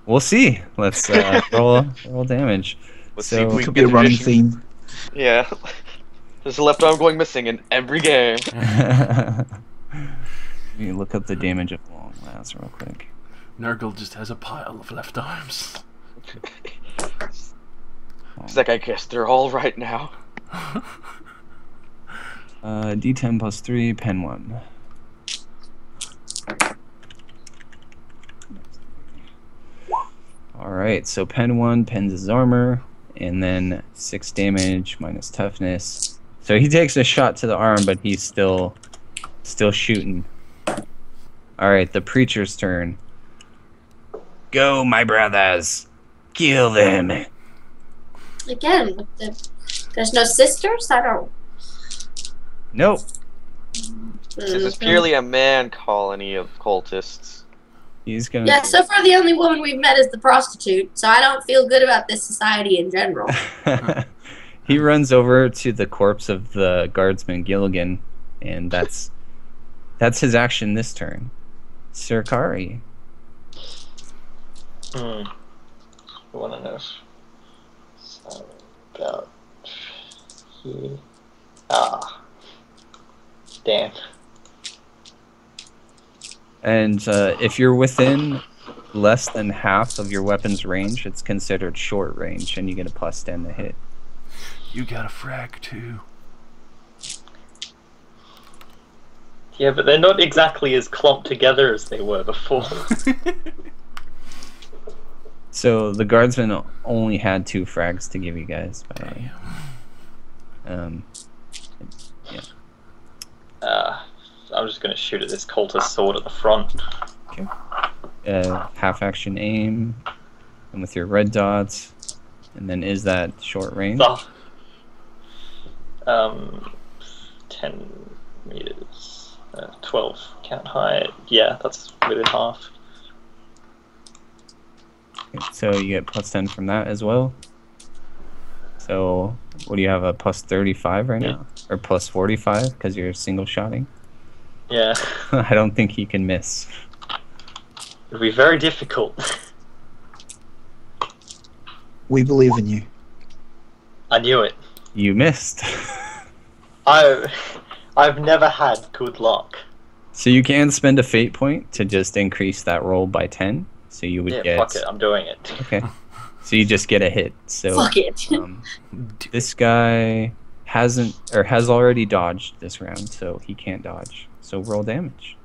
We'll see. Let's roll damage. Let's So- see if we Could can be a get running tradition. theme. Yeah. There's a left arm going missing in every game. You look up the damage of long last real quick. Nurgle just has a pile of left arms. It's like, I guess they're all right now. D10 plus 3, pen 1. Alright, so pen 1 pens his armor, and then 6 damage minus toughness. So he takes a shot to the arm, but he's still shooting. Alright, the preacher's turn. Go, my brothers! Kill them! Again, with there's no sisters? I don't. Nope. This is purely a man colony of cultists. He's gonna. Yeah, so far the only woman we've met is the prostitute, so I don't feel good about this society in general. He runs over to the corpse of the guardsman Gilligan, and that's his action this turn. Sir Kari. I want to know. So, about here. Ah. Damn. And if you're within less than half of your weapon's range, it's considered short range, and you get a plus 10 to hit. You got a frag too. Yeah, but they're not exactly as clumped together as they were before. So the guardsman only had 2 frags to give you guys. By the way. I'm just going to shoot at this cultist sword at the front. Half action aim, and with your red dots, and then is that short range? Oh. 10 meters. 12 count height. Yeah, that's within half. Okay, so you get plus 10 from that as well. So what do you have, a plus 35 right now? Or plus 45 because you're single shotting? Yeah. I don't think he can miss. It'll be very difficult. We believe in you. I knew it. You missed. I've never had good luck. So you can spend a fate point to just increase that roll by 10. So you would Yeah, get. fuck it, I'm doing it. Okay. So you just get a hit. So Fuck it. this guy has already dodged this round, so he can't dodge. So roll damage.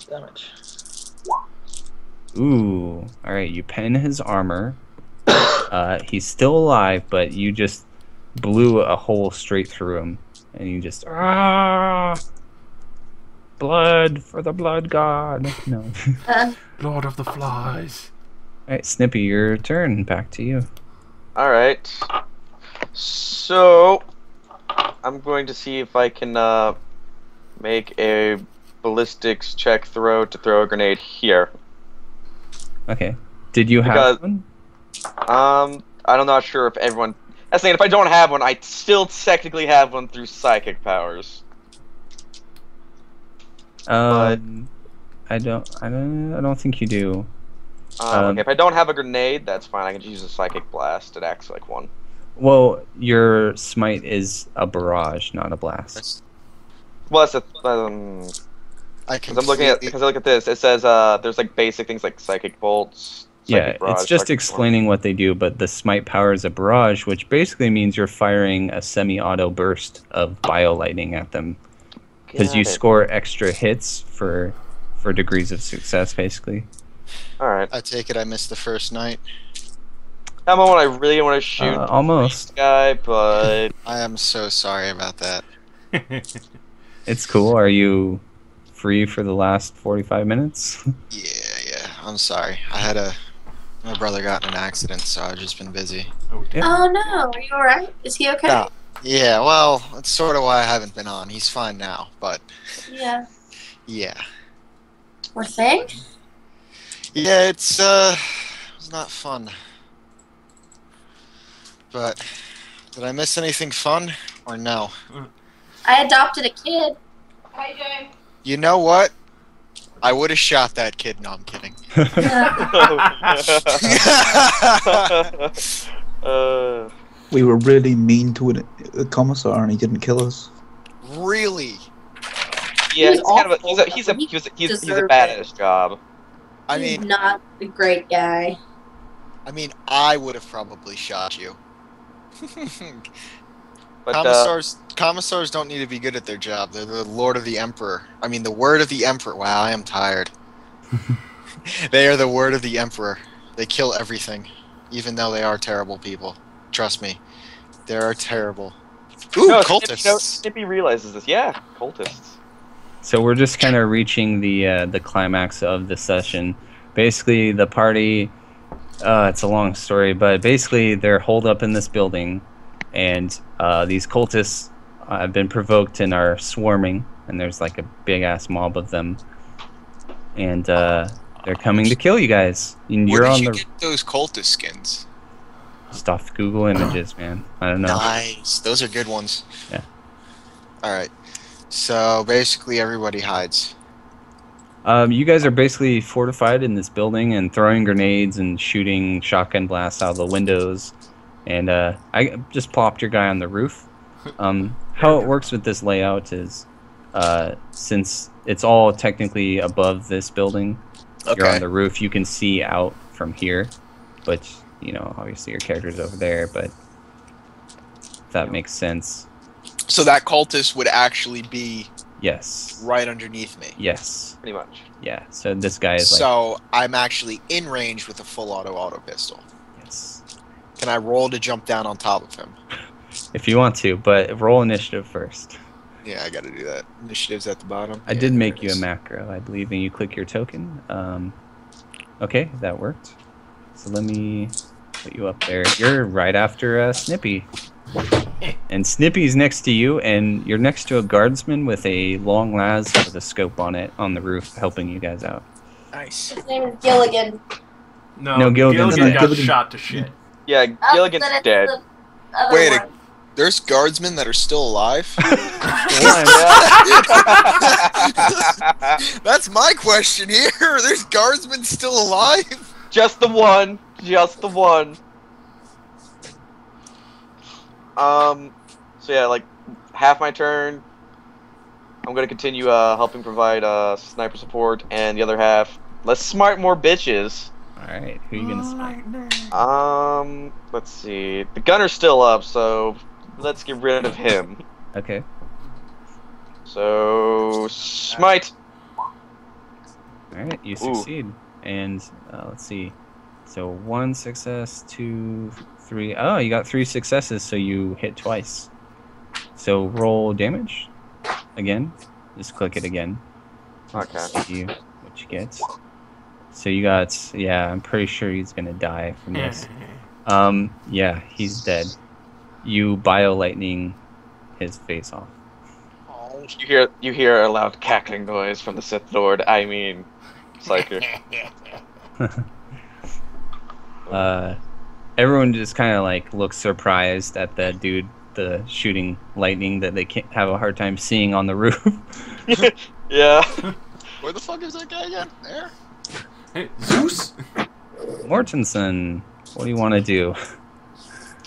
Damage. Ooh, all right. You pin his armor. He's still alive, but you just blew a hole straight through him, and you just blood for the blood god. No. Lord of the Flies. All right, Snippy, your turn. Back to you. All right. So I'm going to see if I can make a ballistics check to throw a grenade here. Okay. Did you have one? I'm not sure if everyone. That's saying if I don't have one, I still technically have one through psychic powers. I don't think you do. Okay, if I don't have a grenade, that's fine. I can just use a psychic blast. It acts like one. Well, your smite is a barrage, not a blast. Well, that's because I look at this. It says there's like basic things like psychic bolts. Yeah, it's just explaining what they do, but the smite power is a barrage, which basically means you're firing a semi-auto burst of bio-lightning at them. Because you score extra hits for degrees of success, basically. Alright. I take it I missed the first night. That moment I really want to shoot almost. this guy, but... I am so sorry about that. It's cool. Are you free for the last 45 minutes? Yeah. I'm sorry. My brother got in an accident, so I've just been busy. Oh no, are you alright? Is he okay? No. Yeah, well, that's sort of why I haven't been on. He's fine now, but... Yeah. Yeah. Poor thing? Yeah, it was not fun. But, did I miss anything fun, or no? I adopted a kid. How you doing? You know what? I would have shot that kid. No, I'm kidding. We were really mean to a commissar, and he didn't kill us. Really? Yeah, He's he's a bad at his job. I He's mean, not a great guy. I would have probably shot you. But, commissars don't need to be good at their job. They're the Lord of the Emperor. I mean, the word of the Emperor. Wow, I am tired. They are the word of the Emperor. They kill everything, even though they are terrible people. Trust me, they are terrible. Ooh, cultists. Snippy realizes this. Yeah, cultists. So we're just kind of reaching the climax of the session. Basically, the party. It's a long story, but basically they're holed up in this building, and these cultists have been provoked and are swarming, and there's like a big ass mob of them, and they're coming to kill you guys. And Where did you get those cultist skins? Just off Google Images, man. I don't know. Nice, those are good ones. Yeah. All right. So basically, everybody hides. You guys are basically fortified in this building and throwing grenades and shooting shotgun blasts out of the windows. And I just plopped your guy on the roof. How it works with this layout is, since it's all technically above this building, you're on the roof, you can see out from here. But, you know, obviously your character's over there, but if that makes sense. So that cultist would actually be Yes. right underneath me. Yes. Pretty much. Yeah, so this guy is like... So I'm actually in range with a full auto pistol. Yes. Can I roll to jump down on top of him? If you want to, but roll initiative first. Yeah, I gotta do that. Initiative's at the bottom. I did make you a macro, I believe, and you click your token. Okay, that worked. So let me put you up there. You're right after Snippy. And Snippy's next to you, and you're next to a guardsman with a long las with a scope on it on the roof, helping you guys out. Nice. His name is Gilligan. No, Gilligan's Gilligan got Gilligan. shot to shit. Yeah, Gilligan's Then it's dead. the other Wait, one. There's guardsmen that are still alive? That's my question here. There's guardsmen still alive? Just the one. Just the one. So yeah, like, half my turn, I'm gonna continue, helping provide, sniper support, and the other half, let's smart more bitches. Alright, who are you gonna smite? Let's see. The gunner's still up, so let's get rid of him. Okay. So smite. Alright, you Ooh. succeed. And let's see. So 1 success, 2, 3. Oh, you got 3 successes, so you hit twice. So roll damage again. Just click it again. Okay. See what you get. So you got, yeah, I'm pretty sure he's gonna die from this. Yeah, he's dead. You bio-lightning his face off. You hear a loud cackling noise from the Sith Lord. I mean, Psyker. Everyone just kind of like looks surprised at that dude, the shooting lightning that they can't have a hard time seeing on the roof. Yeah. Where the fuck is that guy again? There? Hey, Zeus! Mortensen, what do you want to do?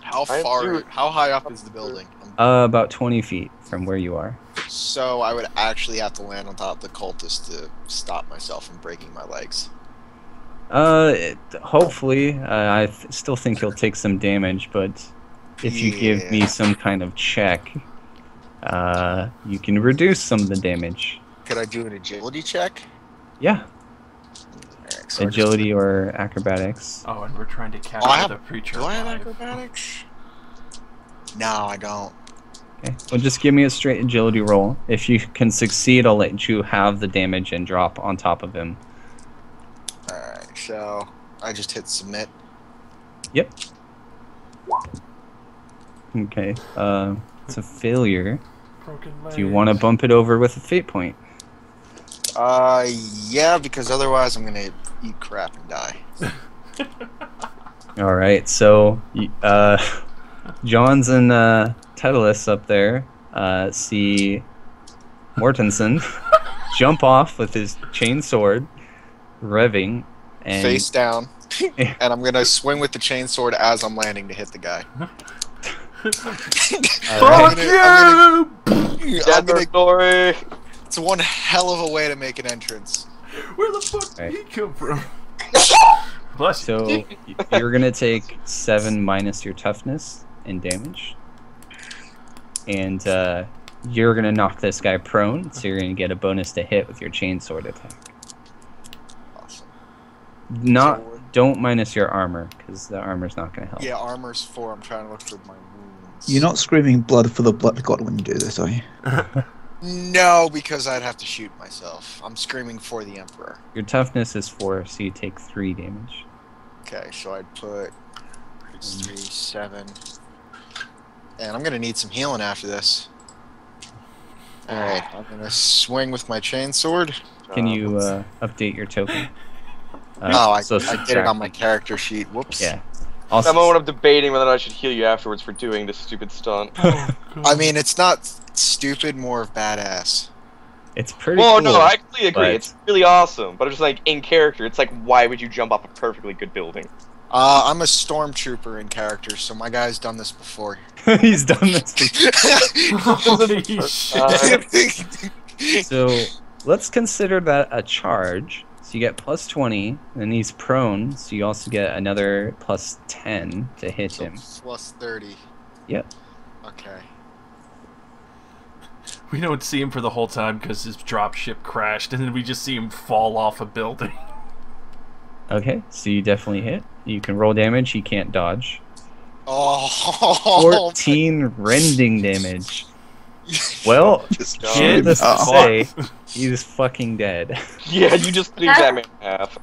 How I'm far? doing- How high up is the building? About 20 feet from where you are. So I would actually have to land on top of the cultist to stop myself from breaking my legs. Hopefully, still think he'll take some damage, but if you give me some kind of check, you can reduce some of the damage. Could I do an agility check? Yeah, Alright, so agility or acrobatics. Oh, and we're trying to Oh, I capture have. the preacher. Do I have alive. acrobatics? No, I don't. Okay, well just give me a straight agility roll. If you can succeed, I'll let you have the damage and drop on top of him. Alright, so I just hit submit. Yep. Okay, it's a failure. Broken Do you want to bump it over with a fate point? Yeah, because otherwise I'm gonna eat crap and die. All right, so Johns and Tedalus up there see Mortensen jump off with his chain sword, revving, and Face down. And I'm gonna swing with the chainsaw as I'm landing to hit the guy. Fuck you! I'm gonna, Story. it's one hell of a way to make an entrance. Where the fuck did he come from? Bless you. so you're gonna take 7 minus your toughness in damage, and you're gonna knock this guy prone. So you're gonna get a bonus to hit with your chainsword attack. Awesome. Don't minus your armor, because the armor's not gonna help. Yeah, armor's 4. I'm trying to look for my wounds. You're not screaming blood for the blood god when you do this, are you? No, because I'd have to shoot myself. I'm screaming for the Emperor. Your toughness is 4, so you take 3 damage. Okay, so I'd put 3, 7. And I'm gonna need some healing after this. Alright, I'm gonna swing with my chainsword. Can you update your token? Oh, I so did it on subtract my character sheet. Whoops. Yeah. That moment of debating whether I should heal you afterwards for doing this stupid stunt. I mean, it's not stupid, more of badass. It's pretty Well, cool. no, I completely agree. but- It's really awesome, but it's just like in character. It's like, why would you jump off a perfectly good building? I'm a stormtrooper in character, so my guy's done this before. He's done this Holy shit. So let's consider that a charge. So you get plus 20, and he's prone, so you also get another plus 10 to hit So him. plus 30. Yep. Okay. We don't see him for the whole time because his dropship crashed, and then we just see him fall off a building. Okay, so you definitely hit. You can roll damage, he can't dodge. Oh, 14 rending damage. Well, Just needless to Oh. say, he's fucking dead. Yeah, you just cleaved that man in half.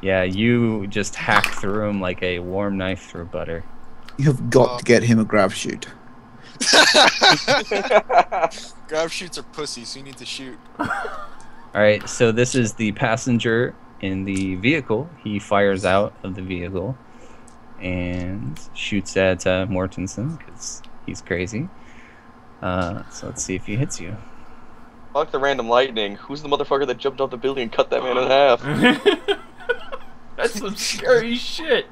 Yeah, you just hack through him like a warm knife through butter. You have got to get him a grab shoot. Grab shoots are pussies, so you need to shoot. Alright, so this is the passenger in the vehicle. He fires out of the vehicle and shoots at Mortensen because he's crazy. So let's see if he hits you. Fuck the random lightning. Who's the motherfucker that jumped off the building and cut that man in half? That's some scary shit.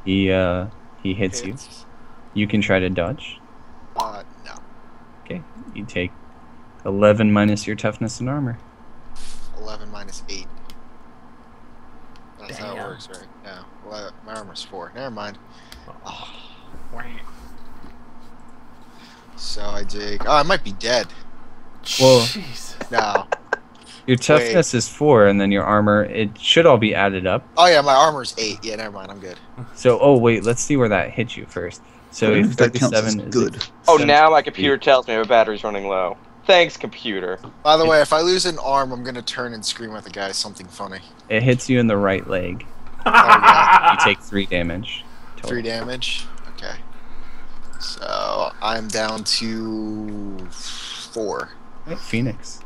He hits you. You can try to dodge. No. Okay, you take 11 minus your toughness and armor. 11 minus 8. That's how it Damn. works, right? No. Well, my armor's 4. Never mind. Oh. So I dig. Oh, I might be dead. Well- Jesus. No. Your toughness is 4, and then your armor, it should all be added up. Oh yeah, my armor's 8. Yeah, never mind. I'm good. So, oh wait, let's see where that hit you first. So, I don't know if if that counts as 37 is good. Oh, now my computer tells me my battery's running low. Thanks, computer. By the way, if I lose an arm, I'm gonna turn and scream at the guy something funny. It hits you in the right leg. Oh yeah, You take 3 damage. Total. 3 damage. Okay. So I'm down to 4. Phoenix.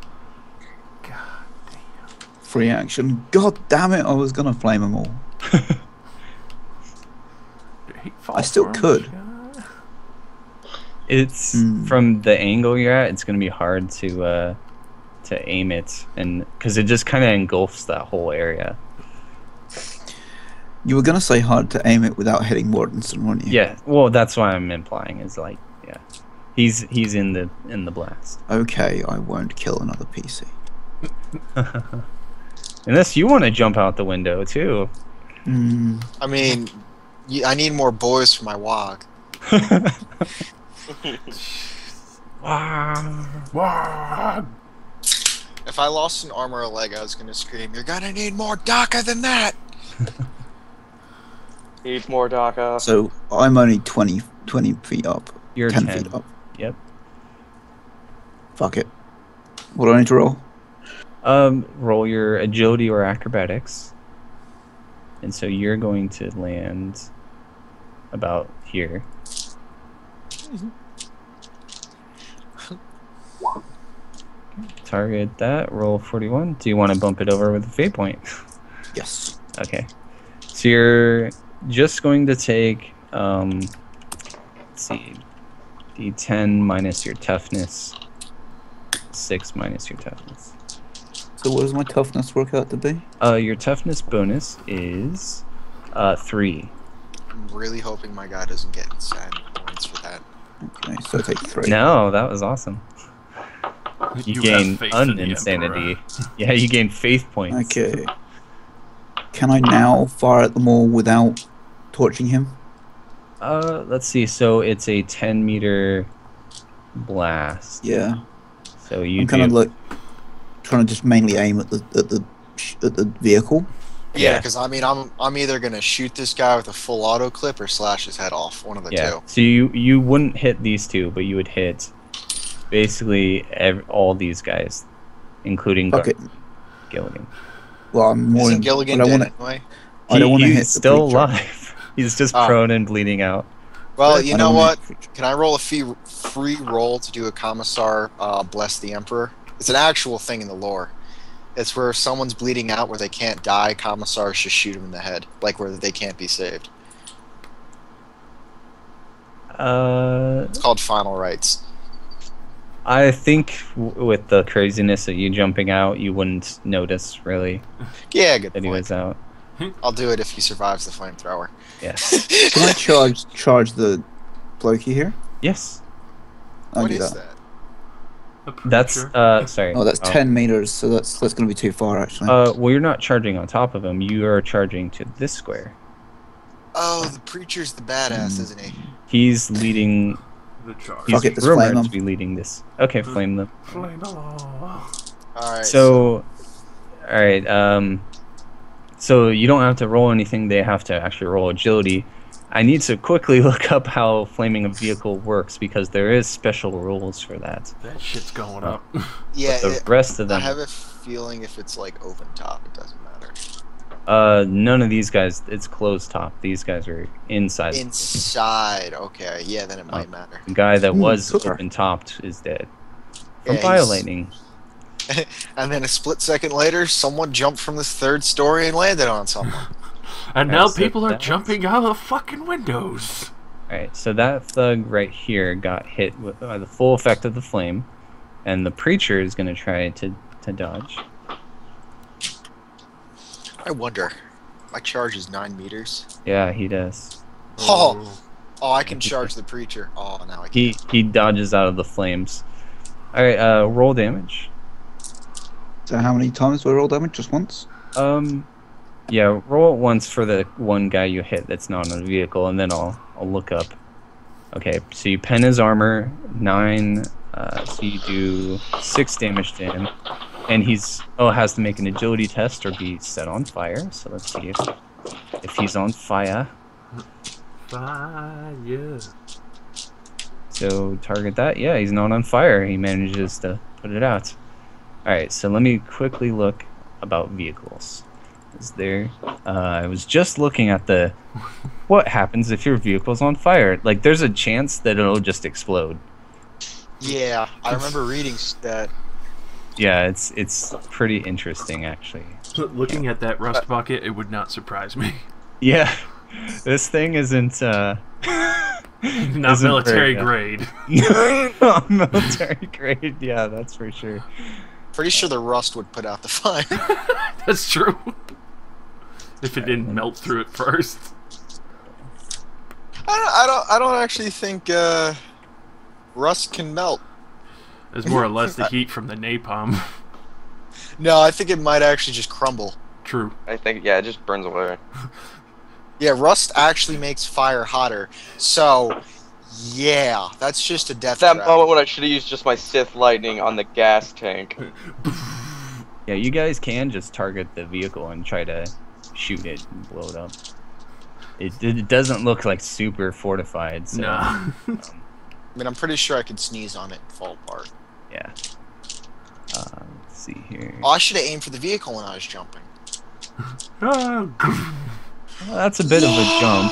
Free action. God damn it! I was gonna flame them all. I still could. It's from the angle you're at. It's gonna be hard to aim it, and because it just kind of engulfs that whole area. You were gonna say hard to aim it without hitting Mortensen, weren't you? Yeah. Well, that's what I'm implying. Is like, yeah, he's in the blast. Okay, I won't kill another PC. Unless you want to jump out the window too. I mean, I need more boys for my wog. Wow. If I lost an arm or a leg, I was gonna scream, "You're gonna need more DACA than that!" Need more DACA. So I'm only 20 feet up. You're 10 10. feet up. Yep. Fuck it. What do I need to roll? Roll your agility or acrobatics. And so you're going to land about here. Target that, roll 41. Do you want to bump it over with a fate point? Yes. Okay. So you're just going to take, let's see, D10 minus your toughness, 6 minus your toughness. So what does my toughness work out to be? Your toughness bonus is 3. I'm really hoping my guy doesn't get sad points for that. Okay, so I take 3. No, that was awesome. You have gain faith in the insanity. Emperor. Yeah, you gain faith points. Okay. Can I now fire at them all without torching him? Let's see. So it's a 10-meter blast. Yeah. So you I'm kind of like trying to just mainly aim at the vehicle. Yeah, Yeah. because I mean, I'm either gonna shoot this guy with a full auto clip or slash his head off. One of the two. So you wouldn't hit these two, but you would hit basically all these guys, including Okay. Gilligan. Well, I'm more. Isn't Gilligan but I dead wanna- anyway? I don't want to He's hit the still preacher. alive. He's just Oh. prone and bleeding out. Well, I you don't know wanna what? hit the preacher. Can I roll a free roll to do a commissar bless the emperor? It's an actual thing in the lore. It's where if someone's bleeding out where they can't die, commissars just shoot them in the head, like where they can't be saved. It's called final rites. I think with the craziness of you jumping out, you wouldn't notice really Yeah, good that he point. was out. I'll do it if he survives the flamethrower. Yes. Can I charge the blokey here? Yes. I'll What do is that. that? A That's preacher. sorry. Oh, that's 10 meters, so that's going to be too far actually. Well, you're not charging on top of him. You are charging to this square. Oh, the preacher's the badass, isn't he? He's leading. The charge. He's Fuck it, just rumored flame him. to be leading this. Okay, flame them. Flame on. Alright. So, all right. So you don't have to roll anything. They have to actually roll agility. I need to quickly look up how flaming a vehicle works because there is special rules for that. That shit's going up. yeah, The rest of I them, have a feeling if it's like open top, it doesn't matter. none of these guys. It's closed top. These guys are inside. Inside, okay, yeah, then it might matter. The guy that was cooker. open topped is dead Yeah, from he's- violating. And then a split second later, someone jumped from this third story and landed on someone. And now Alright, so people are that's- jumping out of the fucking windows. All right, so that thug right here got hit with the full effect of the flame, and the preacher is going to try to dodge. I wonder. My charge is 9 meters. Yeah, he does. Oh, I can charge the preacher. Oh, now I can. He dodges out of the flames. All right, roll damage. So how many times do I roll damage? Just once? Yeah, roll it once for the one guy you hit that's not on the vehicle, and then I'll look up Okay, so you pen his armor, 9, so you do 6 damage to him. And has to make an agility test or be set on fire. So let's see if he's on fire. Fire. So target that. Yeah, he's not on fire. He manages to put it out. Alright, so let me quickly look about vehicles. I was just looking at what happens if your vehicle's on fire. Like, there's a chance that it'll just explode. Yeah, I remember reading that. Yeah, it's pretty interesting, actually. Looking at that rust bucket, it would not surprise me. Yeah, this thing isn't Not military grade. Not military grade. Yeah, that's for sure. Pretty sure the rust would put out the fire. That's true. If it didn't melt through it first. I don't actually think rust can melt. It's more or less the heat from the napalm. No, I think it might actually just crumble. True. I think, yeah, it just burns away. Yeah, rust actually makes fire hotter. So, yeah, that's just a death That trap. moment when I should have used just my Sith lightning on the gas tank. Yeah, you guys can just target the vehicle and try to shoot it and blow it up. It doesn't look like super fortified, so... No. I mean, I'm pretty sure I could sneeze on it and fall apart. Yeah. Let's see here. Oh, I should have aimed for the vehicle when I was jumping. Well, that's a bit of a jump.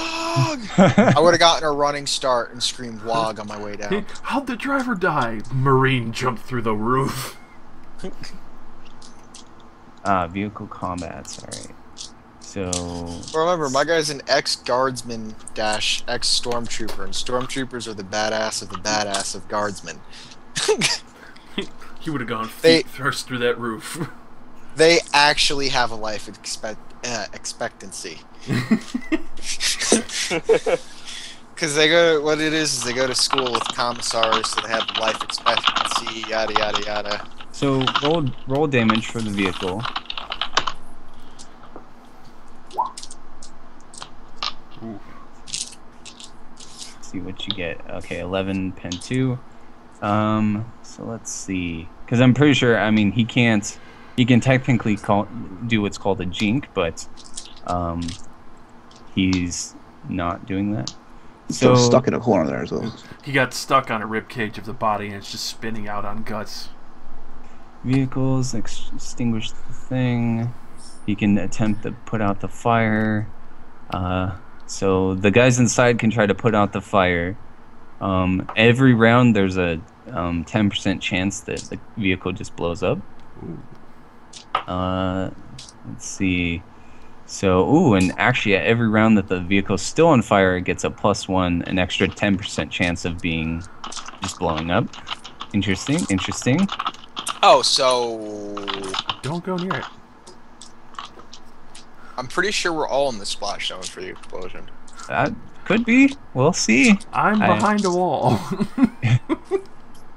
I would have gotten a running start and screamed "wog" on my way down. How'd the driver die? Marine jumped through the roof. Vehicle combats, alright. So... Well, remember, my guy's an ex-guardsman - ex-stormtrooper, and stormtroopers are the badass of guardsmen. He would have gone feet first through that roof. They actually have a life expectancy. Because they go, what it is they go to school with commissars, so they have life expectancy, yada yada yada. So roll damage for the vehicle. See what you get. Okay, 11 pen 2. So let's see, because I'm pretty sure, I mean, he can technically do what's called a jink, but he's not doing that. So stuck in a corner there as well. He got stuck on a rib cage of the body and it's just spinning out on guts. Vehicles, extinguish the thing. He can attempt to put out the fire. So the guys inside can try to put out the fire. Every round there's a 10% chance that the vehicle just blows up. Let's see. So, and actually at every round that the vehicle's still on fire, it gets a +1, an extra 10% chance of being just blowing up. Interesting. Oh, so... Don't go near it. I'm pretty sure we're all in the splash zone for the explosion. That could be. We'll see. I'm behind a wall.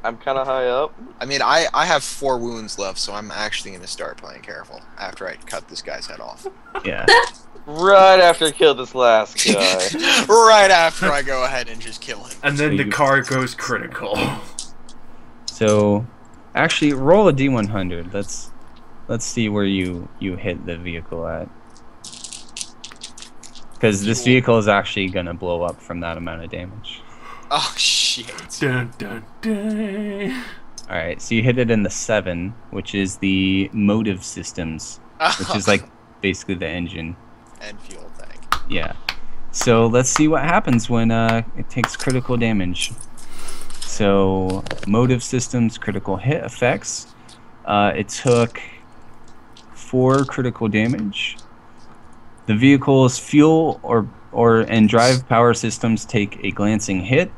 I'm kind of high up. I mean, I have 4 wounds left, so I'm actually going to start playing careful after I cut this guy's head off. Yeah. Right after I kill this last guy. Right after I go ahead and just kill him. And then the car goes critical. So, actually, roll a D100. Let's see where you hit the vehicle at. Because this vehicle is actually going to blow up from that amount of damage. Oh, shit. Dun, dun, dun. Alright, so you hit it in the 7, which is the motive systems, which is like basically the engine. And fuel tank. Yeah. So let's see what happens when it takes critical damage. So, motive systems, critical hit effects. It took 4 critical damage. The vehicle's fuel and drive power systems take a glancing hit.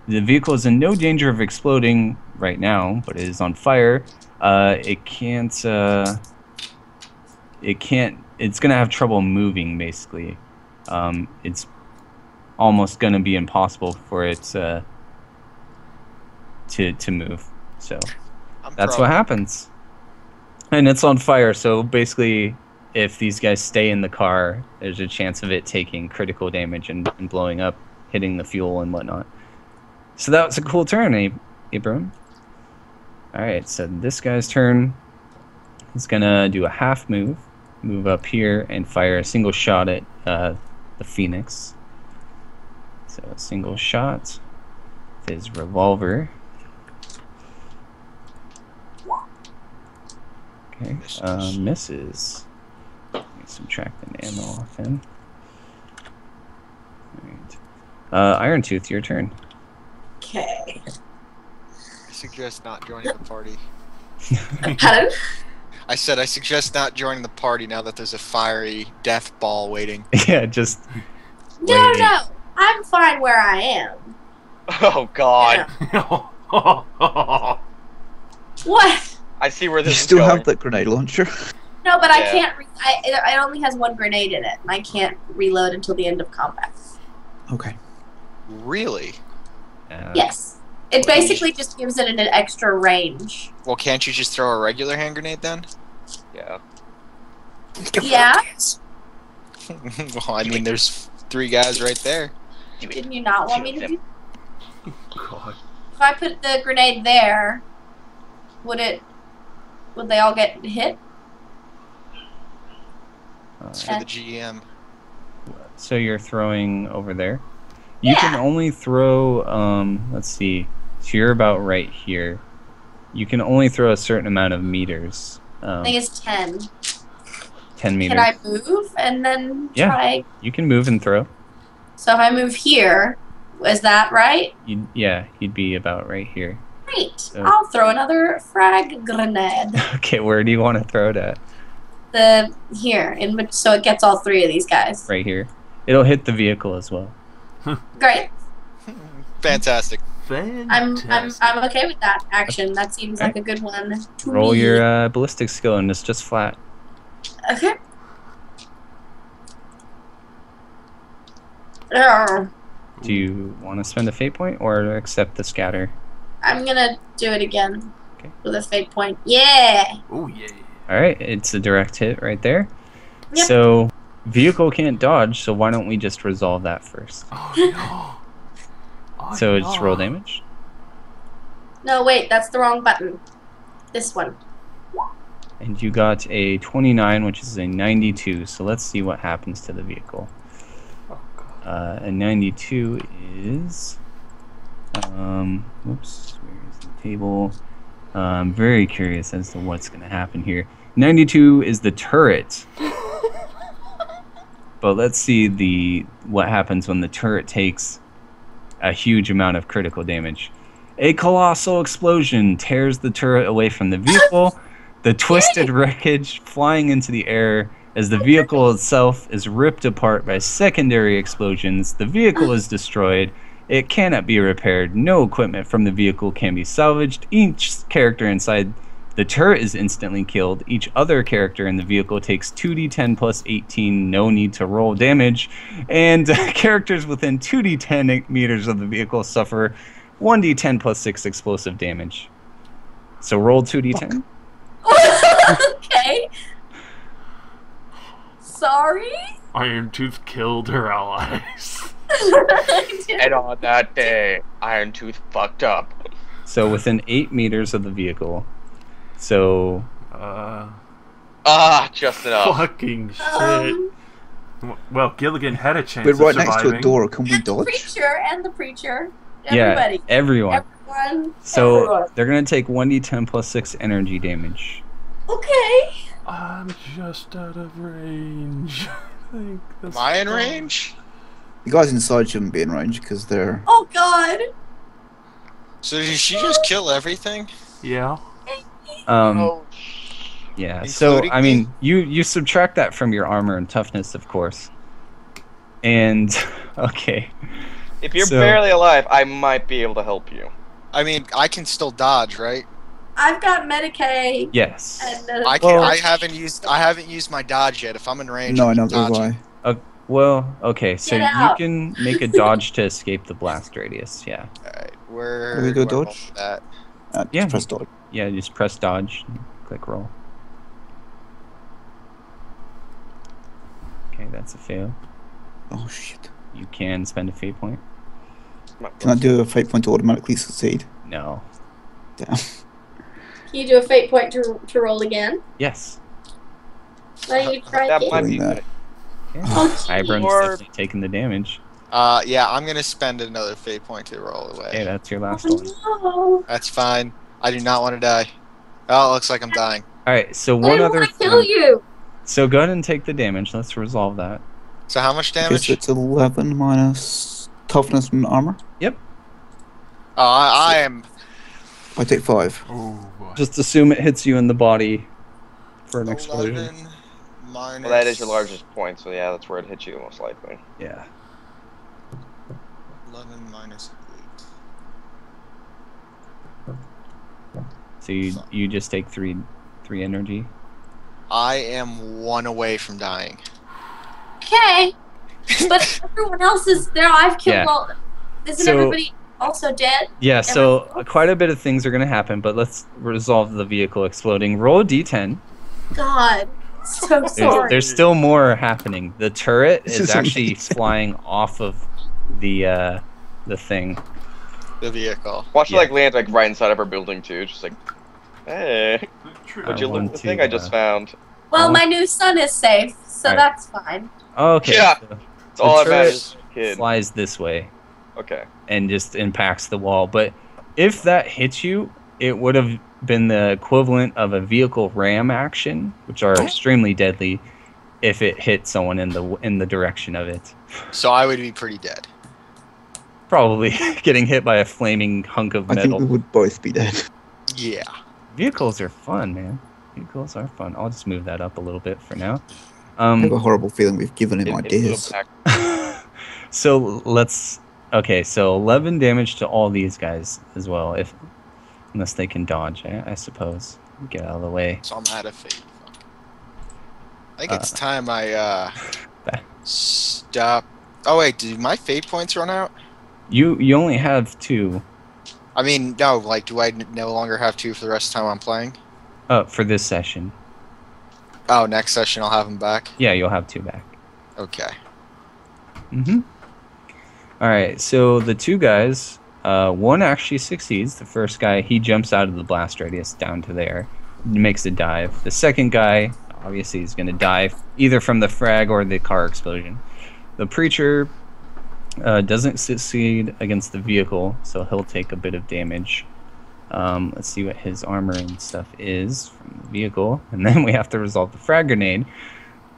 The vehicle is in no danger of exploding right now, but it is on fire. It's gonna have trouble moving, basically. It's almost gonna be impossible for it to move. So that's what happens. And it's on fire, so basically if these guys stay in the car, there's a chance of it taking critical damage and blowing up, hitting the fuel and whatnot. So that was a cool turn, Abram. All right, so this guy's turn. He's gonna do a half move up here, and fire a single shot at the Phoenix. So a single shot with his revolver. Okay, misses. Let me subtract an ammo off him. All right. Iron Tooth, your turn. Okay. I suggest not joining the party. Pardon? I said I suggest not joining the party now that there's a fiery death ball waiting. Yeah, just. No, waiting. no. I'm fine where I am. Oh God. Yeah. What? I see where You this is still going. have that grenade launcher? No, but I Yeah. can't. It only has one grenade in it, and I can't reload until the end of combat. Okay. Really? Yes. It basically just gives it an extra range. Well, can't you just throw a regular hand grenade then? Yeah. Yeah? Well, I mean, there's 3 guys right there. Didn't you not want me to do? God. If I put the grenade there, would they all get hit? It's for the GM. So you're throwing over there. You can only throw. Let's see. So you're about right here. You can only throw a certain amount of meters. I think it's 10. 10 meters. Can I move and then Yeah. try? You can move and throw. So if I move here, is that right? You'd be about right here. Great. So- I'll throw another frag grenade. Okay, where do you want to throw it at? Here, so it gets all 3 of these guys. Right here. It'll hit the vehicle as well. Great. Fantastic. I'm okay with that action. That seems like a good one to Roll me. your ballistic skill, and it's just flat. Okay. Oh, Do you want to spend a fate point or accept the scatter? I'm gonna do it again. Okay. With a fate point. Yeah. Oh yeah. All right, it's a direct hit right there. Yep. So vehicle can't dodge, so why don't we just resolve that first? Oh no. Oh, So it's no. roll damage. No, wait, that's the wrong button. This one. And you got a 29, which is a 92. So let's see what happens to the vehicle. Oh God. A 92 is... whoops, where is the table? I'm very curious as to what's going to happen here. 92 is the turret. But let's see what happens when the turret takes a huge amount of critical damage. A colossal explosion tears the turret away from the vehicle, the twisted wreckage flying into the air as the vehicle itself is ripped apart by secondary explosions. The vehicle is destroyed. It cannot be repaired. No equipment from the vehicle can be salvaged. Each character inside the turret is instantly killed. Each other character in the vehicle takes 2d10 plus 18, no need to roll damage. And characters within 2d10 meters of the vehicle suffer 1d10 plus 6 explosive damage. So roll 2d10. Okay. Sorry? Iron Tooth killed her allies. And on that day, Iron Tooth fucked up. So within 8 meters of the vehicle. So Just enough. Fucking shit. Um, Well, Gilligan had a chance We're of right next to surviving. a door. Can we and the dodge? preacher and the preacher. yeah, Everybody. everyone. Everyone. So Everyone. they're gonna take 1d10 plus 6 energy damage. Okay. I'm just out of range. I think that's Am I in fine. range? The guys inside shouldn't be in range because they're. Oh God. So did she just kill everything? Yeah. Oh, Yeah. So Including I mean, me? you subtract that from your armor and toughness, of course. And okay. if you're So- barely alive, I might be able to help you. I mean, I can still dodge, right? I've got Medicaid. Yes. And I can. Well- I haven't used my dodge yet. If I'm in range, No, I'm neither have dodging. I. Well, okay. So Get you out. can make a dodge to escape the blast radius. Yeah. Alright, where Can we go do I roll dodge? for that? Yeah. Press dodge. Yeah. Just press dodge. And click roll. Okay, that's a fail. Oh shit. You can spend a fate point. Can I do a fate point to automatically succeed? No. Damn. Can you do a fate point to roll again? Yes. Let you try That again. might be Doing that. good. Yeah. Oh, Ibram's Lord. definitely taking the damage. Yeah, I'm gonna spend another fate point to roll away. Okay, that's your last one. Oh, That's fine. I do not want to die. Oh, it looks like I'm dying. All right. So no. I one didn't other want to kill thing. you. So go ahead and take the damage. Let's resolve that. So how much Okay, damage? so it's 11 minus toughness and armor. Oh, I am. I take 5. Oh boy. Just assume it hits you in the body for an explosion. 11 minus. Well, that is your largest point, so yeah, that's where it hits you most likely. Yeah. 11 minus 8. So you just take three energy. I am 1 away from dying. Okay, but everyone else is there. I've killed Yeah. all. Isn't So- everybody also dead? Yeah. So Everyone else? quite a bit of things are gonna happen, but let's resolve the vehicle exploding. Roll a d10. God, so sorry. There's still more happening. The turret This is is actually amazing. flying off of the thing. The vehicle. Watch it Yeah. like land like right inside of our building too, just like, hey, True. would you look want at the to, thing I just found? Well, my new son is safe, so Alright. that's fine. Okay. Yeah. So It's all that turret matters, kid. flies this way Okay. and just impacts the wall. But if that hits you, it would have been the equivalent of a vehicle ram action, which are extremely deadly if it hit someone in the direction of it. So I would be pretty dead. Probably getting hit by a flaming hunk of I think we metal. would both be dead. Yeah. Vehicles are fun, man. Vehicles are fun. I'll just move that up a little bit for now. I have a horrible feeling we've given him It ideas. blew back. So let's. Okay, so 11 damage to all these guys as well, unless they can dodge, I suppose. Get out of the way. So I'm out of fate. I think it's time I stop. Oh wait, did my fate points run out? You only have 2 I mean, no. Like, do I no longer have 2 for the rest of the time I'm playing? for this session. Oh, next session I'll have them back. Yeah, you'll have 2 back. Okay. All right, so the 2 guys, one actually succeeds. The first guy, he jumps out of the blast radius down to there, makes a dive. The second guy, obviously, is going to die either from the frag or the car explosion. The preacher doesn't succeed against the vehicle, so he'll take a bit of damage. Let's see what his armor and stuff is from the vehicle, and then we have to resolve the frag grenade.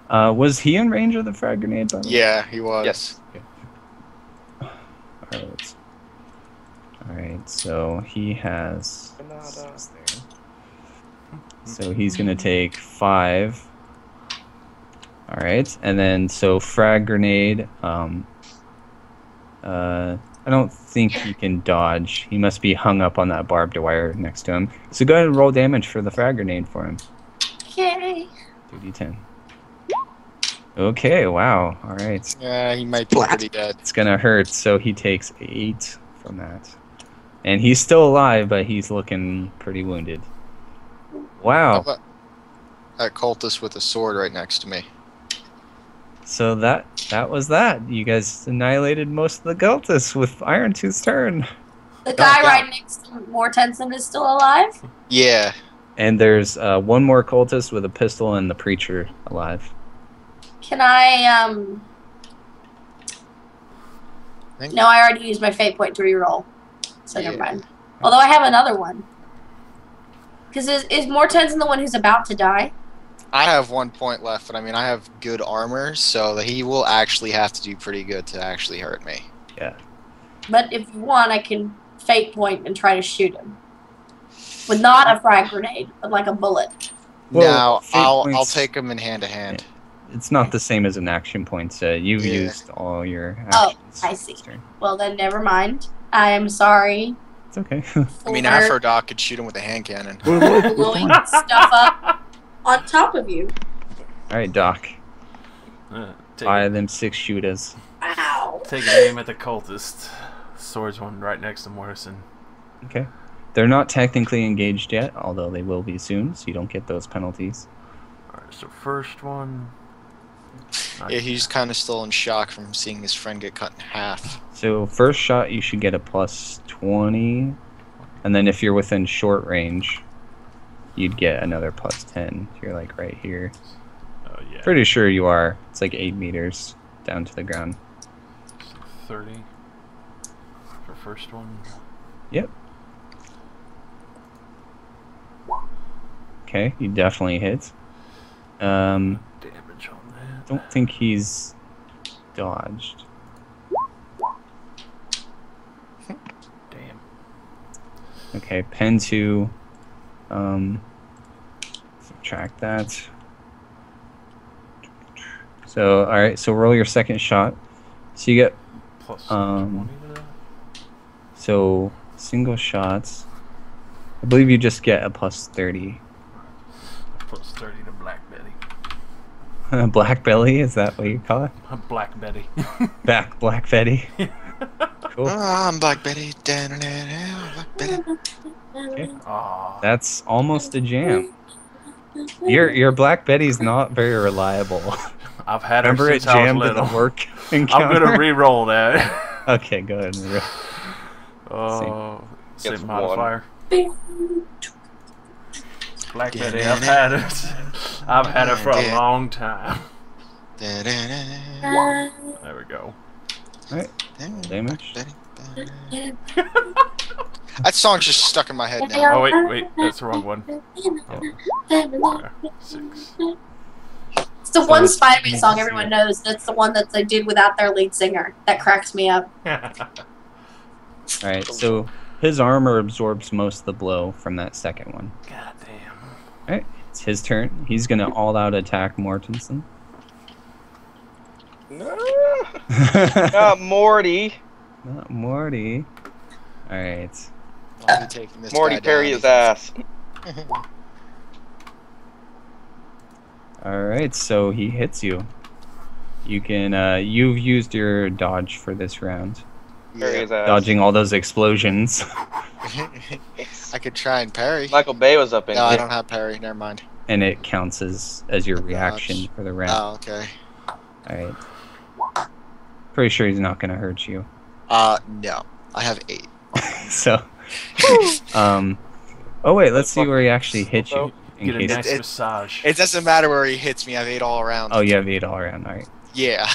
Was he in range of the frag grenade? By the way? Yeah, he was. Yes. All right, so he has. So he's gonna take 5. All right, and then so frag grenade. I don't think he can dodge. He must be hung up on that barbed wire next to him. So go ahead and roll damage for the frag grenade for him. Okay. 2d10. Okay, wow. All right. Yeah, he might be Splat. pretty dead. It's gonna hurt, so he takes 8 from that. And he's still alive, but he's looking pretty wounded. How Wow. about that cultist with a sword right next to me? So that was that. You guys annihilated most of the cultists with Iron Tooth's turn. The guy yeah. right next to Mortensen is still alive? Yeah. And there's one more cultist with a pistol and the preacher alive. Can I, Think- No, I already used my fate point to reroll. So Yeah. never mind. Although I have another one. Because is Mortensen the one who's about to die? I have 1 point left, but I mean, I have good armor, so that he will actually have to do pretty good to actually hurt me. Yeah. But if you want, I can fate point and try to shoot him. With not a frag grenade, but like a bullet. Well, now, fate I'll points- take him in hand to hand. It's not the same as an action point. You've Yeah. used all your Oh, actions. I see. this turn. Well, then never mind. I am sorry. It's okay. I mean, for Aphrodite could shoot him with a hand cannon. We're alive, we're blowing fine. stuff up on top of you. All right, Doc. Take, Fire them 6 shooters. Wow. take an aim at the cultist. Swords one right next to Morrison. Okay. They're not technically engaged yet, although they will be soon, so you don't get those penalties. Alright, so first one. Yeah, he's kind of still in shock from seeing his friend get cut in half. So first shot, you should get a plus 20, and then if you're within short range, you'd get another plus 10. So you're like right here. Oh yeah. Pretty sure you are. It's like 8 meters down to the ground. 30 for first one. Yep. Okay, you definitely hit. Damage on that. Don't think he's dodged. Damn. Okay, pen 2. Subtract that. So, alright, so roll your second shot. So you get, Plus 20 to that? so single shots. I believe you just get a plus 30. Plus 30 to Black Betty. Black Belly, is that what you call it? Black Betty. Black Betty. Cool. I'm Black Betty. Black Betty. Okay. Aw. That's almost a jam. Your Black Betty's not very reliable. I've had her Remember it since I was jammed in little. the work I'm encounter? gonna re-roll that. Okay, go ahead and Same Gets modifier. Black Betty, I've had it. I've had it for a long time. There we go. Alright, damage. That song's just stuck in my head now. Oh wait, that's the wrong one. Oh. 6. It's the one Spider-Man song everyone knows. That's the one that they did without their lead singer. That cracks me up. Alright, so his armor absorbs most of the blow from that second one. God damn. Alright, it's his turn. He's gonna all-out attack Mortensen. No, not Morty. Not Morty. Alright. I'll be taking this Morty guy parry down. his ass. Alright, so he hits you. You can, you've used your dodge for this round. Parry his ass. Dodging all those explosions. I could try and parry. Michael Bay was up in No, I here. don't have parry. Never mind. And it counts as your reaction for the round. Oh, okay. Alright. Pretty sure he's not gonna hurt you. No. I have 8. So, oh wait, let's see where he actually hit you. In Get a case nice it- massage. It doesn't matter where he hits me. I have 8 all around. Oh, you have 8 all around. Alright. Yeah.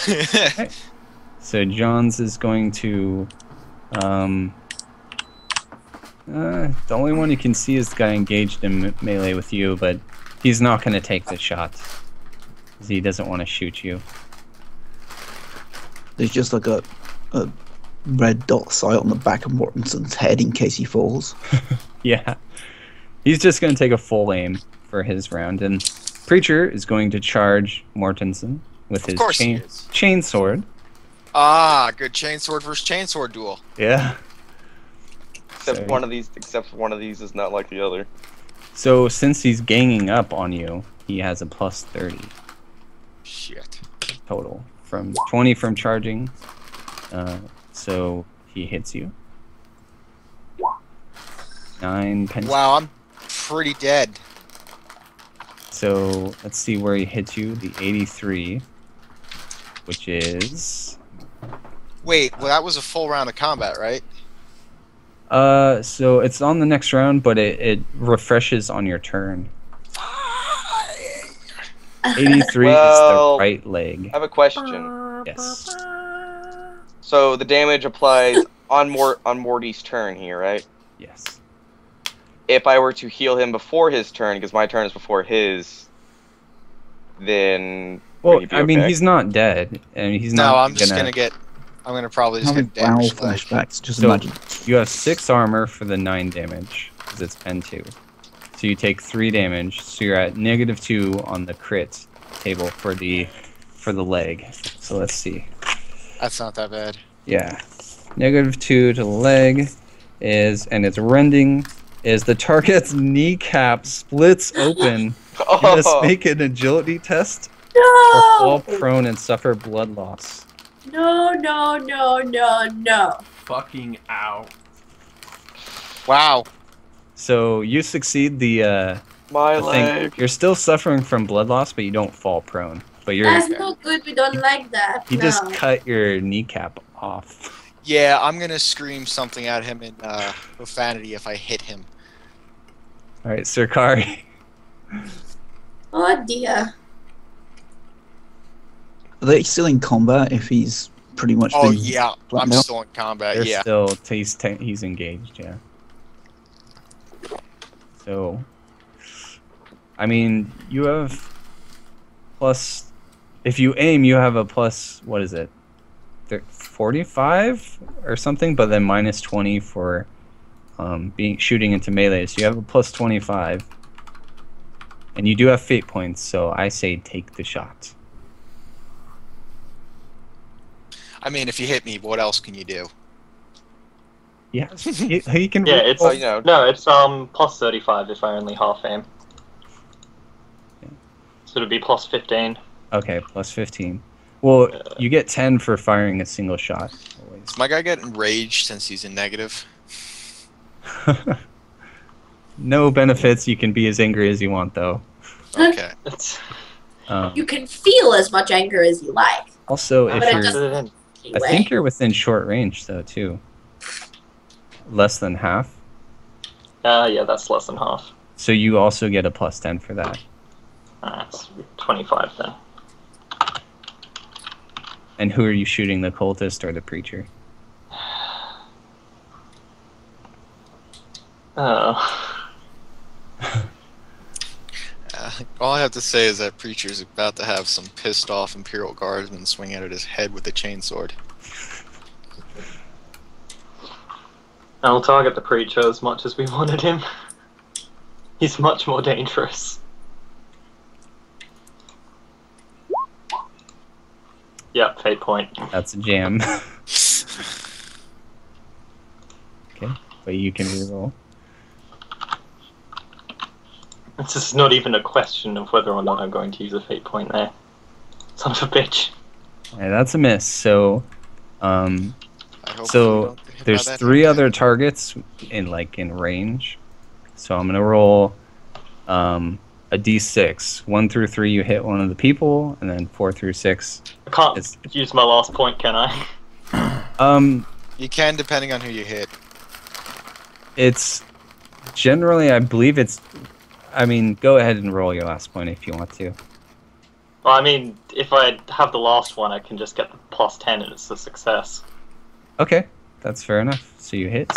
So Johns is going to, the only one you can see is the guy engaged in melee with you, but he's not going to take the shot. 'Cause he doesn't want to shoot you. There's just like a red dot sight on the back of Mortensen's head in case he falls. Yeah. He's just going to take a full aim for his round, and Preacher is going to charge Mortensen with his course he is. chain sword. Good chainsword versus chainsword duel. Yeah. Except So- one of these is not like the other. So since he's ganging up on you, he has a plus 30 Shit. total from 20 from charging. So he hits you. 9 pence. Wow, I'm pretty dead. So let's see where he hits you. The 83, which is Wait, well that was a full round of combat, right? so it's on the next round, but it refreshes on your turn. 83 Well, is the right leg. I have a question. Yes. So the damage applies on Morty's turn here, right? Yes. If I were to heal him before his turn, because my turn is before his, then Well, would he be I mean, okay? he's not dead, and he's No, not I'm just gonna get. I'm gonna probably just Having get wow damage. flashbacks. Just So imagine. you have 6 armor for the 9 damage, because it's pen 2. So you take 3 damage, so you're at -2 on the crit table for the leg. So let's see. That's not that bad. Yeah. -2 to the leg is, and it's rending, is the target's kneecap splits open. You must make an agility test or fall No! prone and suffer blood loss. No, no, no, no, no. Fucking out. Wow. So you succeed the My the thing. leg. You're still suffering from blood loss, but you don't fall prone. But you're That's no good. We don't like that. he no. just cut your kneecap off. Yeah, I'm gonna scream something at him in profanity if I hit him. All right, Sir Kari. Oh dear. Are they still in combat if he's pretty much Oh been yeah, I'm flattened out? still in combat. They're Yeah. still he's engaged, yeah. So, I mean, you have plus. If you aim, you have a plus. What is it? 45 or something, but then minus 20 for shooting into melee. So you have a plus 25, and you do have fate points. So I say take the shot. I mean, if you hit me, what else can you do? Yeah, he can. Yeah, it's Oh, you know. no, it's plus 35 if I only half aim. Yeah. So it'd be plus 15. Okay, plus 15. Well, you get 10 for firing a single shot. Always. Does my guy get enraged since he's in negative? No benefits. You can be as angry as you want, though. Okay. It's You can feel as much anger as you like. Also, if But it you're, doesn't- I think you're within short range, though, too. Less than half. yeah, that's less than half. So you also get a plus 10 for that. That's 25 then. And who are you shooting, the cultist or the preacher? Oh. All I have to say is that Preacher's about to have some pissed off Imperial Guardsmen swing at his head with a chainsword. I'll target the preacher as much as we wanted him. He's much more dangerous. Yep, fate point. That's a jam. Okay, but you can reroll. This is not even a question of whether or not I'm going to use a fate point there. Son of a bitch. Alright, that's a miss. So, I hope you so don't get hit by there's that 3 again. other targets in range. So I'm gonna roll a d6. 1 through 3, you hit one of the people, and then 4 through 6. I can't It's- use my last point, can I? You can, depending on who you hit. It's generally, I believe it's. I mean, go ahead and roll your last point if you want to. Well, I mean, if I have the last one, I can just get the plus 10 and it's a success. Okay, that's fair enough. So you hit.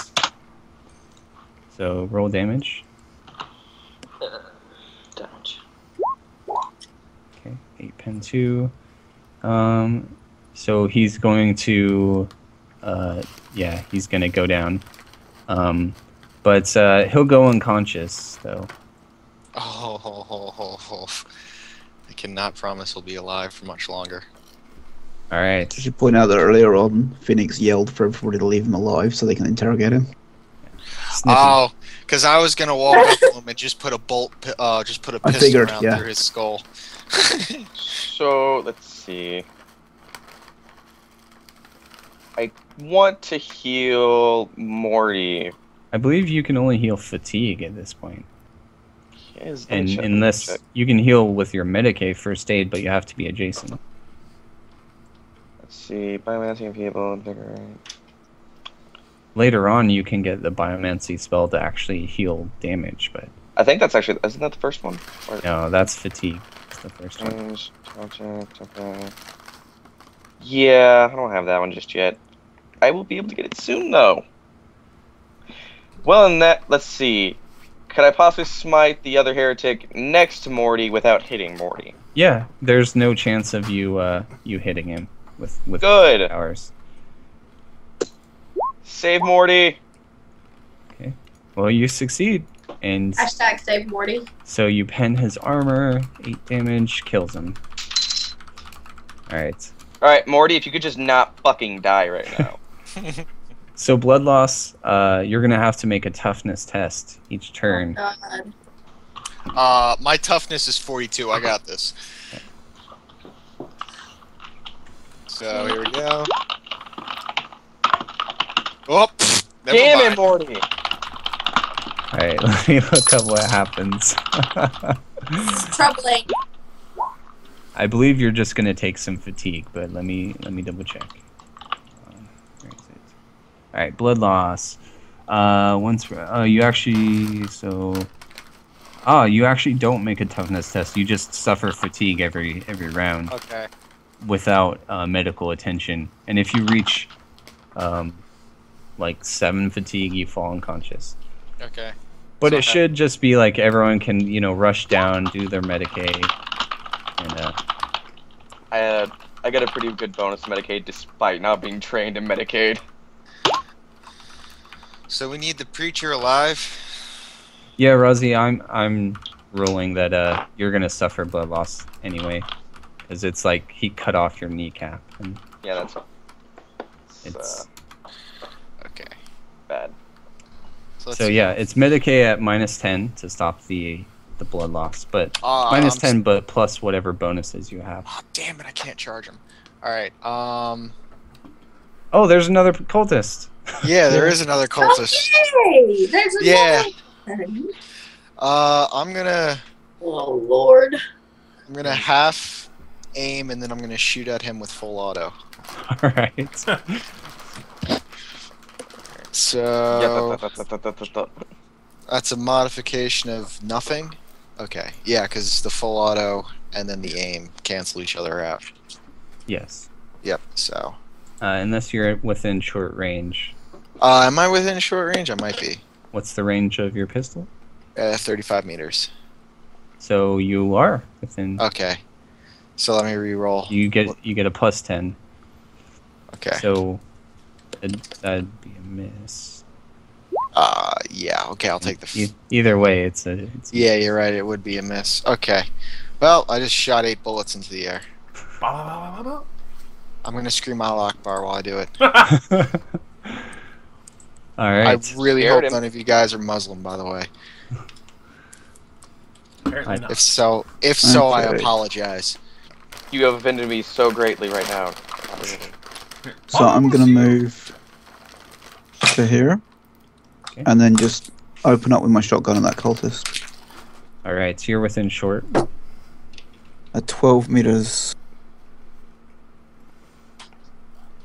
So roll damage. Damage. Okay, 8 pen 2. So he's going to, yeah, he's gonna go down. But he'll go unconscious though. Oh. I cannot promise he'll be alive for much longer. All right. I should point out that earlier on, Phoenix yelled for everybody to leave him alive so they can interrogate him. Snippy. Oh, because I was gonna walk up to him and just put a pistol figured, around yeah. through his skull. So let's see. I want to heal Morty. I believe you can only heal fatigue at this point. Yes, let me And check, let me unless check. you can heal with your Medicaid first aid, but you have to be adjacent. Let's see. Biomancy of people. Later on, you can get the Biomancy spell to actually heal damage, but I think that's actually. Isn't that the first one? Or, no, that's fatigue. That's the first one. Okay. Yeah, I don't have that one just yet. I will be able to get it soon, though. Well, in that, let's see. Could I possibly smite the other heretic next to Morty without hitting Morty? Yeah, there's no chance of you you hitting him with Good. powers. Save Morty. Okay. Well, you succeed, and Hashtag save Morty. so you pen his armor. 8 damage, kills him. All right. All right, Morty, if you could just not fucking die right now. So blood loss. You're gonna have to make a toughness test each turn. God. My toughness is 42. I got this. So here we go. Oh, never Damn mind. it, Morty. All right. Let me look up what happens. It's troubling. I believe you're just gonna take some fatigue, but let me double check. Where is it? right, blood loss. You actually you actually don't make a toughness test. You just suffer fatigue every round Okay. without medical attention. And if you reach like 7 fatigue, you fall unconscious. Okay. But So it should just be like everyone can, rush down, do their Medicaid, and I got a pretty good bonus to Medicaid despite not being trained in Medicaid. So we need the preacher alive. yeah, Rosie, I'm ruling that you're gonna suffer blood loss anyway, because it's like he cut off your kneecap, and Yeah, that's it's Okay. bad. let's so see. yeah, it's Medicaid at -10 to stop the blood loss, but -10, but plus whatever bonuses you have. Oh, damn it! I can't charge him. All right. Oh, there's another cultist. Yeah, there is another cultist. Hey, there's another. Yeah. one. I'm gonna Oh Lord. half aim and then I'm gonna shoot at him with full auto. All right. So Yeah, that's a modification of nothing. Okay. Yeah, because the full auto and then the aim cancel each other out. Yes. Yep. So. Unless you're within short range. Am I within short range? I might be. What's the range of your pistol? 35 meters. So you are within. Okay. So let me re-roll. You get a +10. Okay. So that'd be a miss. Yeah. Okay, I'll take the. Either way, it's a. Yeah, you're right. It would be a miss. Okay. Well, I just shot 8 bullets into the air. I'm gonna scream Allah Akbar while I do it. All right. I really Scared hope him. none of you guys are Muslim, by the way. Apparently not. If so, I Okay. apologize. You have offended me so greatly right now. So I'm gonna move to here, Okay. and then just open up with my shotgun at that cultist. All right. So you're within short. At 12 meters.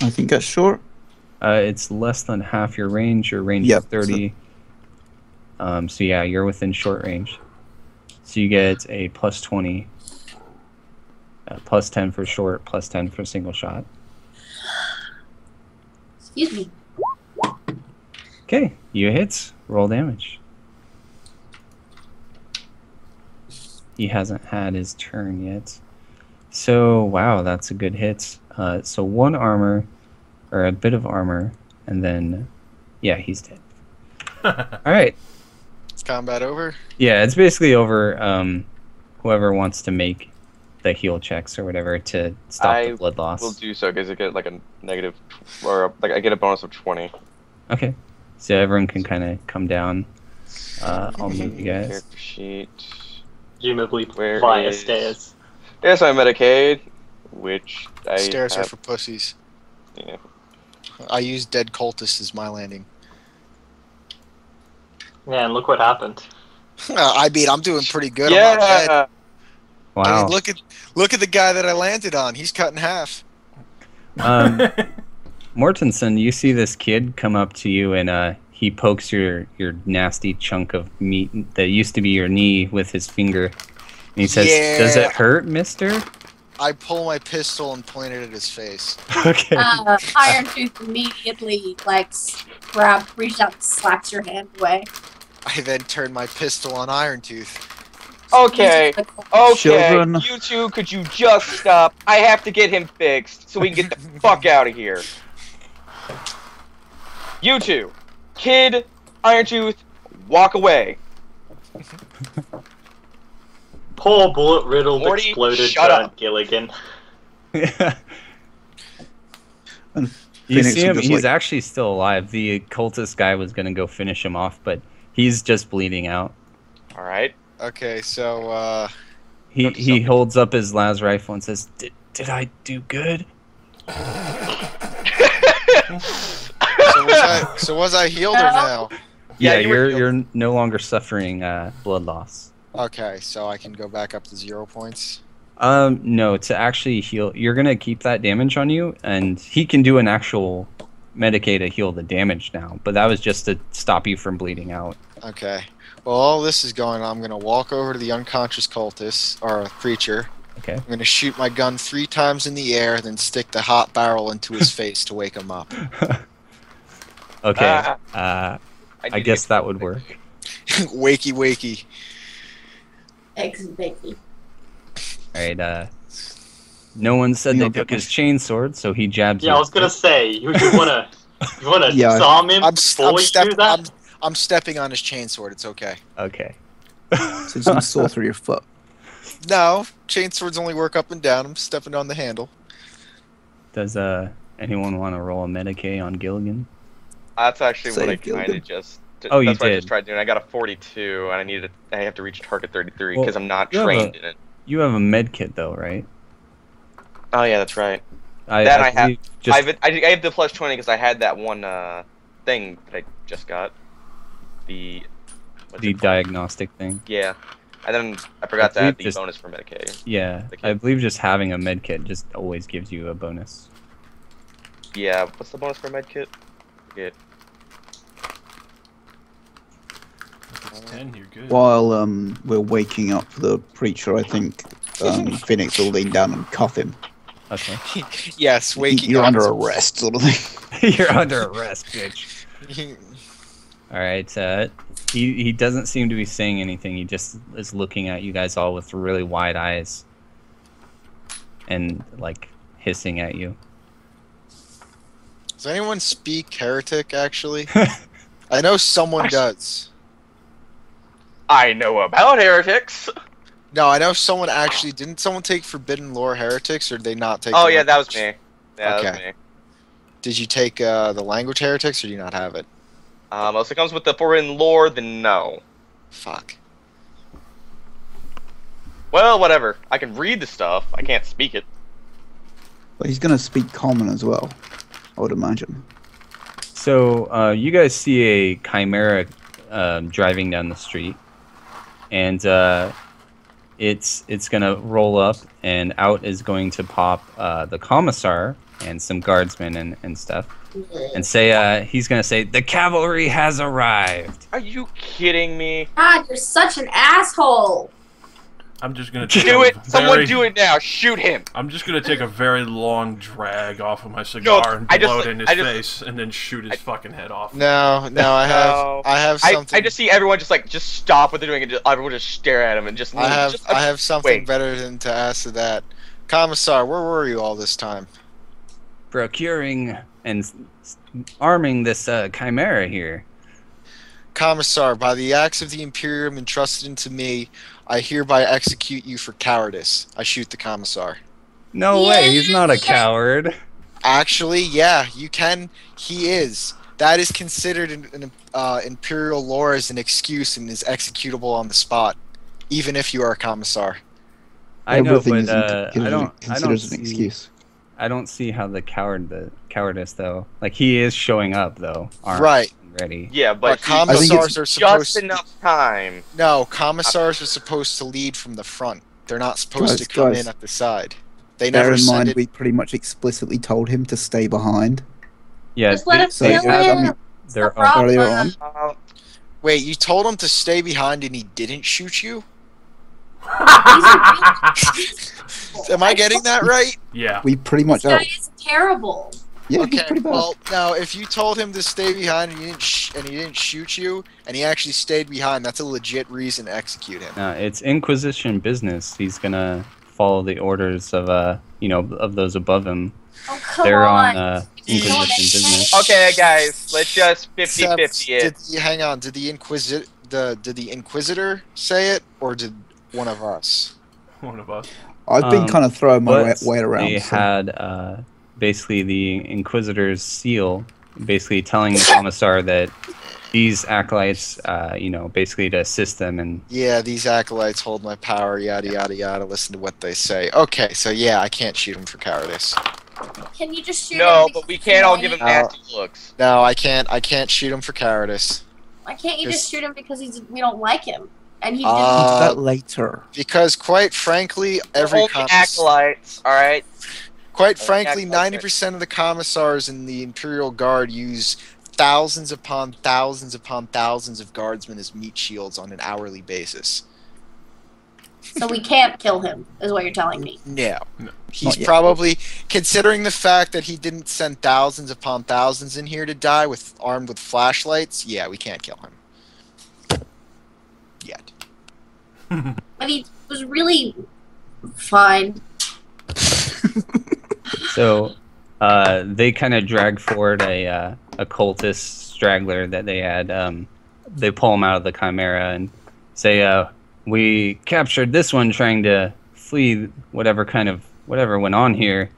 I think that's short. It's less than half your range. Your range Yep, is 30. So yeah, you're within short range. So you get a +20. +10 for short, +10 for single shot. Excuse me. Okay, you hit. Roll damage. He hasn't had his turn yet. So, wow, that's a good hit. So 1 armor, or a bit of armor, and then, yeah, he's dead. Alright. Is combat over? Yeah, it's basically over. Whoever wants to make the heal checks or whatever to stop the blood loss. We'll do so because I get like a negative, or like I get a bonus of 20. Okay. So everyone can kind of come down. I'll move you guys. Character sheet. Presumably Where via is- stairs. There's my Medicaid, which I Stairs are have, for pussies. yeah. I used dead cultists as my landing. Yeah, and look what happened. I mean, I'm doing pretty good. I'm not dead. Yeah. I Wow. mean, look at the guy that I landed on. He's cut in half. Mortensen, you see this kid come up to you and he pokes your nasty chunk of meat that used to be your knee with his finger. And he says, Yeah. "Does it hurt, mister?" I pull my pistol and point it at his face. Okay. Iron Tooth immediately reaches out and slaps your hand away. I then turn my pistol on Iron Tooth. Okay. Uses the- Okay. Children. You two, could you just stop? I have to get him fixed so we can get the fuck out of here. You two, Kid, Iron Tooth, walk away. Poor bullet-riddled, Morty, exploded, shut burnt up. Gilligan. And You Phoenix see will him, just, he's like- actually still alive. The cultist guy was going to go finish him off, but he's just bleeding out. All right. Okay, so He holds up his las rifle and says, Did I do good?" so was I healed or no? Yeah, Yeah, you were healed. you're no longer suffering blood loss. Okay, so I can go back up to 0 points. No, to actually heal, you're gonna keep that damage on you, and he can do an actual Medicaid to heal the damage now, but that was just to stop you from bleeding out. Okay. Well, all this is going on. I'm gonna walk over to the unconscious cultist or creature. Okay. I'm gonna shoot my gun 3 times in the air, then stick the hot barrel into his face to wake him up. Okay. I guess that would work. Wakey, wakey. Ex-Vicky. Alright, no one said they took his chainsword, so he jabs you. Yeah, I was gonna say, you wanna Yeah. disarm him before you do that? I'm stepping on his chainsword. It's okay. Okay. So it's gonna saw through your foot. No, chainswords only work up and down. I'm stepping on the handle. Does anyone want to roll a Medicaid on Gilligan? That's actually what I Save Gilligan. kind of just. Oh, you that's what I did. just tried doing. I got a 42, and I have to reach target 33 because I'm not you have trained a- in it. You have a med kit though, right? Oh yeah, that's right. I have. believe just I have the plus 20 because I had that one thing that I just got. The diagnostic thing. Yeah, and then I forgot to believe add the just- bonus for Medicaid. Yeah, The kit. I believe just having a med kit just always gives you a bonus. Yeah, what's the bonus for Medkit? Forget. If it's 10, you're good. While we're waking up the preacher, I think Phoenix will lean down and cuff him. Okay. Yes, waking You're up. under arrest, sort of thing. You're under arrest, bitch. All right. He doesn't seem to be saying anything. He just is looking at you guys all with really wide eyes, and like hissing at you. Does anyone speak heretic, actually? I know someone does. I know about heretics. No, I know someone actually. Didn't someone take Forbidden Lore heretics, or did they not take? Oh the yeah, that was language? me. Yeah, that was Okay. me. Did you take the language heretics, or do you not have it? Unless it comes with the foreign lore, then no. Fuck. Well, whatever. I can read the stuff. I can't speak it. But he's gonna speak common as well, I would imagine. So you guys see a chimera driving down the street, and it's gonna roll up, and out is going to pop the commissar and some guardsmen and stuff, and say he's gonna say the cavalry has arrived. Are you kidding me? God, you're such an asshole. I'm just gonna take Do a it! Someone very- do it now! Shoot him! I'm just gonna take a very long drag off of my cigar and I just- blow it in his I just- face, and then shoot his fucking head off. No, I No. have something. I just see everyone just stop what they're doing and everyone just stare at him and just. I just- have something wait. better than to ask to that. Commissar, where were you all this time? Procuring and arming this chimera here. Commissar, by the acts of the Imperium entrusted into me, I hereby execute you for cowardice. I shoot the Commissar. No way, he's not a coward. Actually, yeah, you can. He is. That is considered in Imperial lore as an excuse and is executable on the spot, even if you are a Commissar. I know, Everything but is I don't considered see, an excuse. I don't see how the cowardice though. Like he is showing up though, armed Right. and ready. Yeah, But but Commissars are supposed just enough time. No, Commissars are supposed to lead from the front. They're not supposed Guys, to come guys. in at the side. They Bear never in send mind, it. we pretty much explicitly told him to stay behind. Yeah, Just let him so they kill yeah, I have mean, him. their No own. problem. Earlier on, Uh, Wait, you told him to stay behind and he didn't shoot you? Am I getting that right? Yeah. we pretty This much guy out. is terrible. Yeah, he's Okay, pretty bad. well, now, if you told him to stay behind and he didn't shoot you, and he actually stayed behind, that's a legit reason to execute him. It's Inquisition business. He's gonna follow the orders of of those above him. Oh, come They're on. on You know what Inquisition they business. say? okay, guys, let's just 50-50 Except, it. hang on, did the Inquisitor say it, or did one of us? One of us. I've been kind of throwing my But weight around. They so- had basically the Inquisitor's seal, basically telling the commissar that these acolytes, basically to assist them and Yeah, these acolytes hold my power, yada yada yada, listen to what they say. Okay, so yeah, I can't shoot him for cowardice. Can you just shoot No, him? but we because can't he's all give him annoying? nasty looks. No, I can't shoot him for cowardice. Why can't you just Just- shoot him because we don't like him? And he that later. Because quite frankly, every Only commissar, acolytes, alright? Quite Oh, frankly, yeah, okay. 90% of the commissars in the Imperial Guard use thousands upon thousands upon thousands of guardsmen as meat shields on an hourly basis. So we can't kill him, is what you're telling me. No. No. He's Not yet. probably, considering the fact that he didn't send thousands upon thousands in here to die armed with flashlights, yeah, we can't kill him. Yet. But he was really fine. So they kind of drag forward a cultist straggler that they had. They pull him out of the Chimera and say, we captured this one trying to flee whatever went on here.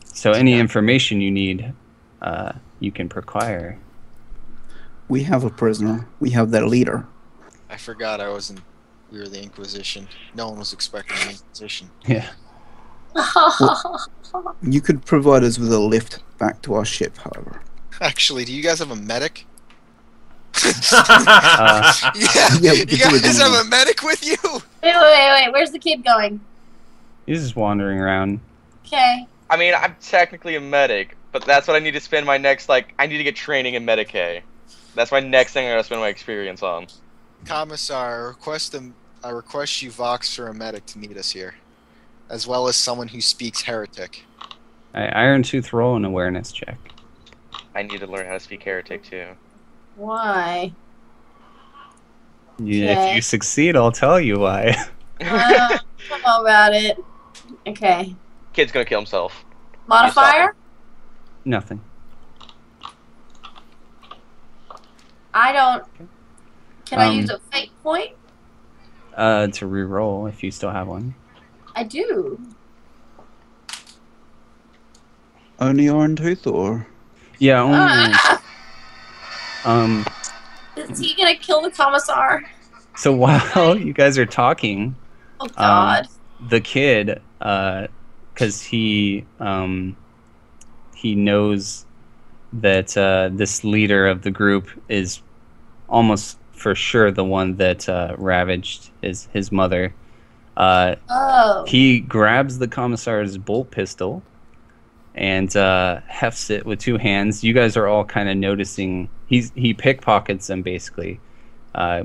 So any information you need, you can procure. We have a prisoner. We have their leader. I forgot we were the Inquisition. No one was expecting the Inquisition. Yeah. You could provide us with a lift back to our ship, however. Actually, do you guys have a medic? Uh, Yeah, Yeah, we you could do it guys in have a medic with you? Wait. Where's the kid going? he's just wandering around. Okay. I mean, I'm technically a medic, but that's what I need to spend my next, I need to get training in Medicaid. That's my next thing I gotta spend my experience on. Commissar, I request you Vox for a medic to meet us here, as well as someone who speaks heretic. Iron Tooth, roll an awareness check. I need to learn how to speak heretic too. Why? If Okay. you succeed, I'll tell you why. I don't know about it. Okay. Kid's gonna kill himself. Modifier? Nothing. I don't. Can I Um, use a fate point? To re-roll if you still have one. I do. Only Iron Tooth, or Yeah, only. Is he gonna kill the commissar? So while you guys are talking, Oh God. the kid, because he knows that this leader of the group is almost for sure the one that ravaged his mother. Oh. He grabs the commissar's bolt pistol and hefts it with two hands. You guys are all kind of noticing he pickpockets them, basically,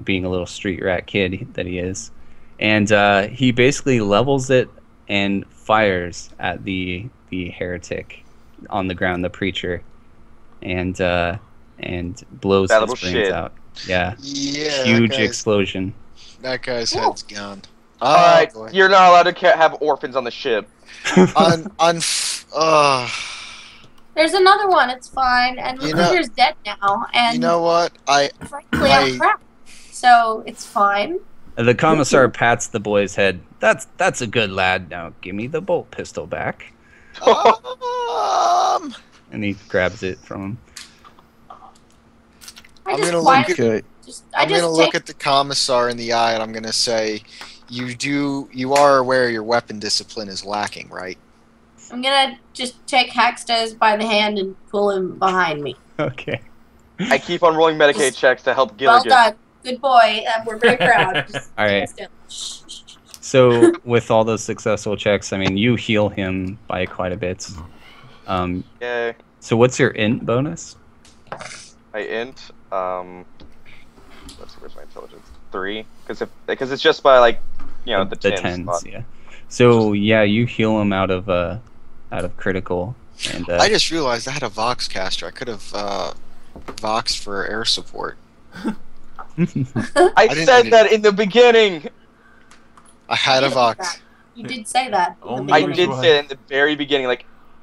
being a little street rat kid that he is, and he basically levels it and fires at the heretic on the ground, the preacher, and blows That his little brains shit. out. Yeah, Yeah, huge explosion. That guy's Cool. head's gone. Oh, Alright, boy. you're not allowed to have orphans on the ship. There's another one. It's fine. And You know- Peter's dead now. And You know what? frankly, I'm crap. So it's fine. The commissar pats the boy's head. That's a good lad. Now give me the bolt pistol back. And he grabs it from him. I I'm just gonna quietly okay. I'm gonna look at the commissar in the eye and I'm gonna say, you are aware your weapon discipline is lacking, right? I'm gonna just take Hackstaz by the hand and pull him behind me. Okay. I keep on rolling Medicaid checks to help Well Gilligan. done. Good boy. We're very proud. Just All right. stand still. Shh. So with all those successful checks, I mean, you heal him by quite a bit. Yay. So what's your int bonus? I int, let's see, where's my intelligence? 3? Because it's just by, the tens. tens, yeah. So yeah, you heal him out of critical, and I just realized I had a Vox caster. I could have Voxed for air support. I didn't said need that in the beginning! I had a Vox. You did say that. in the Only I beginning. did say it in the very beginning,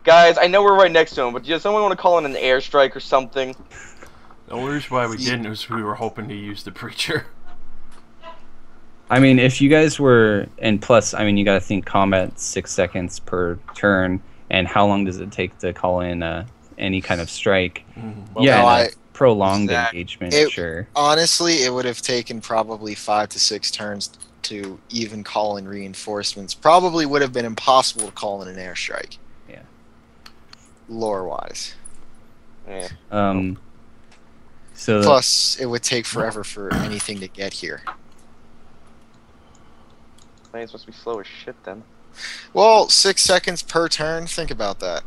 guys, I know we're right next to him, but does someone want to call in an airstrike or something? The only reason why we didn't was we were hoping to use the preacher. I mean, if you guys were, and plus, I mean, you got to think combat 6 seconds per turn, and how long does it take to call in any kind of strike? Well, Yeah, no, in a prolonged Exact- engagement, it- sure. Honestly, it would have taken probably 5 to 6 turns to even call in reinforcements. Probably would have been impossible to call in an airstrike. Yeah. Lore-wise. Yeah. So Plus, it would take forever for anything to get here. Plane's supposed to be slow as shit then. Well, 6 seconds per turn. Think about that.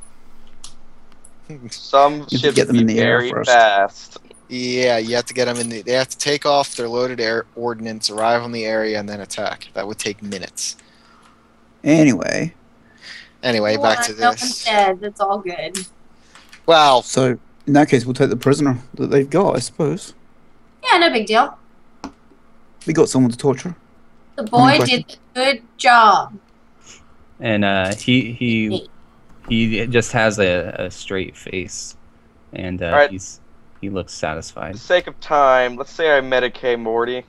Some have to ships get them be in the air very first. fast. Yeah, you have to get them in the. They have to take off their loaded air ordnance, arrive on the area, and then attack. That would take minutes. Anyway, Anyway, back to No one's this. dead. It's all good. Wow. so in that case, we'll take the prisoner that they've got, I suppose. Yeah, no big deal. We got someone to torture. The boy question? did a good job. And he just has a straight face, and Alright. he looks For satisfied. the sake of time, let's say I medicate Morty.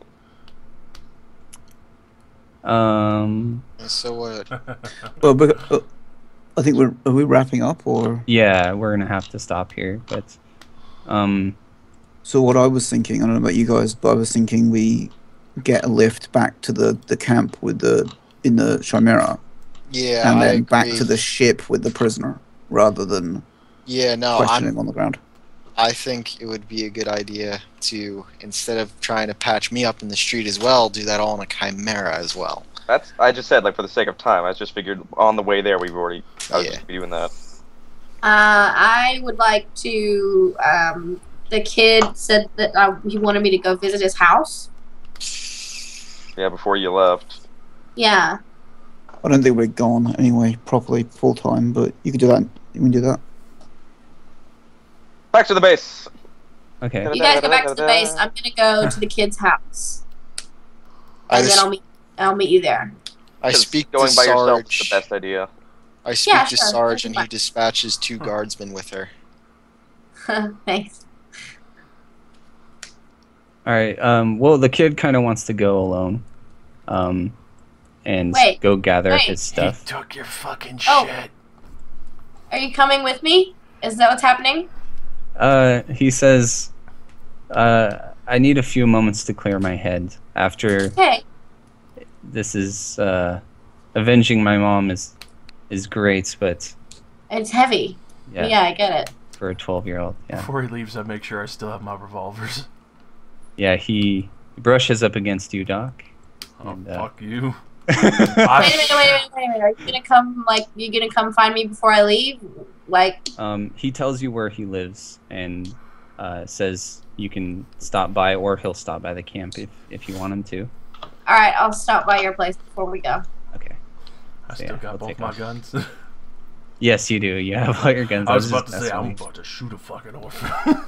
So what? Well, but, I think are we wrapping up or? Yeah, we're gonna have to stop here, but So what I was thinking, I don't know about you guys, but I was thinking we get a lift back to the camp with in the Chimera, Yeah, and I then back agree. to the ship with the prisoner, rather than Yeah, no, questioning on the ground. I think it would be a good idea to, instead of trying to patch me up in the street as well, do that all in a chimera as well. I just said, like, for the sake of time. I just figured on the way there I was Yeah. just doing that. I would like to. The kid said that he wanted me to go visit his house. Yeah, before you left. Yeah. I don't think we're gone anyway, properly full time, but you could do that. You can do that. Back to the base. okay. You guys go back to the base. I'm gonna go to the kid's house, I, and then just, I'll meet you there. I 'Cause speak going to by yourself is the Sarge. best idea. I speak Yeah, to sure, Sarge, that's and he fine. dispatches 2 guardsmen with her. Thanks. All right. Well, the kid kind of wants to go alone, and Wait, go gather wait. his He stuff. took your fucking Oh. shit. Are you coming with me? Is that what's happening? He says, I need a few moments to clear my head. After Hey. this is avenging my mom is great, but It's heavy. Yeah, I get it. for a 12-year-old, yeah. Before he leaves, I make sure I still have my revolvers. Yeah, he brushes up against you, Doc. Oh, And, fuck you. Wait a minute. Are you gonna come find me before I leave? Like, He tells you where he lives and says you can stop by, or he'll stop by the camp if you want him to. all right, I'll stop by your place before we go. Okay. I So, still yeah, got I'll both take my off. guns. Yes, you do. You have all your guns. I was just about to say, messing I'm with about to shoot a fucking orphan.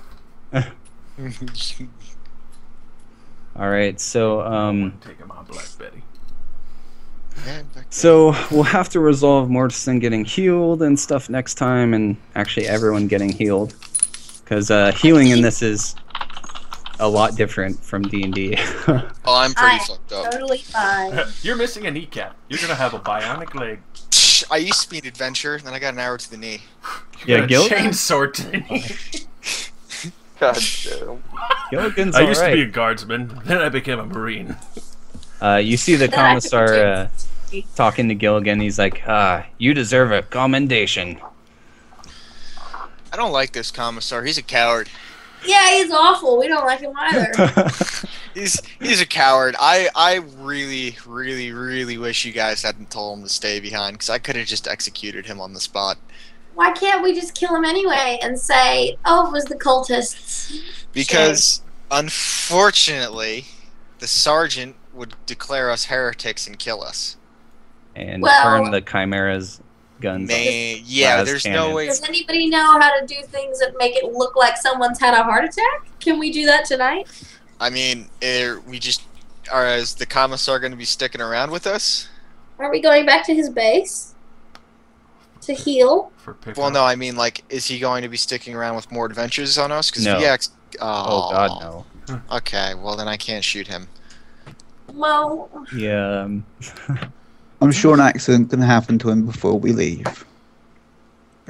All right, so Taking my Black Betty. so we'll have to resolve Mortison getting healed and stuff next time, and actually everyone getting healed, because healing in this is a lot different from D&D. Oh, I'm pretty I'm fucked up. totally fine. You're missing a kneecap. You're gonna have a bionic leg. Psh, I used to be an adventurer, then I got an arrow to the knee. Yeah, Got a Gilligans. chainsaw to the knee. God damn. Gilligan's I used to be a alright. guardsman, then I became a marine. You see the Then I took commissar talking to Gilligan. He's like, you deserve a commendation. I don't like this commissar. He's a coward. Yeah, he's awful. We don't like him either. He's a coward. I really, really, really wish you guys hadn't told him to stay behind, because I could have just executed him on the spot. Why can't we just kill him anyway and say, "Oh, it was the cultists"? Because, unfortunately, the sergeant would declare us heretics and kill us. And Well- turn the Chimera's guns. Yeah, Las there's no cannons. way. Does anybody know how to do things that make it look like someone's had a heart attack? Can we do that tonight? I mean, is the commissar going to be sticking around with us? Are we going back to his base to heal? For pickup. Well, no, I mean, like, is he going to be sticking around with more adventures on us? Because No. VX. Oh God, no. Okay, well then I can't shoot him. Well, Yeah. I'm sure an accident can happen to him before we leave.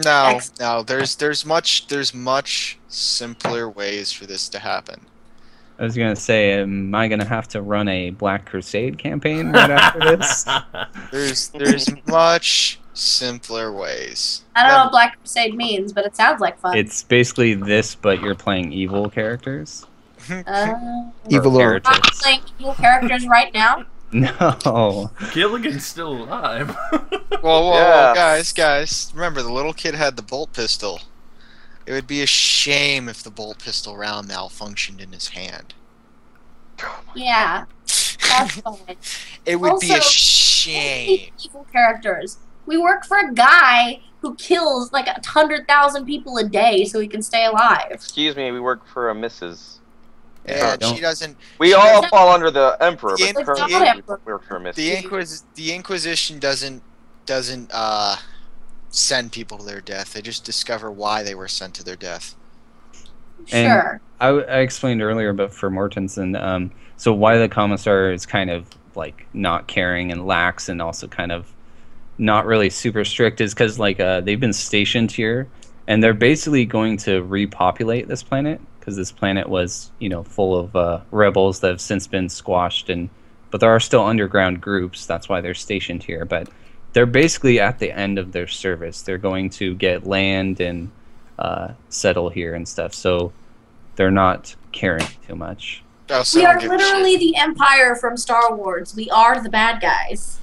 No, no. There's much simpler ways for this to happen. I was gonna say, am I gonna have to run a Black Crusade campaign right after this? There's much simpler ways. I don't know what Black Crusade means, but it sounds like fun. It's basically this, but you're playing evil characters. Evil or or I'm heretics. playing evil characters right now. No. Gilligan's still alive. Whoa, Yeah. guys. Remember, the little kid had the bolt pistol. It would be a shame if the bolt pistol round malfunctioned in his hand. Yeah, that's fine. It would be a Also, shame. Evil characters. We work for a guy who kills like 100,000 people a day so he can stay alive. Excuse me, we work for a Mrs. Yeah, don't- she doesn't. We She all doesn't- fall under the Emperor, The but currently Emperor. we work for a Mrs. The Inquisition doesn't send people to their death. They just discover why they were sent to their death. And- Sure. I explained earlier, but for Mortensen, so why the commissar is kind of like not caring and lax, and also kind of not really super strict, is because like they've been stationed here, and they're basically going to repopulate this planet because this planet was full of rebels that have since been squashed, but there are still underground groups. That's why they're stationed here. But they're basically at the end of their service. They're going to get land and settle here and stuff. So they're not caring too much. Oh, so We I don't are give a literally shit. the Empire from Star Wars. We are the bad guys.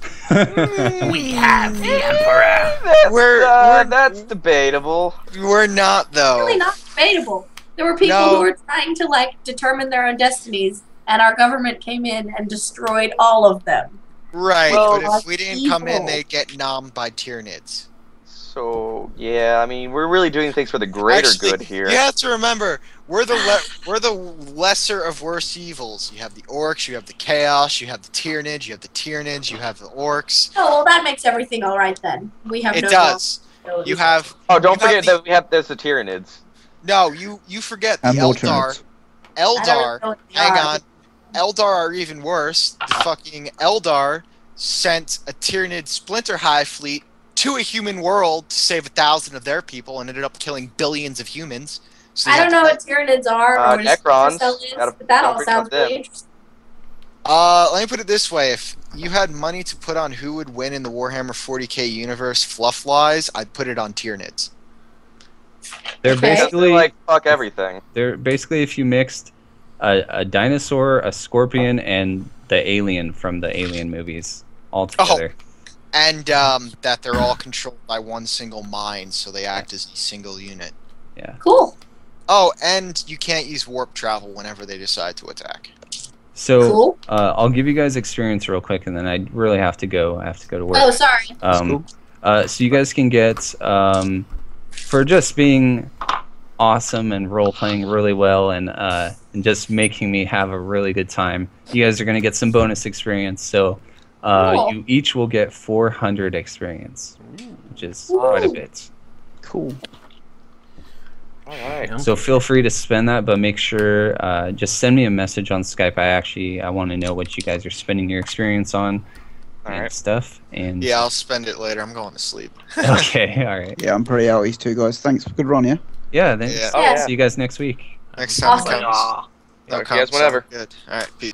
We have the Emperor. That's debatable. We're not though. Really not debatable. There were people No. who were trying to like determine their own destinies, and our government came in and destroyed all of them. Right, Well, but if we didn't come in, evil. they'd get nommed by Tyranids. So yeah, I mean, we're really doing things for the greater Actually, good here. You have to remember, we're the lesser of worst evils. You have the orcs, you have the chaos, you have the Tyranids, you have the Tyranids, you have the orcs. Oh, well, that makes everything all right then. We have It no does. responsibilities. You have Oh, don't You have forget the- that there's the Tyranids. no. You forget the And Eldar. Mortarids. I don't Eldar. know what they Hang are. on. Eldar are even worse. The fucking Eldar sent a Tyranid Splinter Hive fleet to a human world to save 1,000 of their people and ended up killing billions of humans. So they I had don't to know fight- what Tyranids are or what a Necrons. Splinter Cell is, Gotta- but that don't all forget sounds about really them. interesting. Let me put it this way: if you had money to put on who would win in the Warhammer 40k universe, fluff-wise, I'd put it on Tyranids. They're Okay. basically Like fuck everything. they're basically if you mixed a dinosaur, a scorpion, and the alien from the Alien movies all together. And that they're all controlled by one single mind, so they act as a single unit. Cool. Oh, and you can't use warp travel whenever they decide to attack. So Cool. I'll give you guys experience real quick, and then I really have to go. I have to go to work. Oh, sorry. So you guys can get for just being awesome and role playing really well and just making me have a really good time. You guys are gonna get some bonus experience. So Cool. you each will get 400 experience, which is quite a Ooh. bit. Cool. All right. So feel free to spend that, but make sure just send me a message on Skype. I want to know what you guys are spending your experience on All and right. stuff. And Yeah, I'll spend it later. I'm going to sleep. okay, all right. Yeah, I'm pretty outies too, guys. Thanks for good run, yeah? Yeah, then Yeah. Oh, yeah. see you guys next week. Next time Awesome. it comes. Yeah, you guys, whatever. Good. All right, peace.